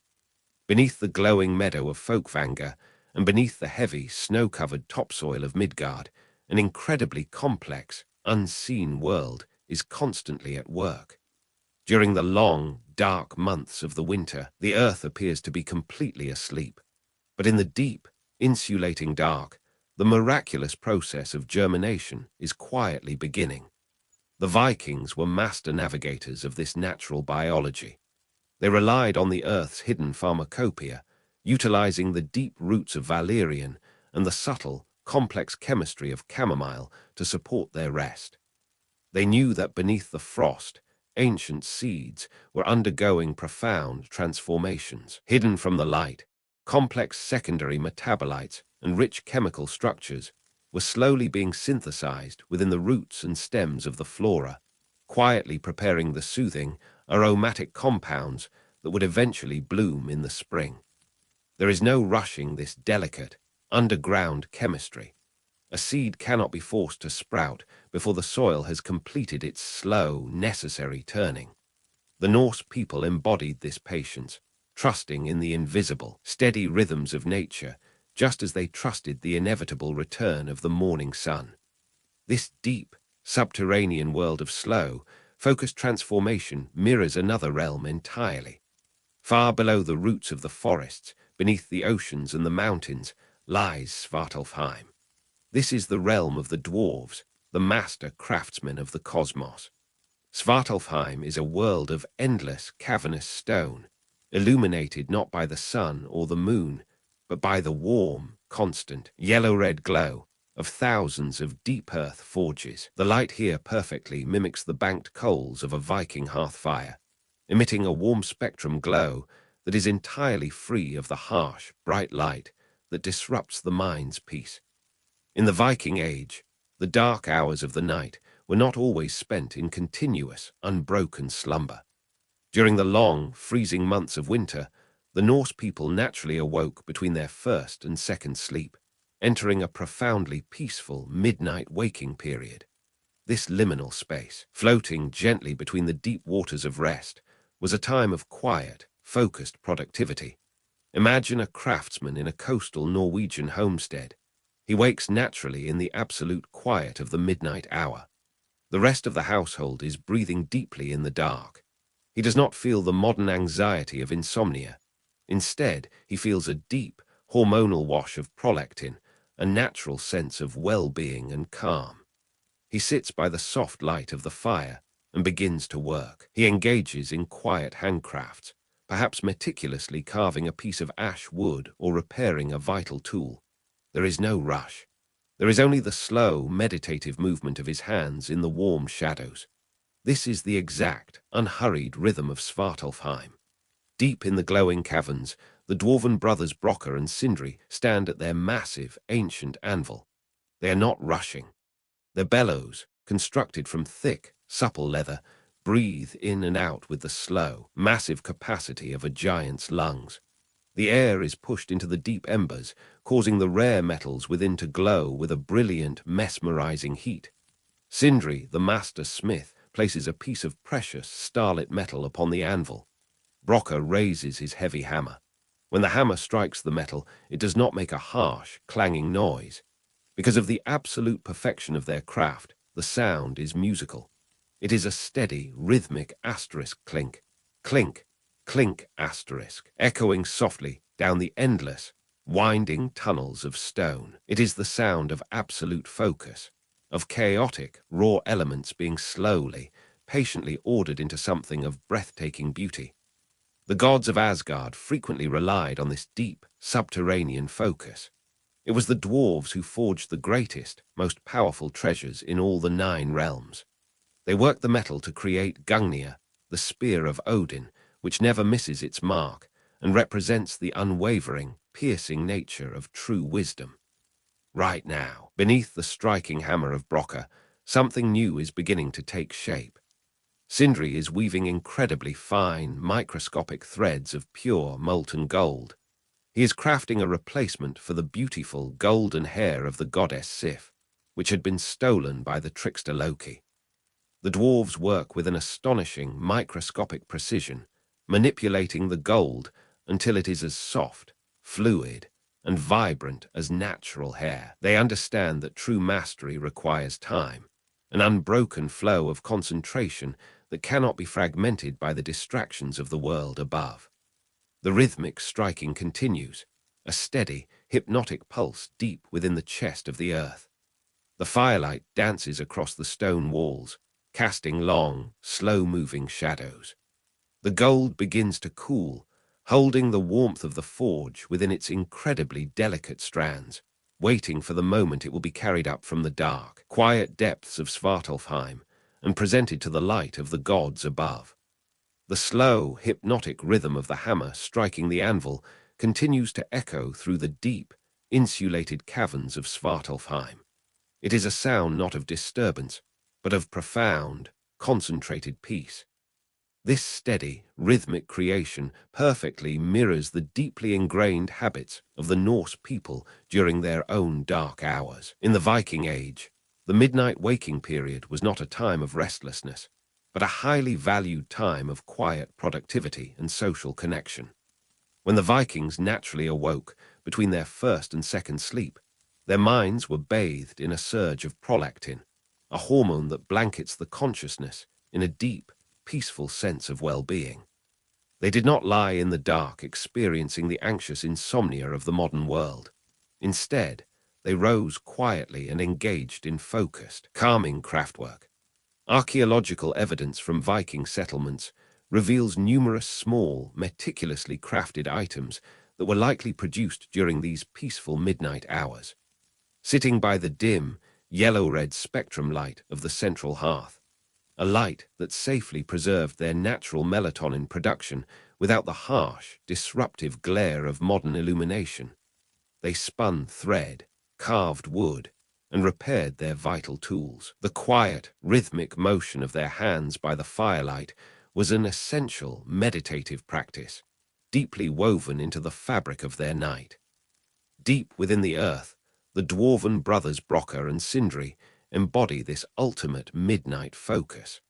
Beneath the glowing meadow of Folkvanga, and beneath the heavy, snow-covered topsoil of Midgard, an incredibly complex, unseen world is constantly at work. During the long, dark months of the winter, the earth appears to be completely asleep. But in the deep, insulating dark, the miraculous process of germination is quietly beginning. The Vikings were master navigators of this natural biology. They relied on the earth's hidden pharmacopoeia, utilizing the deep roots of valerian and the subtle, complex chemistry of chamomile to support their rest. They knew that beneath the frost, ancient seeds were undergoing profound transformations. Hidden from the light, complex secondary metabolites and rich chemical structures were slowly being synthesized within the roots and stems of the flora, quietly preparing the soothing, aromatic compounds that would eventually bloom in the spring. There is no rushing this delicate, underground chemistry. A seed cannot be forced to sprout before the soil has completed its slow, necessary turning. The Norse people embodied this patience, trusting in the invisible, steady rhythms of nature, just as they trusted the inevitable return of the morning sun. This deep, subterranean world of slow, focused transformation mirrors another realm entirely. Far below the roots of the forests, beneath the oceans and the mountains, lies Svartalfheim. This is the realm of the dwarves, the master craftsmen of the cosmos. Svartalfheim is a world of endless, cavernous stone, illuminated not by the sun or the moon, but by the warm, constant, yellow-red glow of thousands of deep earth forges. The light here perfectly mimics the banked coals of a Viking hearthfire, emitting a warm spectrum glow that is entirely free of the harsh, bright light that disrupts the mind's peace. In the Viking Age, the dark hours of the night were not always spent in continuous, unbroken slumber. During the long, freezing months of winter, the Norse people naturally awoke between their first and second sleep, entering a profoundly peaceful midnight waking period. This liminal space, floating gently between the deep waters of rest, was a time of quiet, focused productivity. Imagine a craftsman in a coastal Norwegian homestead. He wakes naturally in the absolute quiet of the midnight hour. The rest of the household is breathing deeply in the dark. He does not feel the modern anxiety of insomnia. Instead, he feels a deep, hormonal wash of prolactin, a natural sense of well-being and calm. He sits by the soft light of the fire and begins to work. He engages in quiet handcrafts, perhaps meticulously carving a piece of ash wood or repairing a vital tool. There is no rush. There is only the slow, meditative movement of his hands in the warm shadows. This is the exact, unhurried rhythm of Svartalfheim. Deep in the glowing caverns, the dwarven brothers Brocker and Sindri stand at their massive, ancient anvil. They are not rushing. Their bellows, constructed from thick, supple leather, breathe in and out with the slow, massive capacity of a giant's lungs. The air is pushed into the deep embers, causing the rare metals within to glow with a brilliant, mesmerizing heat. Sindri, the master smith, places a piece of precious, starlit metal upon the anvil. Brocker raises his heavy hammer. When the hammer strikes the metal, it does not make a harsh, clanging noise. Because of the absolute perfection of their craft, the sound is musical. It is a steady, rhythmic asterisk clink, clink, clink asterisk, echoing softly down the endless, winding tunnels of stone. It is the sound of absolute focus, of chaotic, raw elements being slowly, patiently ordered into something of breathtaking beauty. The gods of Asgard frequently relied on this deep, subterranean focus. It was the dwarves who forged the greatest, most powerful treasures in all the 9 realms. They worked the metal to create Gungnir, the spear of Odin, which never misses its mark and represents the unwavering, piercing nature of true wisdom. Right now, beneath the striking hammer of Brocker, something new is beginning to take shape. Sindri is weaving incredibly fine, microscopic threads of pure, molten gold. He is crafting a replacement for the beautiful golden hair of the goddess Sif, which had been stolen by the trickster Loki. The dwarves work with an astonishing, microscopic precision, manipulating the gold until it is as soft, fluid, and vibrant as natural hair. They understand that true mastery requires time, an unbroken flow of concentration that cannot be fragmented by the distractions of the world above. The rhythmic striking continues, a steady, hypnotic pulse deep within the chest of the earth. The firelight dances across the stone walls, casting long, slow-moving shadows. The gold begins to cool, holding the warmth of the forge within its incredibly delicate strands, waiting for the moment it will be carried up from the dark, quiet depths of Svartalfheim and presented to the light of the gods above. The slow, hypnotic rhythm of the hammer striking the anvil continues to echo through the deep, insulated caverns of Svartalfheim. It is a sound not of disturbance, but of profound, concentrated peace. This steady, rhythmic creation perfectly mirrors the deeply ingrained habits of the Norse people during their own dark hours. In the Viking Age, the midnight waking period was not a time of restlessness, but a highly valued time of quiet productivity and social connection. When the Vikings naturally awoke between their first and second sleep, their minds were bathed in a surge of prolactin, a hormone that blankets the consciousness in a deep, peaceful sense of well-being. They did not lie in the dark experiencing the anxious insomnia of the modern world. Instead, they rose quietly and engaged in focused, calming craftwork. Archaeological evidence from Viking settlements reveals numerous small, meticulously crafted items that were likely produced during these peaceful midnight hours. Sitting by the dim, yellow-red spectrum light of the central hearth, a light that safely preserved their natural melatonin production without the harsh, disruptive glare of modern illumination, they spun thread, carved wood, and repaired their vital tools. The quiet, rhythmic motion of their hands by the firelight was an essential meditative practice, deeply woven into the fabric of their night. Deep within the earth, the dwarven brothers Brocker and Sindri embody this ultimate midnight focus.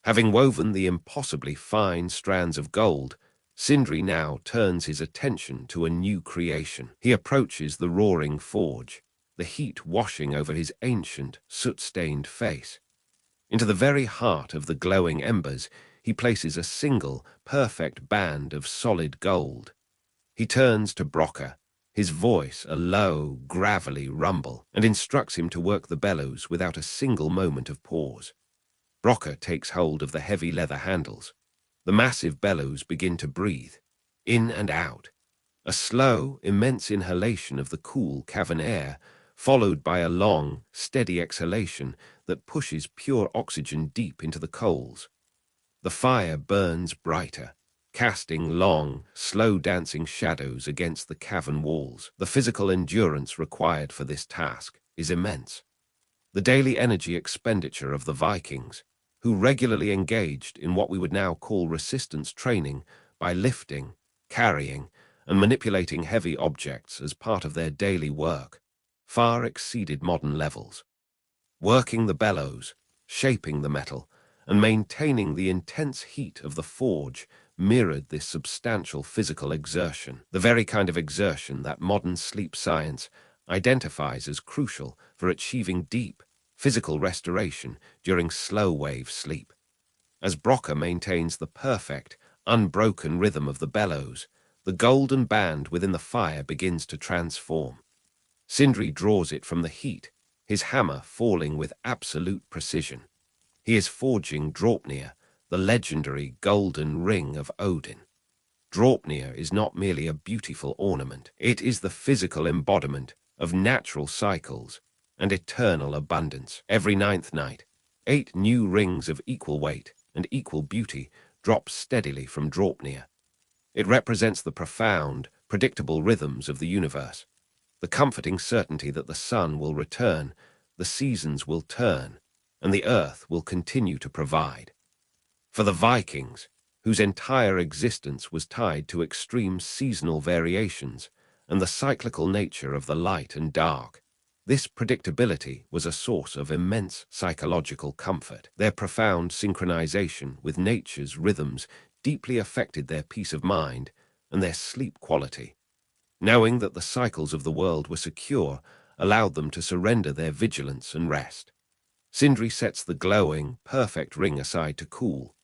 Having woven the impossibly fine strands of gold, Sindri now turns his attention to a new creation. He approaches the roaring forge, the heat washing over his ancient, soot-stained face. Into the very heart of the glowing embers, he places a single, perfect band of solid gold. He turns to Brocker, his voice a low, gravelly rumble, and instructs him to work the bellows without a single moment of pause. Brocker takes hold of the heavy leather handles. The massive bellows begin to breathe, in and out. A slow, immense inhalation of the cool cavern air, followed by a long, steady exhalation that pushes pure oxygen deep into the coals. The fire burns brighter, casting long, slow-dancing shadows against the cavern walls. The physical endurance required for this task is immense. The daily energy expenditure of the Vikings, who regularly engaged in what we would now call resistance training by lifting, carrying, and manipulating heavy objects as part of their daily work far exceeded modern levels. Working the bellows, shaping the metal, and maintaining the intense heat of the forge mirrored this substantial physical exertion, the very kind of exertion that modern sleep science identifies as crucial for achieving deep, physical restoration during slow-wave sleep. As Broca maintains the perfect, unbroken rhythm of the bellows, the golden band within the fire begins to transform. Sindri draws it from the heat, his hammer falling with absolute precision. He is forging Draupnir, the legendary golden ring of Odin. Draupnir is not merely a beautiful ornament, it is the physical embodiment of natural cycles and eternal abundance. Every ninth night, 8 new rings of equal weight and equal beauty drop steadily from Draupnir. It represents the profound, predictable rhythms of the universe, the comforting certainty that the sun will return, the seasons will turn, and the earth will continue to provide. For the Vikings, whose entire existence was tied to extreme seasonal variations and the cyclical nature of the light and dark, this predictability was a source of immense psychological comfort. Their profound synchronization with nature's rhythms deeply affected their peace of mind and their sleep quality. Knowing that the cycles of the world were secure allowed them to surrender their vigilance and rest. Sindri sets the glowing, perfect ring aside to cool.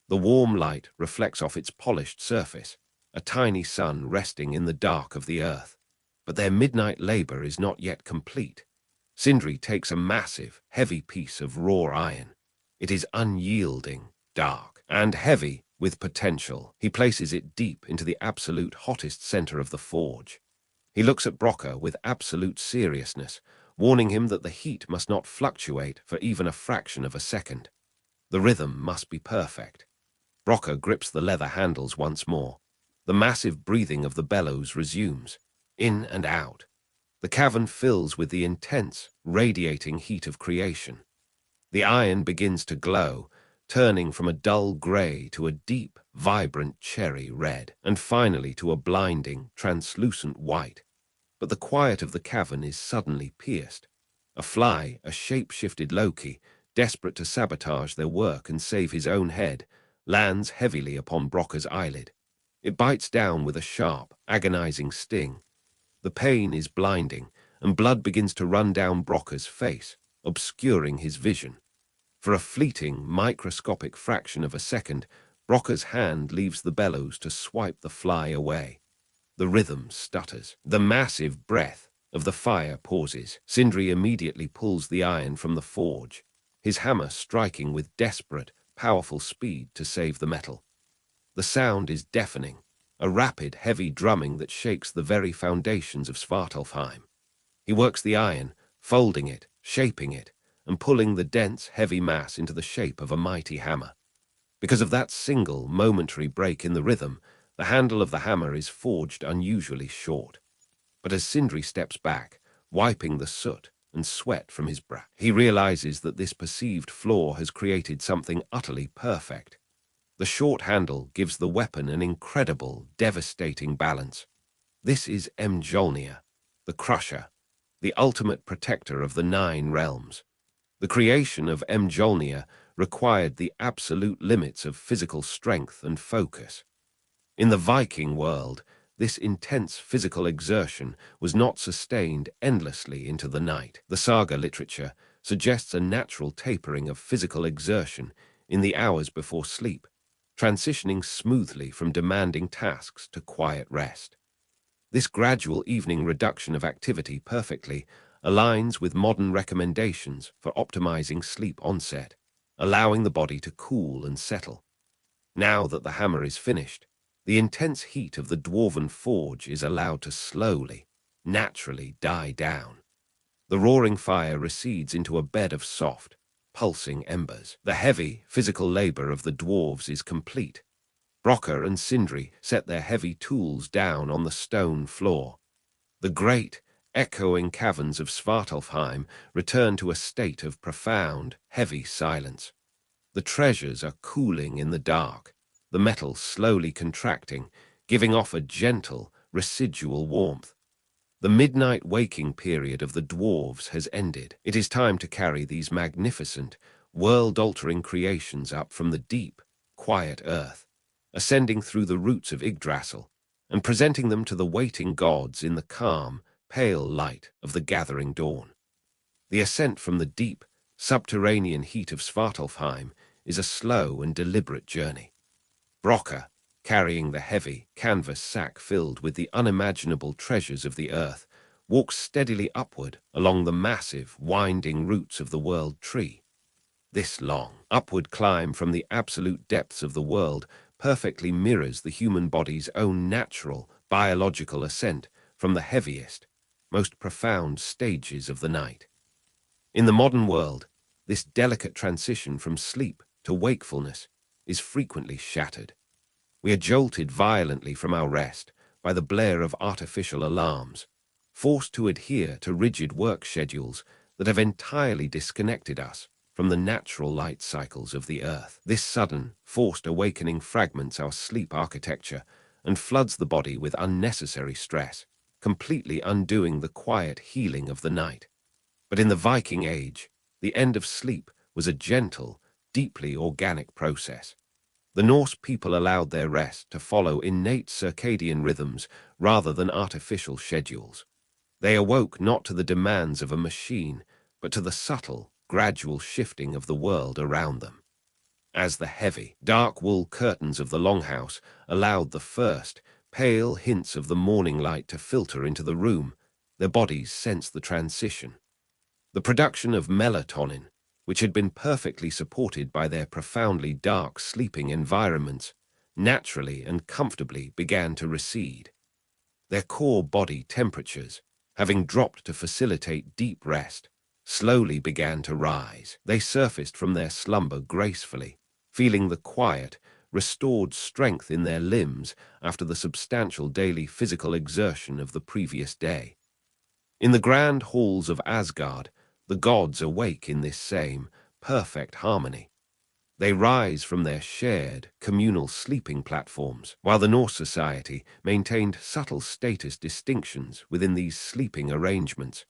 The warm light reflects off its polished surface, a tiny sun resting in the dark of the earth. But their midnight labor is not yet complete. Sindri takes a massive, heavy piece of raw iron. It is unyielding, dark, and heavy with potential. He places it deep into the absolute hottest center of the forge. He looks at Broca with absolute seriousness, warning him that the heat must not fluctuate for even a fraction of a second. The rhythm must be perfect. Broca grips the leather handles once more. The massive breathing of the bellows resumes, in and out. The cavern fills with the intense, radiating heat of creation. The iron begins to glow, turning from a dull gray to a deep, vibrant cherry red, and finally to a blinding, translucent white. But the quiet of the cavern is suddenly pierced. A fly, a shape-shifted Loki, desperate to sabotage their work and save his own head, lands heavily upon Broca's eyelid. It bites down with a sharp, agonizing sting. The pain is blinding, and blood begins to run down Broca's face, obscuring his vision. For a fleeting, microscopic fraction of a second, Broca's hand leaves the bellows to swipe the fly away. The rhythm stutters. The massive breath of the fire pauses. Sindri immediately pulls the iron from the forge, his hammer striking with desperate, powerful speed to save the metal. The sound is deafening, a rapid, heavy drumming that shakes the very foundations of Svartalfheim. He works the iron, folding it, shaping it, and pulling the dense, heavy mass into the shape of a mighty hammer. Because of that single, momentary break in the rhythm, the handle of the hammer is forged unusually short. But as Sindri steps back, wiping the soot and sweat from his brow, he realizes that this perceived flaw has created something utterly perfect. The short handle gives the weapon an incredible, devastating balance. This is Mjolnir, the Crusher, the ultimate protector of the 9 realms. The creation of Mjolnir required the absolute limits of physical strength and focus. In the Viking world, this intense physical exertion was not sustained endlessly into the night. The saga literature suggests a natural tapering of physical exertion in the hours before sleep, transitioning smoothly from demanding tasks to quiet rest. This gradual evening reduction of activity perfectly aligns with modern recommendations for optimizing sleep onset, allowing the body to cool and settle. Now that the hammer is finished, the intense heat of the dwarven forge is allowed to slowly, naturally die down. The roaring fire recedes into a bed of soft, pulsing embers. The heavy, physical labor of the dwarves is complete. Broca and Sindri set their heavy tools down on the stone floor. The great, echoing caverns of Svartalfheim return to a state of profound, heavy silence. The treasures are cooling in the dark, the metal slowly contracting, giving off a gentle, residual warmth. The midnight waking period of the dwarves has ended. It is time to carry these magnificent, world-altering creations up from the deep, quiet earth, ascending through the roots of Yggdrasil, and presenting them to the waiting gods in the calm, pale light of the gathering dawn. The ascent from the deep, subterranean heat of Svartalfheim is a slow and deliberate journey. Broca, carrying the heavy canvas sack filled with the unimaginable treasures of the earth, walks steadily upward along the massive, winding roots of the world tree. This long, upward climb from the absolute depths of the world perfectly mirrors the human body's own natural, biological ascent from the heaviest, most profound stages of the night. In the modern world, this delicate transition from sleep to wakefulness is frequently shattered. We are jolted violently from our rest by the blare of artificial alarms, forced to adhere to rigid work schedules that have entirely disconnected us from the natural light cycles of the earth. This sudden, forced awakening fragments our sleep architecture and floods the body with unnecessary stress, completely undoing the quiet healing of the night. But in the Viking Age, the end of sleep was a gentle, deeply organic process. The Norse people allowed their rest to follow innate circadian rhythms rather than artificial schedules. They awoke not to the demands of a machine, but to the subtle, gradual shifting of the world around them. As the heavy, dark wool curtains of the longhouse allowed the first, pale hints of the morning light to filter into the room, their bodies sensed the transition. The production of melatonin, which had been perfectly supported by their profoundly dark sleeping environments, naturally and comfortably began to recede. Their core body temperatures, having dropped to facilitate deep rest, slowly began to rise. They surfaced from their slumber gracefully, feeling the quiet, restored strength in their limbs after the substantial daily physical exertion of the previous day. In the grand halls of Asgard, the gods awake in this same, perfect harmony. They rise from their shared, communal sleeping platforms, while the Norse society maintained subtle status distinctions within these sleeping arrangements,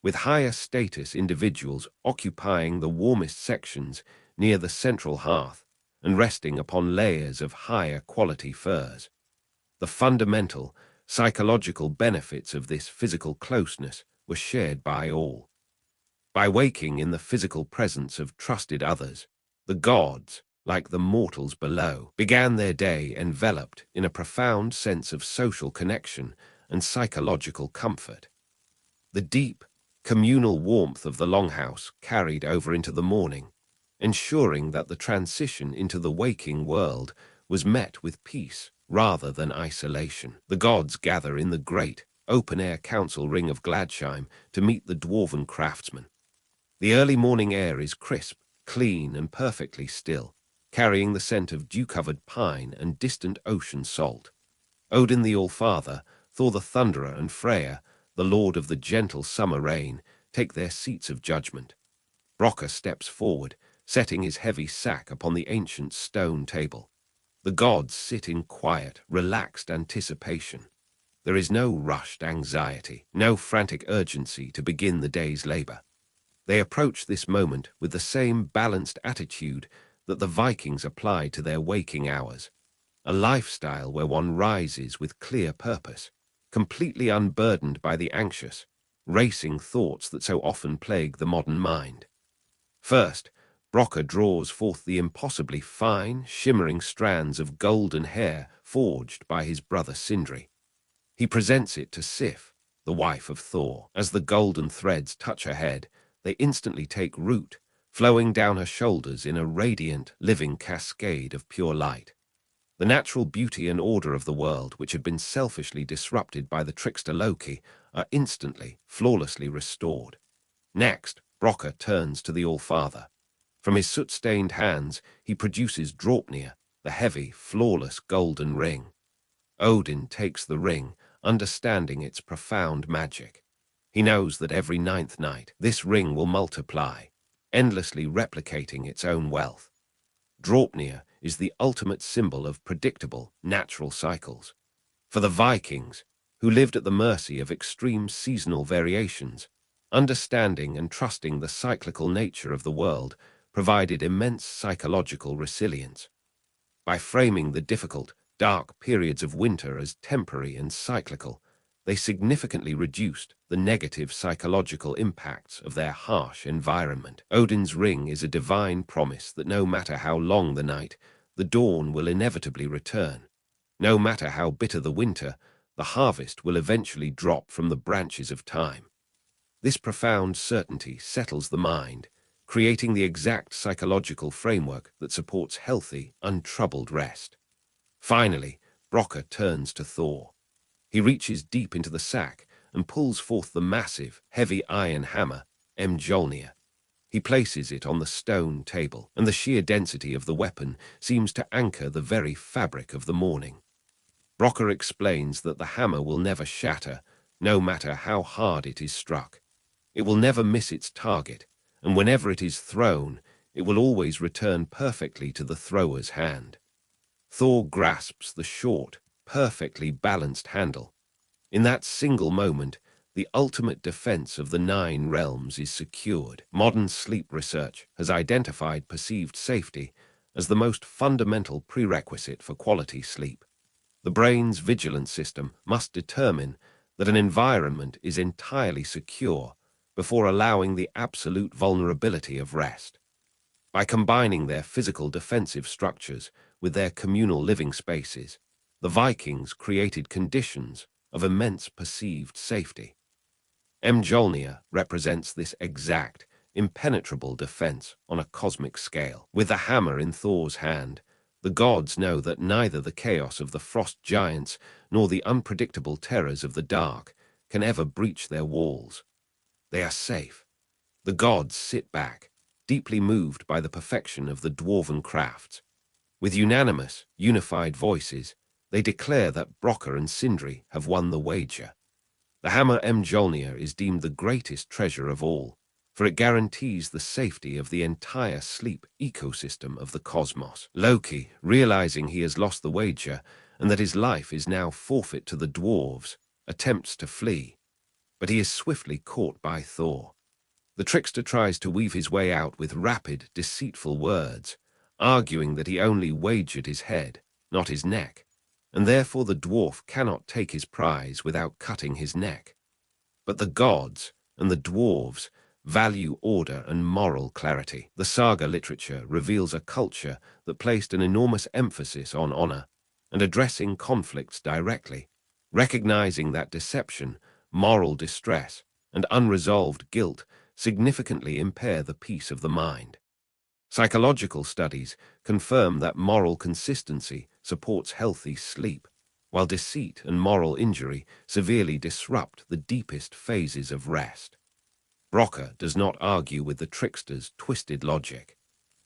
with higher status individuals occupying the warmest sections near the central hearth and resting upon layers of higher quality furs. The fundamental, psychological benefits of this physical closeness were shared by all. By waking in the physical presence of trusted others, the gods, like the mortals below, began their day enveloped in a profound sense of social connection and psychological comfort. The deep, communal warmth of the longhouse carried over into the morning, ensuring that the transition into the waking world was met with peace rather than isolation. The gods gather in the great, open-air council ring of Gladsheim to meet the dwarven craftsmen. The early morning air is crisp, clean, and perfectly still, carrying the scent of dew-covered pine and distant ocean salt. Odin the All-Father, Thor the Thunderer, and Freya, the lord of the gentle summer rain, take their seats of judgment. Broca steps forward, setting his heavy sack upon the ancient stone table. The gods sit in quiet, relaxed anticipation. There is no rushed anxiety, no frantic urgency to begin the day's labor. They approach this moment with the same balanced attitude that the Vikings applied to their waking hours, a lifestyle where one rises with clear purpose, completely unburdened by the anxious, racing thoughts that so often plague the modern mind. First, Broca draws forth the impossibly fine, shimmering strands of golden hair forged by his brother Sindri. He presents it to Sif, the wife of Thor. As the golden threads touch her head, they instantly take root, flowing down her shoulders in a radiant, living cascade of pure light. The natural beauty and order of the world, which had been selfishly disrupted by the trickster Loki, are instantly, flawlessly restored. Next, Broca turns to the All-Father. From his soot-stained hands, he produces Draupnir, the heavy, flawless golden ring. Odin takes the ring, understanding its profound magic. He knows that every ninth night, this ring will multiply, endlessly replicating its own wealth. Draupnir is the ultimate symbol of predictable, natural cycles. For the Vikings, who lived at the mercy of extreme seasonal variations. Understanding and trusting the cyclical nature of the world provided immense psychological resilience. By framing the difficult, dark periods of winter as temporary and cyclical, they significantly reduced the negative psychological impacts of their harsh environment. Odin's ring is a divine promise that no matter how long the night, the dawn will inevitably return. No matter how bitter the winter, the harvest will eventually drop from the branches of time. This profound certainty settles the mind, creating the exact psychological framework that supports healthy, untroubled rest. Finally, Broca turns to Thor. He reaches deep into the sack and pulls forth the massive, heavy iron hammer, Mjolnir. He places it on the stone table, and the sheer density of the weapon seems to anchor the very fabric of the morning. Broca explains that the hammer will never shatter, no matter how hard it is struck. It will never miss its target, and whenever it is thrown, it will always return perfectly to the thrower's hand. Thor grasps the short, perfectly balanced handle. In that single moment, the ultimate defense of the 9 realms is secured. Modern sleep research has identified perceived safety as the most fundamental prerequisite for quality sleep. The brain's vigilance system must determine that an environment is entirely secure before allowing the absolute vulnerability of rest. By combining their physical defensive structures with their communal living spaces, the Vikings created conditions of immense perceived safety. Mjolnir represents this exact, impenetrable defense on a cosmic scale. With the hammer in Thor's hand, the gods know that neither the chaos of the frost giants nor the unpredictable terrors of the dark can ever breach their walls. They are safe. The gods sit back, deeply moved by the perfection of the dwarven crafts. With unanimous, unified voices, they declare that Broca and Sindri have won the wager. The hammer Mjolnir is deemed the greatest treasure of all, for it guarantees the safety of the entire sleep ecosystem of the cosmos. Loki, realizing he has lost the wager and that his life is now forfeit to the dwarves, attempts to flee, but he is swiftly caught by Thor. The trickster tries to weave his way out with rapid, deceitful words, arguing that he only wagered his head, not his neck, and therefore the dwarf cannot take his prize without cutting his neck. But the gods and the dwarves value order and moral clarity. The saga literature reveals a culture that placed an enormous emphasis on honor and addressing conflicts directly, recognizing that deception, moral distress, and unresolved guilt significantly impair the peace of the mind. Psychological studies confirm that moral consistency supports healthy sleep, while deceit and moral injury severely disrupt the deepest phases of rest. Broca does not argue with the trickster's twisted logic.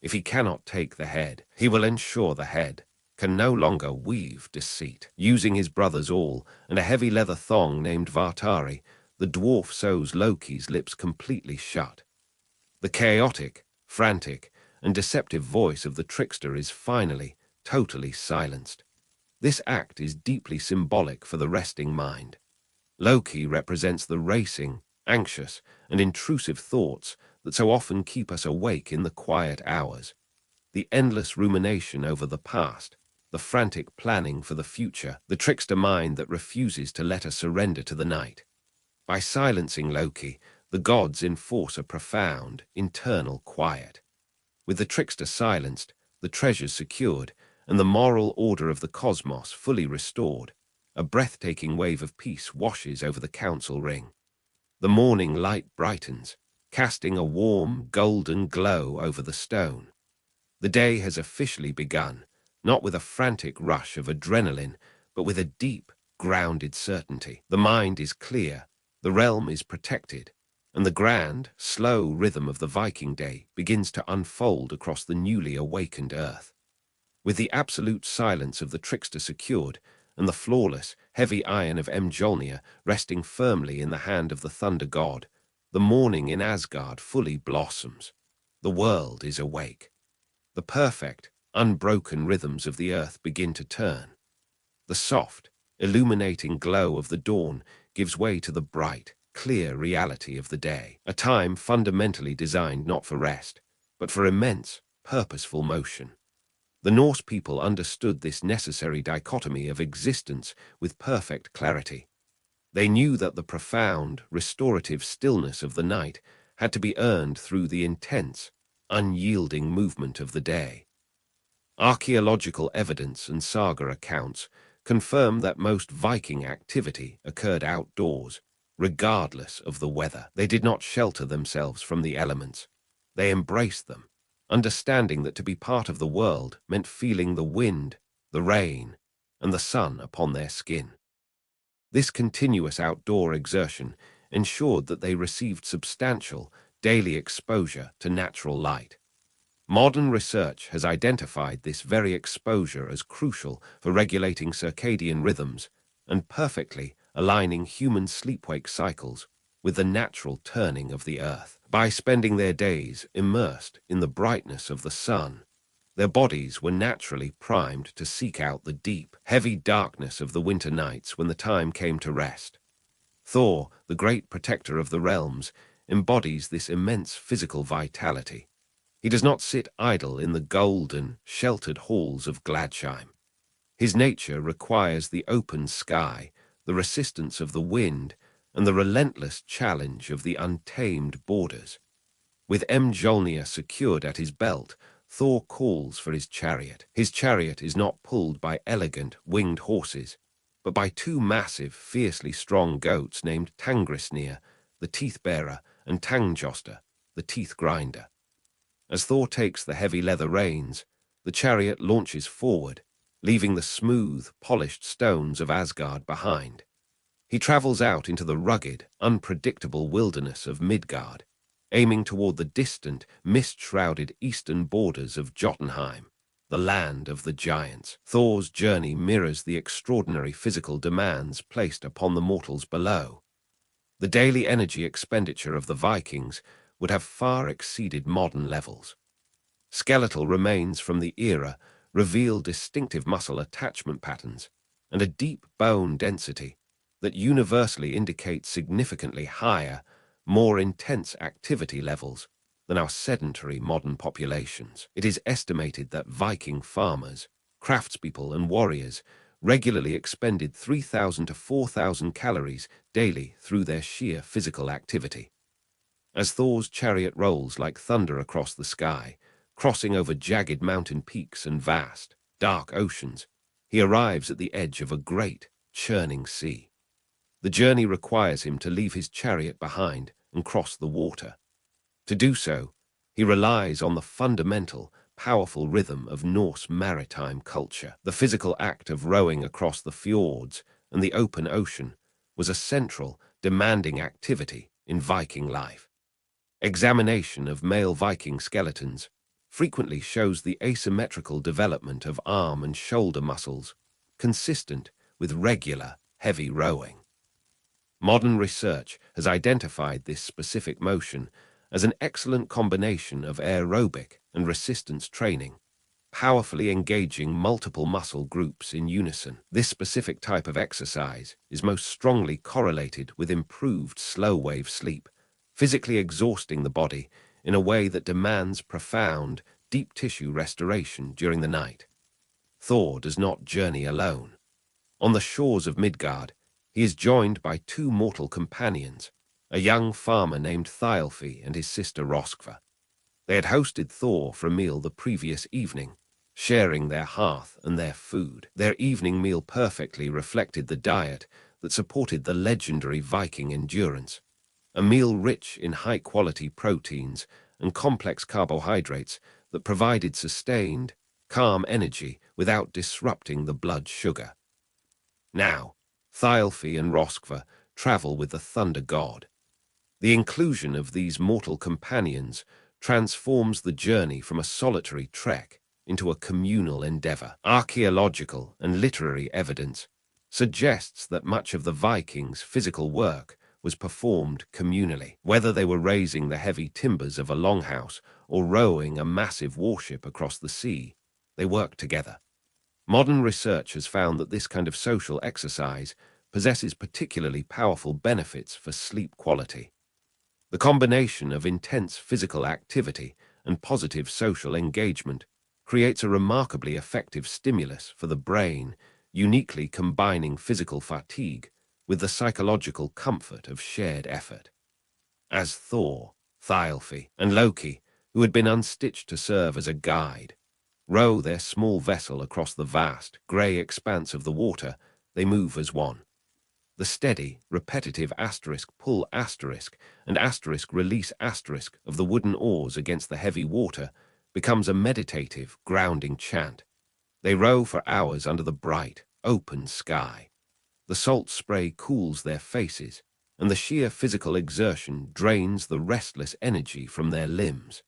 If he cannot take the head, he will ensure the head can no longer weave deceit. Using his brother's awl and a heavy leather thong named Vartari, the dwarf sews Loki's lips completely shut. The chaotic, frantic, and deceptive voice of the trickster is finally, totally silenced. This act is deeply symbolic for the resting mind. Loki represents the racing, anxious, and intrusive thoughts that so often keep us awake in the quiet hours. The endless rumination over the past, the frantic planning for the future, the trickster mind that refuses to let us surrender to the night. By silencing Loki, the gods enforce a profound, internal quiet. With the trickster silenced, the treasures secured, and the moral order of the cosmos fully restored, a breathtaking wave of peace washes over the council ring. The morning light brightens, casting a warm, golden glow over the stone. The day has officially begun, not with a frantic rush of adrenaline, but with a deep, grounded certainty. The mind is clear, the realm is protected, and the grand, slow rhythm of the Viking day begins to unfold across the newly awakened earth. With the absolute silence of the trickster secured, and the flawless, heavy iron of Mjolnir resting firmly in the hand of the thunder god, the morning in Asgard fully blossoms. The world is awake. The perfect, unbroken rhythms of the earth begin to turn. The soft, illuminating glow of the dawn gives way to the bright, clear reality of the day, a time fundamentally designed not for rest, but for immense, purposeful motion. The Norse people understood this necessary dichotomy of existence with perfect clarity. They knew that the profound, restorative stillness of the night had to be earned through the intense, unyielding movement of the day. Archaeological evidence and saga accounts confirm that most Viking activity occurred outdoors, regardless of the weather. They did not shelter themselves from the elements. They embraced them, understanding that to be part of the world meant feeling the wind, the rain, and the sun upon their skin. This continuous outdoor exertion ensured that they received substantial, daily exposure to natural light. Modern research has identified this very exposure as crucial for regulating circadian rhythms and perfectly aligning human sleep-wake cycles with the natural turning of the earth. By spending their days immersed in the brightness of the sun, their bodies were naturally primed to seek out the deep, heavy darkness of the winter nights when the time came to rest. Thor, the great protector of the realms, embodies this immense physical vitality. He does not sit idle in the golden, sheltered halls of Gladsheim. His nature requires the open sky, the resistance of the wind, and the relentless challenge of the untamed borders. With Mjolnir secured at his belt, Thor calls for his chariot. His chariot is not pulled by elegant, winged horses, but by two massive, fiercely strong goats named Tangrisnir, the teeth-bearer, and Tangjoster, the teeth-grinder. As Thor takes the heavy leather reins, the chariot launches forward, leaving the smooth, polished stones of Asgard behind. He travels out into the rugged, unpredictable wilderness of Midgard, aiming toward the distant, mist-shrouded eastern borders of Jotunheim, the land of the giants. Thor's journey mirrors the extraordinary physical demands placed upon the mortals below. The daily energy expenditure of the Vikings would have far exceeded modern levels. Skeletal remains from the era reveal distinctive muscle attachment patterns and a deep bone density that universally indicates significantly higher, more intense activity levels than our sedentary modern populations. It is estimated that Viking farmers, craftspeople, and warriors regularly expended 3,000 to 4,000 calories daily through their sheer physical activity. As Thor's chariot rolls like thunder across the sky, crossing over jagged mountain peaks and vast, dark oceans, he arrives at the edge of a great, churning sea. The journey requires him to leave his chariot behind and cross the water. To do so, he relies on the fundamental, powerful rhythm of Norse maritime culture. The physical act of rowing across the fjords and the open ocean was a central, demanding activity in Viking life. Examination of male Viking skeletons frequently shows the asymmetrical development of arm and shoulder muscles, consistent with regular, heavy rowing. Modern research has identified this specific motion as an excellent combination of aerobic and resistance training, powerfully engaging multiple muscle groups in unison. This specific type of exercise is most strongly correlated with improved slow-wave sleep, physically exhausting the body in a way that demands profound, deep tissue restoration during the night. Thor does not journey alone. On the shores of Midgard, he is joined by two mortal companions, a young farmer named Thialfi and his sister Roskva. They had hosted Thor for a meal the previous evening, sharing their hearth and their food. Their evening meal perfectly reflected the diet that supported the legendary Viking endurance, a meal rich in high-quality proteins and complex carbohydrates that provided sustained, calm energy without disrupting the blood sugar. Now, Thialfi and Roskva travel with the thunder god. The inclusion of these mortal companions transforms the journey from a solitary trek into a communal endeavor. Archaeological and literary evidence suggests that much of the Vikings' physical work was performed communally. Whether they were raising the heavy timbers of a longhouse or rowing a massive warship across the sea, they worked together. Modern research has found that this kind of social exercise possesses particularly powerful benefits for sleep quality. The combination of intense physical activity and positive social engagement creates a remarkably effective stimulus for the brain, uniquely combining physical fatigue with the psychological comfort of shared effort. As Thor, Thialfi, and Loki, who had been unstitched to serve as a guide, row their small vessel across the vast, grey expanse of the water, they move as one. The steady, repetitive asterisk pull asterisk and asterisk release asterisk of the wooden oars against the heavy water becomes a meditative, grounding chant. They row for hours under the bright, open sky. The salt spray cools their faces, and the sheer physical exertion drains the restless energy from their limbs.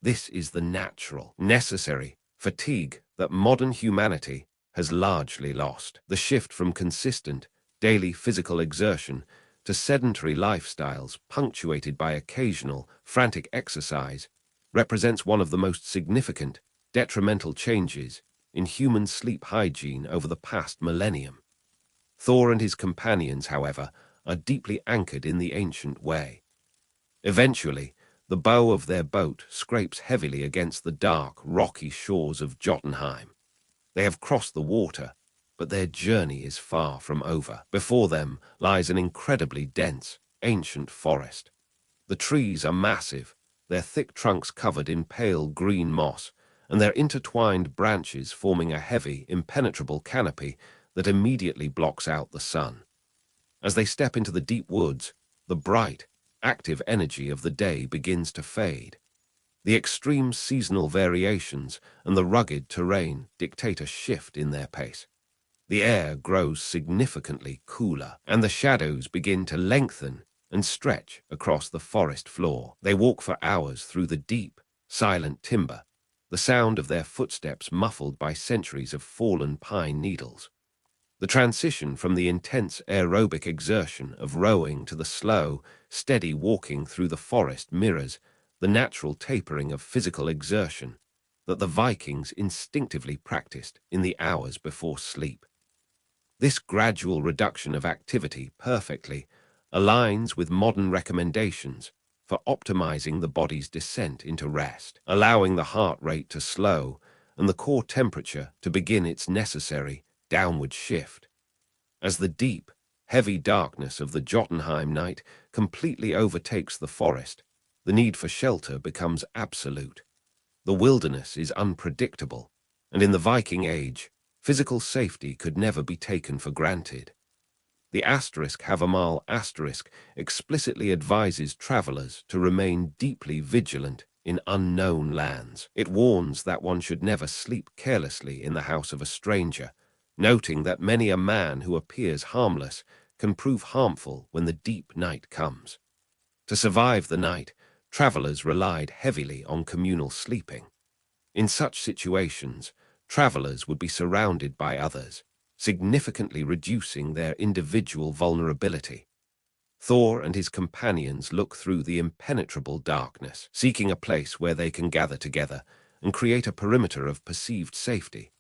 This is the natural, necessary fatigue that modern humanity has largely lost. The shift from consistent, daily physical exertion to sedentary lifestyles punctuated by occasional, frantic exercise represents one of the most significant, detrimental changes in human sleep hygiene over the past millennium. Thor and his companions, however, are deeply anchored in the ancient way. Eventually, the bow of their boat scrapes heavily against the dark, rocky shores of Jotunheim. They have crossed the water, but their journey is far from over. Before them lies an incredibly dense, ancient forest. The trees are massive, their thick trunks covered in pale green moss, and their intertwined branches forming a heavy, impenetrable canopy that immediately blocks out the sun. As they step into the deep woods, the bright, active energy of the day begins to fade. The extreme seasonal variations and the rugged terrain dictate a shift in their pace. The air grows significantly cooler, and the shadows begin to lengthen and stretch across the forest floor. They walk for hours through the deep, silent timber, the sound of their footsteps muffled by centuries of fallen pine needles. The transition from the intense aerobic exertion of rowing to the slow, steady walking through the forest mirrors the natural tapering of physical exertion that the Vikings instinctively practiced in the hours before sleep. This gradual reduction of activity perfectly aligns with modern recommendations for optimizing the body's descent into rest, allowing the heart rate to slow and the core temperature to begin its necessary downward shift. As the deep, heavy darkness of the Jotunheim night completely overtakes the forest, the need for shelter becomes absolute. The wilderness is unpredictable, and in the Viking Age, physical safety could never be taken for granted. The *Havamál* explicitly advises travelers to remain deeply vigilant in unknown lands. It warns that one should never sleep carelessly in the house of a stranger, noting that many a man who appears harmless can prove harmful when the deep night comes. To survive the night, travelers relied heavily on communal sleeping. In such situations, travelers would be surrounded by others, significantly reducing their individual vulnerability. Thor and his companions look through the impenetrable darkness, seeking a place where they can gather together and create a perimeter of perceived safety,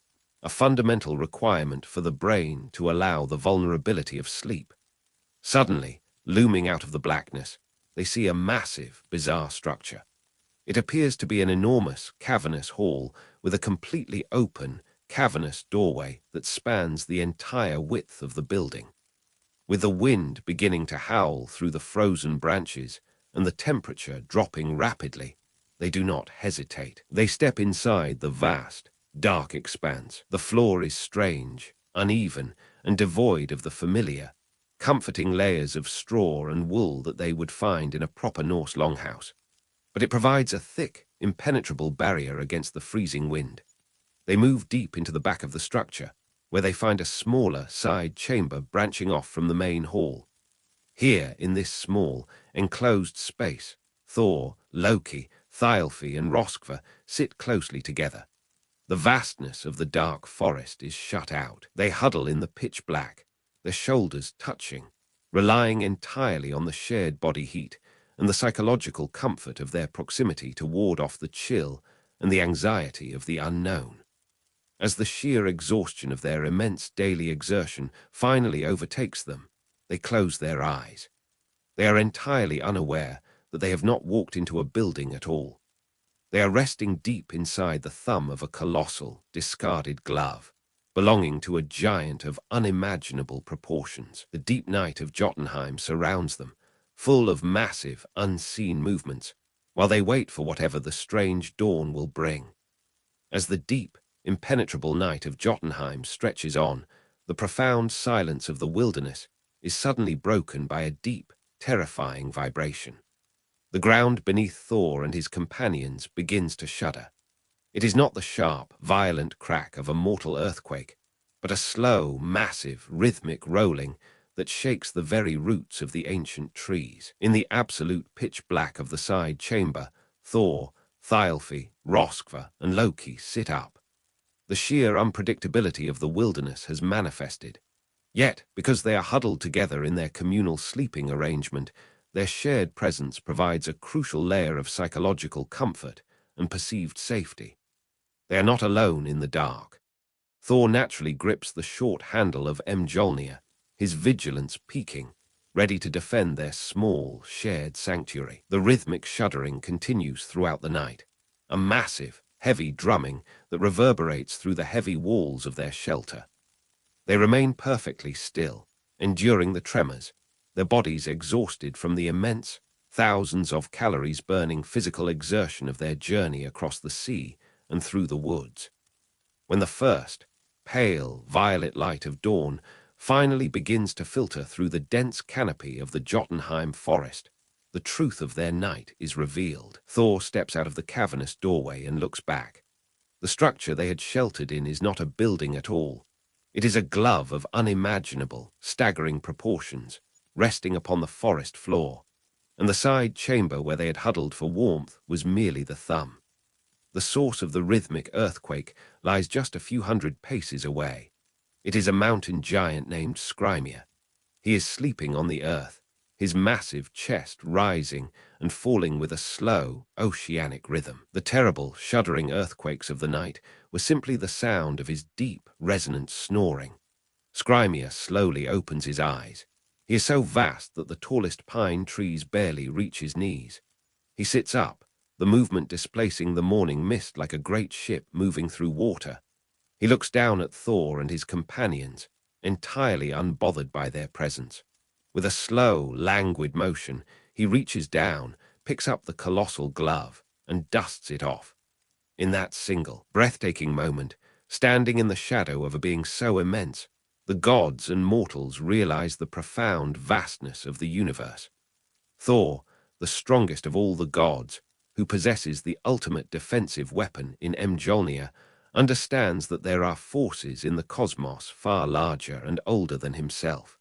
a fundamental requirement for the brain to allow the vulnerability of sleep. Suddenly, looming out of the blackness, they see a massive, bizarre structure. It appears to be an enormous, cavernous hall with a completely open, cavernous doorway that spans the entire width of the building. With the wind beginning to howl through the frozen branches and the temperature dropping rapidly, they do not hesitate. They step inside the vast, dark expanse. The floor is strange, uneven, and devoid of the familiar, comforting layers of straw and wool that they would find in a proper Norse longhouse. But it provides a thick, impenetrable barrier against the freezing wind. They move deep into the back of the structure, where they find a smaller side chamber branching off from the main hall. Here, in this small, enclosed space, Thor, Loki, Thialfi, and Roskva sit closely together. The vastness of the dark forest is shut out. They huddle in the pitch black, their shoulders touching, relying entirely on the shared body heat and the psychological comfort of their proximity to ward off the chill and the anxiety of the unknown. As the sheer exhaustion of their immense daily exertion finally overtakes them, they close their eyes. They are entirely unaware that they have not walked into a building at all. They are resting deep inside the thumb of a colossal, discarded glove, belonging to a giant of unimaginable proportions. The deep night of Jotunheim surrounds them, full of massive, unseen movements, while they wait for whatever the strange dawn will bring. As the deep, impenetrable night of Jotunheim stretches on, the profound silence of the wilderness is suddenly broken by a deep, terrifying vibration. The ground beneath Thor and his companions begins to shudder. It is not the sharp, violent crack of a mortal earthquake, but a slow, massive, rhythmic rolling that shakes the very roots of the ancient trees. In the absolute pitch black of the side chamber, Thor, Thialfi, Roskva, and Loki sit up. The sheer unpredictability of the wilderness has manifested. Yet, because they are huddled together in their communal sleeping arrangement, their shared presence provides a crucial layer of psychological comfort and perceived safety. They are not alone in the dark. Thor naturally grips the short handle of Mjolnir, his vigilance peaking, ready to defend their small, shared sanctuary. The rhythmic shuddering continues throughout the night, a massive, heavy drumming that reverberates through the heavy walls of their shelter. They remain perfectly still, enduring the tremors, their bodies exhausted from the immense, thousands of calories burning physical exertion of their journey across the sea and through the woods. When the first, pale, violet light of dawn finally begins to filter through the dense canopy of the Jotunheim forest, the truth of their night is revealed. Thor steps out of the cavernous doorway and looks back. The structure they had sheltered in is not a building at all. It is a glove of unimaginable, staggering proportions, resting upon the forest floor, and the side chamber where they had huddled for warmth was merely the thumb. The source of the rhythmic earthquake lies just a few hundred paces away. It is a mountain giant named Skrymir. He is sleeping on the earth, his massive chest rising and falling with a slow, oceanic rhythm. The terrible, shuddering earthquakes of the night were simply the sound of his deep, resonant snoring. Skrymir slowly opens his eyes. He is so vast that the tallest pine trees barely reach his knees. He sits up, the movement displacing the morning mist like a great ship moving through water. He looks down at Thor and his companions, entirely unbothered by their presence. With a slow, languid motion, he reaches down, picks up the colossal glove, and dusts it off. In that single, breathtaking moment, standing in the shadow of a being so immense, the gods and mortals realize the profound vastness of the universe. Thor, the strongest of all the gods, who possesses the ultimate defensive weapon in Mjolnir, understands that there are forces in the cosmos far larger and older than himself.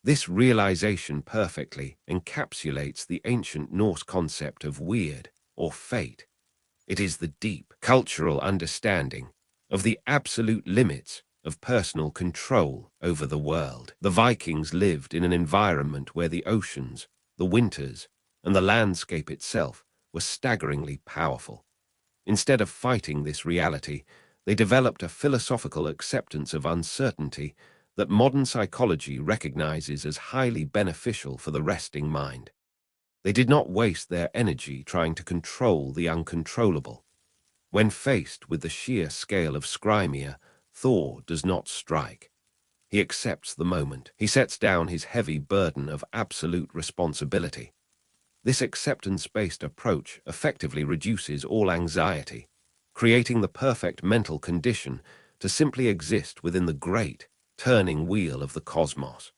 This realization perfectly encapsulates the ancient Norse concept of weird or fate. It is the deep cultural understanding of the absolute limits of personal control over the world. The Vikings lived in an environment where the oceans, the winters, and the landscape itself were staggeringly powerful. Instead of fighting this reality, they developed a philosophical acceptance of uncertainty that modern psychology recognizes as highly beneficial for the resting mind. They did not waste their energy trying to control the uncontrollable. When faced with the sheer scale of Skrymir, Thor does not strike. He accepts the moment. He sets down his heavy burden of absolute responsibility. This acceptance-based approach effectively reduces all anxiety, creating the perfect mental condition to simply exist within the great, turning wheel of the cosmos.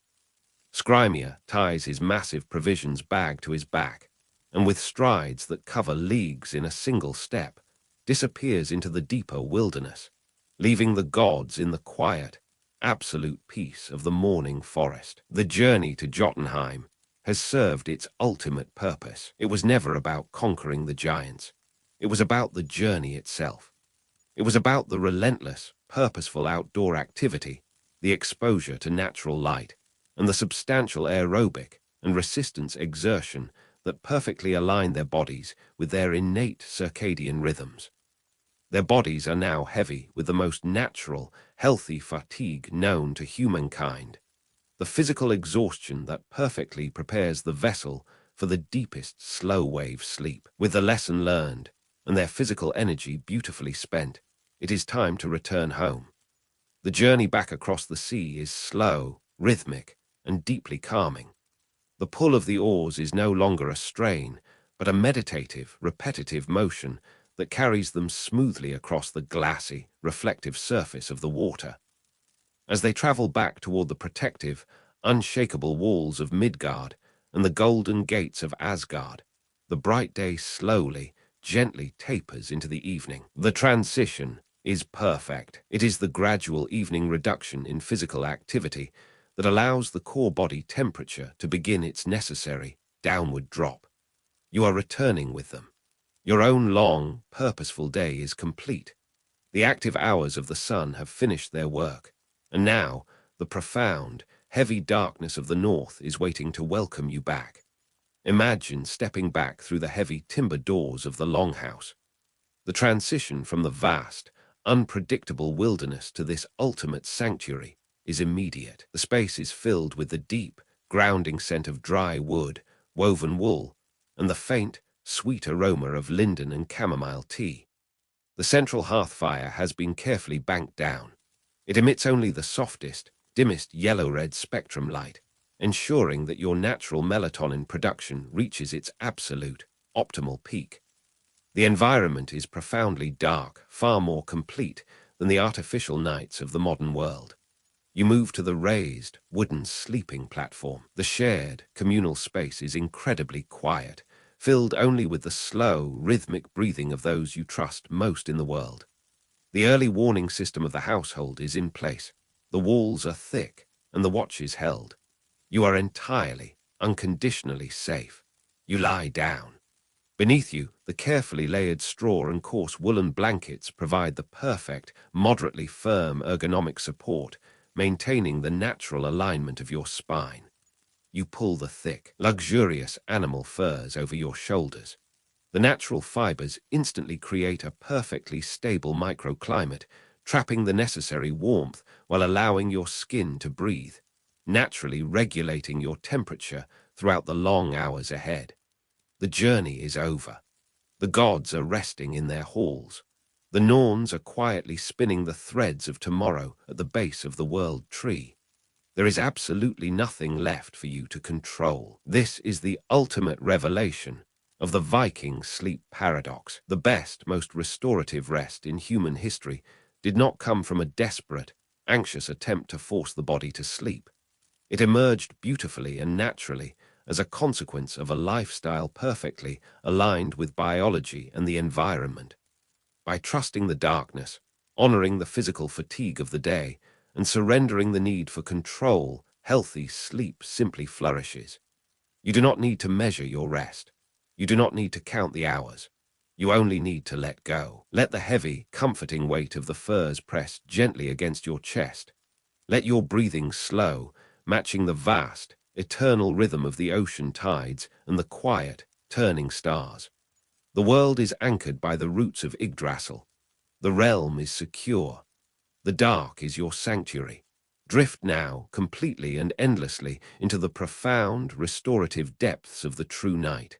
Skrymir ties his massive provisions bag to his back, and with strides that cover leagues in a single step, disappears into the deeper wilderness, leaving the gods in the quiet, absolute peace of the morning forest. The journey to Jotunheim has served its ultimate purpose. It was never about conquering the giants. It was about the journey itself. It was about the relentless, purposeful outdoor activity, the exposure to natural light, and the substantial aerobic and resistance exertion that perfectly aligned their bodies with their innate circadian rhythms. Their bodies are now heavy with the most natural, healthy fatigue known to humankind. The physical exhaustion that perfectly prepares the vessel for the deepest slow-wave sleep. With the lesson learned and their physical energy beautifully spent, it is time to return home. The journey back across the sea is slow, rhythmic, and deeply calming. The pull of the oars is no longer a strain, but a meditative, repetitive motion that carries them smoothly across the glassy, reflective surface of the water. As they travel back toward the protective, unshakable walls of Midgard and the golden gates of Asgard, the bright day slowly, gently tapers into the evening. The transition is perfect. It is the gradual evening reduction in physical activity that allows the core body temperature to begin its necessary downward drop. You are returning with them. Your own long, purposeful day is complete. The active hours of the sun have finished their work, and now the profound, heavy darkness of the north is waiting to welcome you back. Imagine stepping back through the heavy timber doors of the longhouse. The transition from the vast, unpredictable wilderness to this ultimate sanctuary is immediate. The space is filled with the deep, grounding scent of dry wood, woven wool, and the faint, sweet aroma of linden and chamomile tea. The central hearthfire has been carefully banked down. It emits only the softest, dimmest yellow-red spectrum light, ensuring that your natural melatonin production reaches its absolute, optimal peak. The environment is profoundly dark, far more complete than the artificial nights of the modern world. You move to the raised, wooden sleeping platform. The shared, communal space is incredibly quiet, filled only with the slow, rhythmic breathing of those you trust most in the world. The early warning system of the household is in place. The walls are thick, and the watch is held. You are entirely, unconditionally safe. You lie down. Beneath you, the carefully layered straw and coarse woolen blankets provide the perfect, moderately firm ergonomic support, maintaining the natural alignment of your spine. You pull the thick, luxurious animal furs over your shoulders. The natural fibers instantly create a perfectly stable microclimate, trapping the necessary warmth while allowing your skin to breathe, naturally regulating your temperature throughout the long hours ahead. The journey is over. The gods are resting in their halls. The Norns are quietly spinning the threads of tomorrow at the base of the world tree. There is absolutely nothing left for you to control. This is the ultimate revelation of the Viking sleep paradox. The best, most restorative rest in human history did not come from a desperate, anxious attempt to force the body to sleep. It emerged beautifully and naturally as a consequence of a lifestyle perfectly aligned with biology and the environment. By trusting the darkness, honoring the physical fatigue of the day, and surrendering the need for control, healthy sleep simply flourishes. You do not need to measure your rest. You do not need to count the hours. You only need to let go. Let the heavy, comforting weight of the furs press gently against your chest. Let your breathing slow, matching the vast, eternal rhythm of the ocean tides and the quiet, turning stars. The world is anchored by the roots of Yggdrasil. The realm is secure. The dark is your sanctuary. Drift now, completely and endlessly, into the profound, restorative depths of the true night.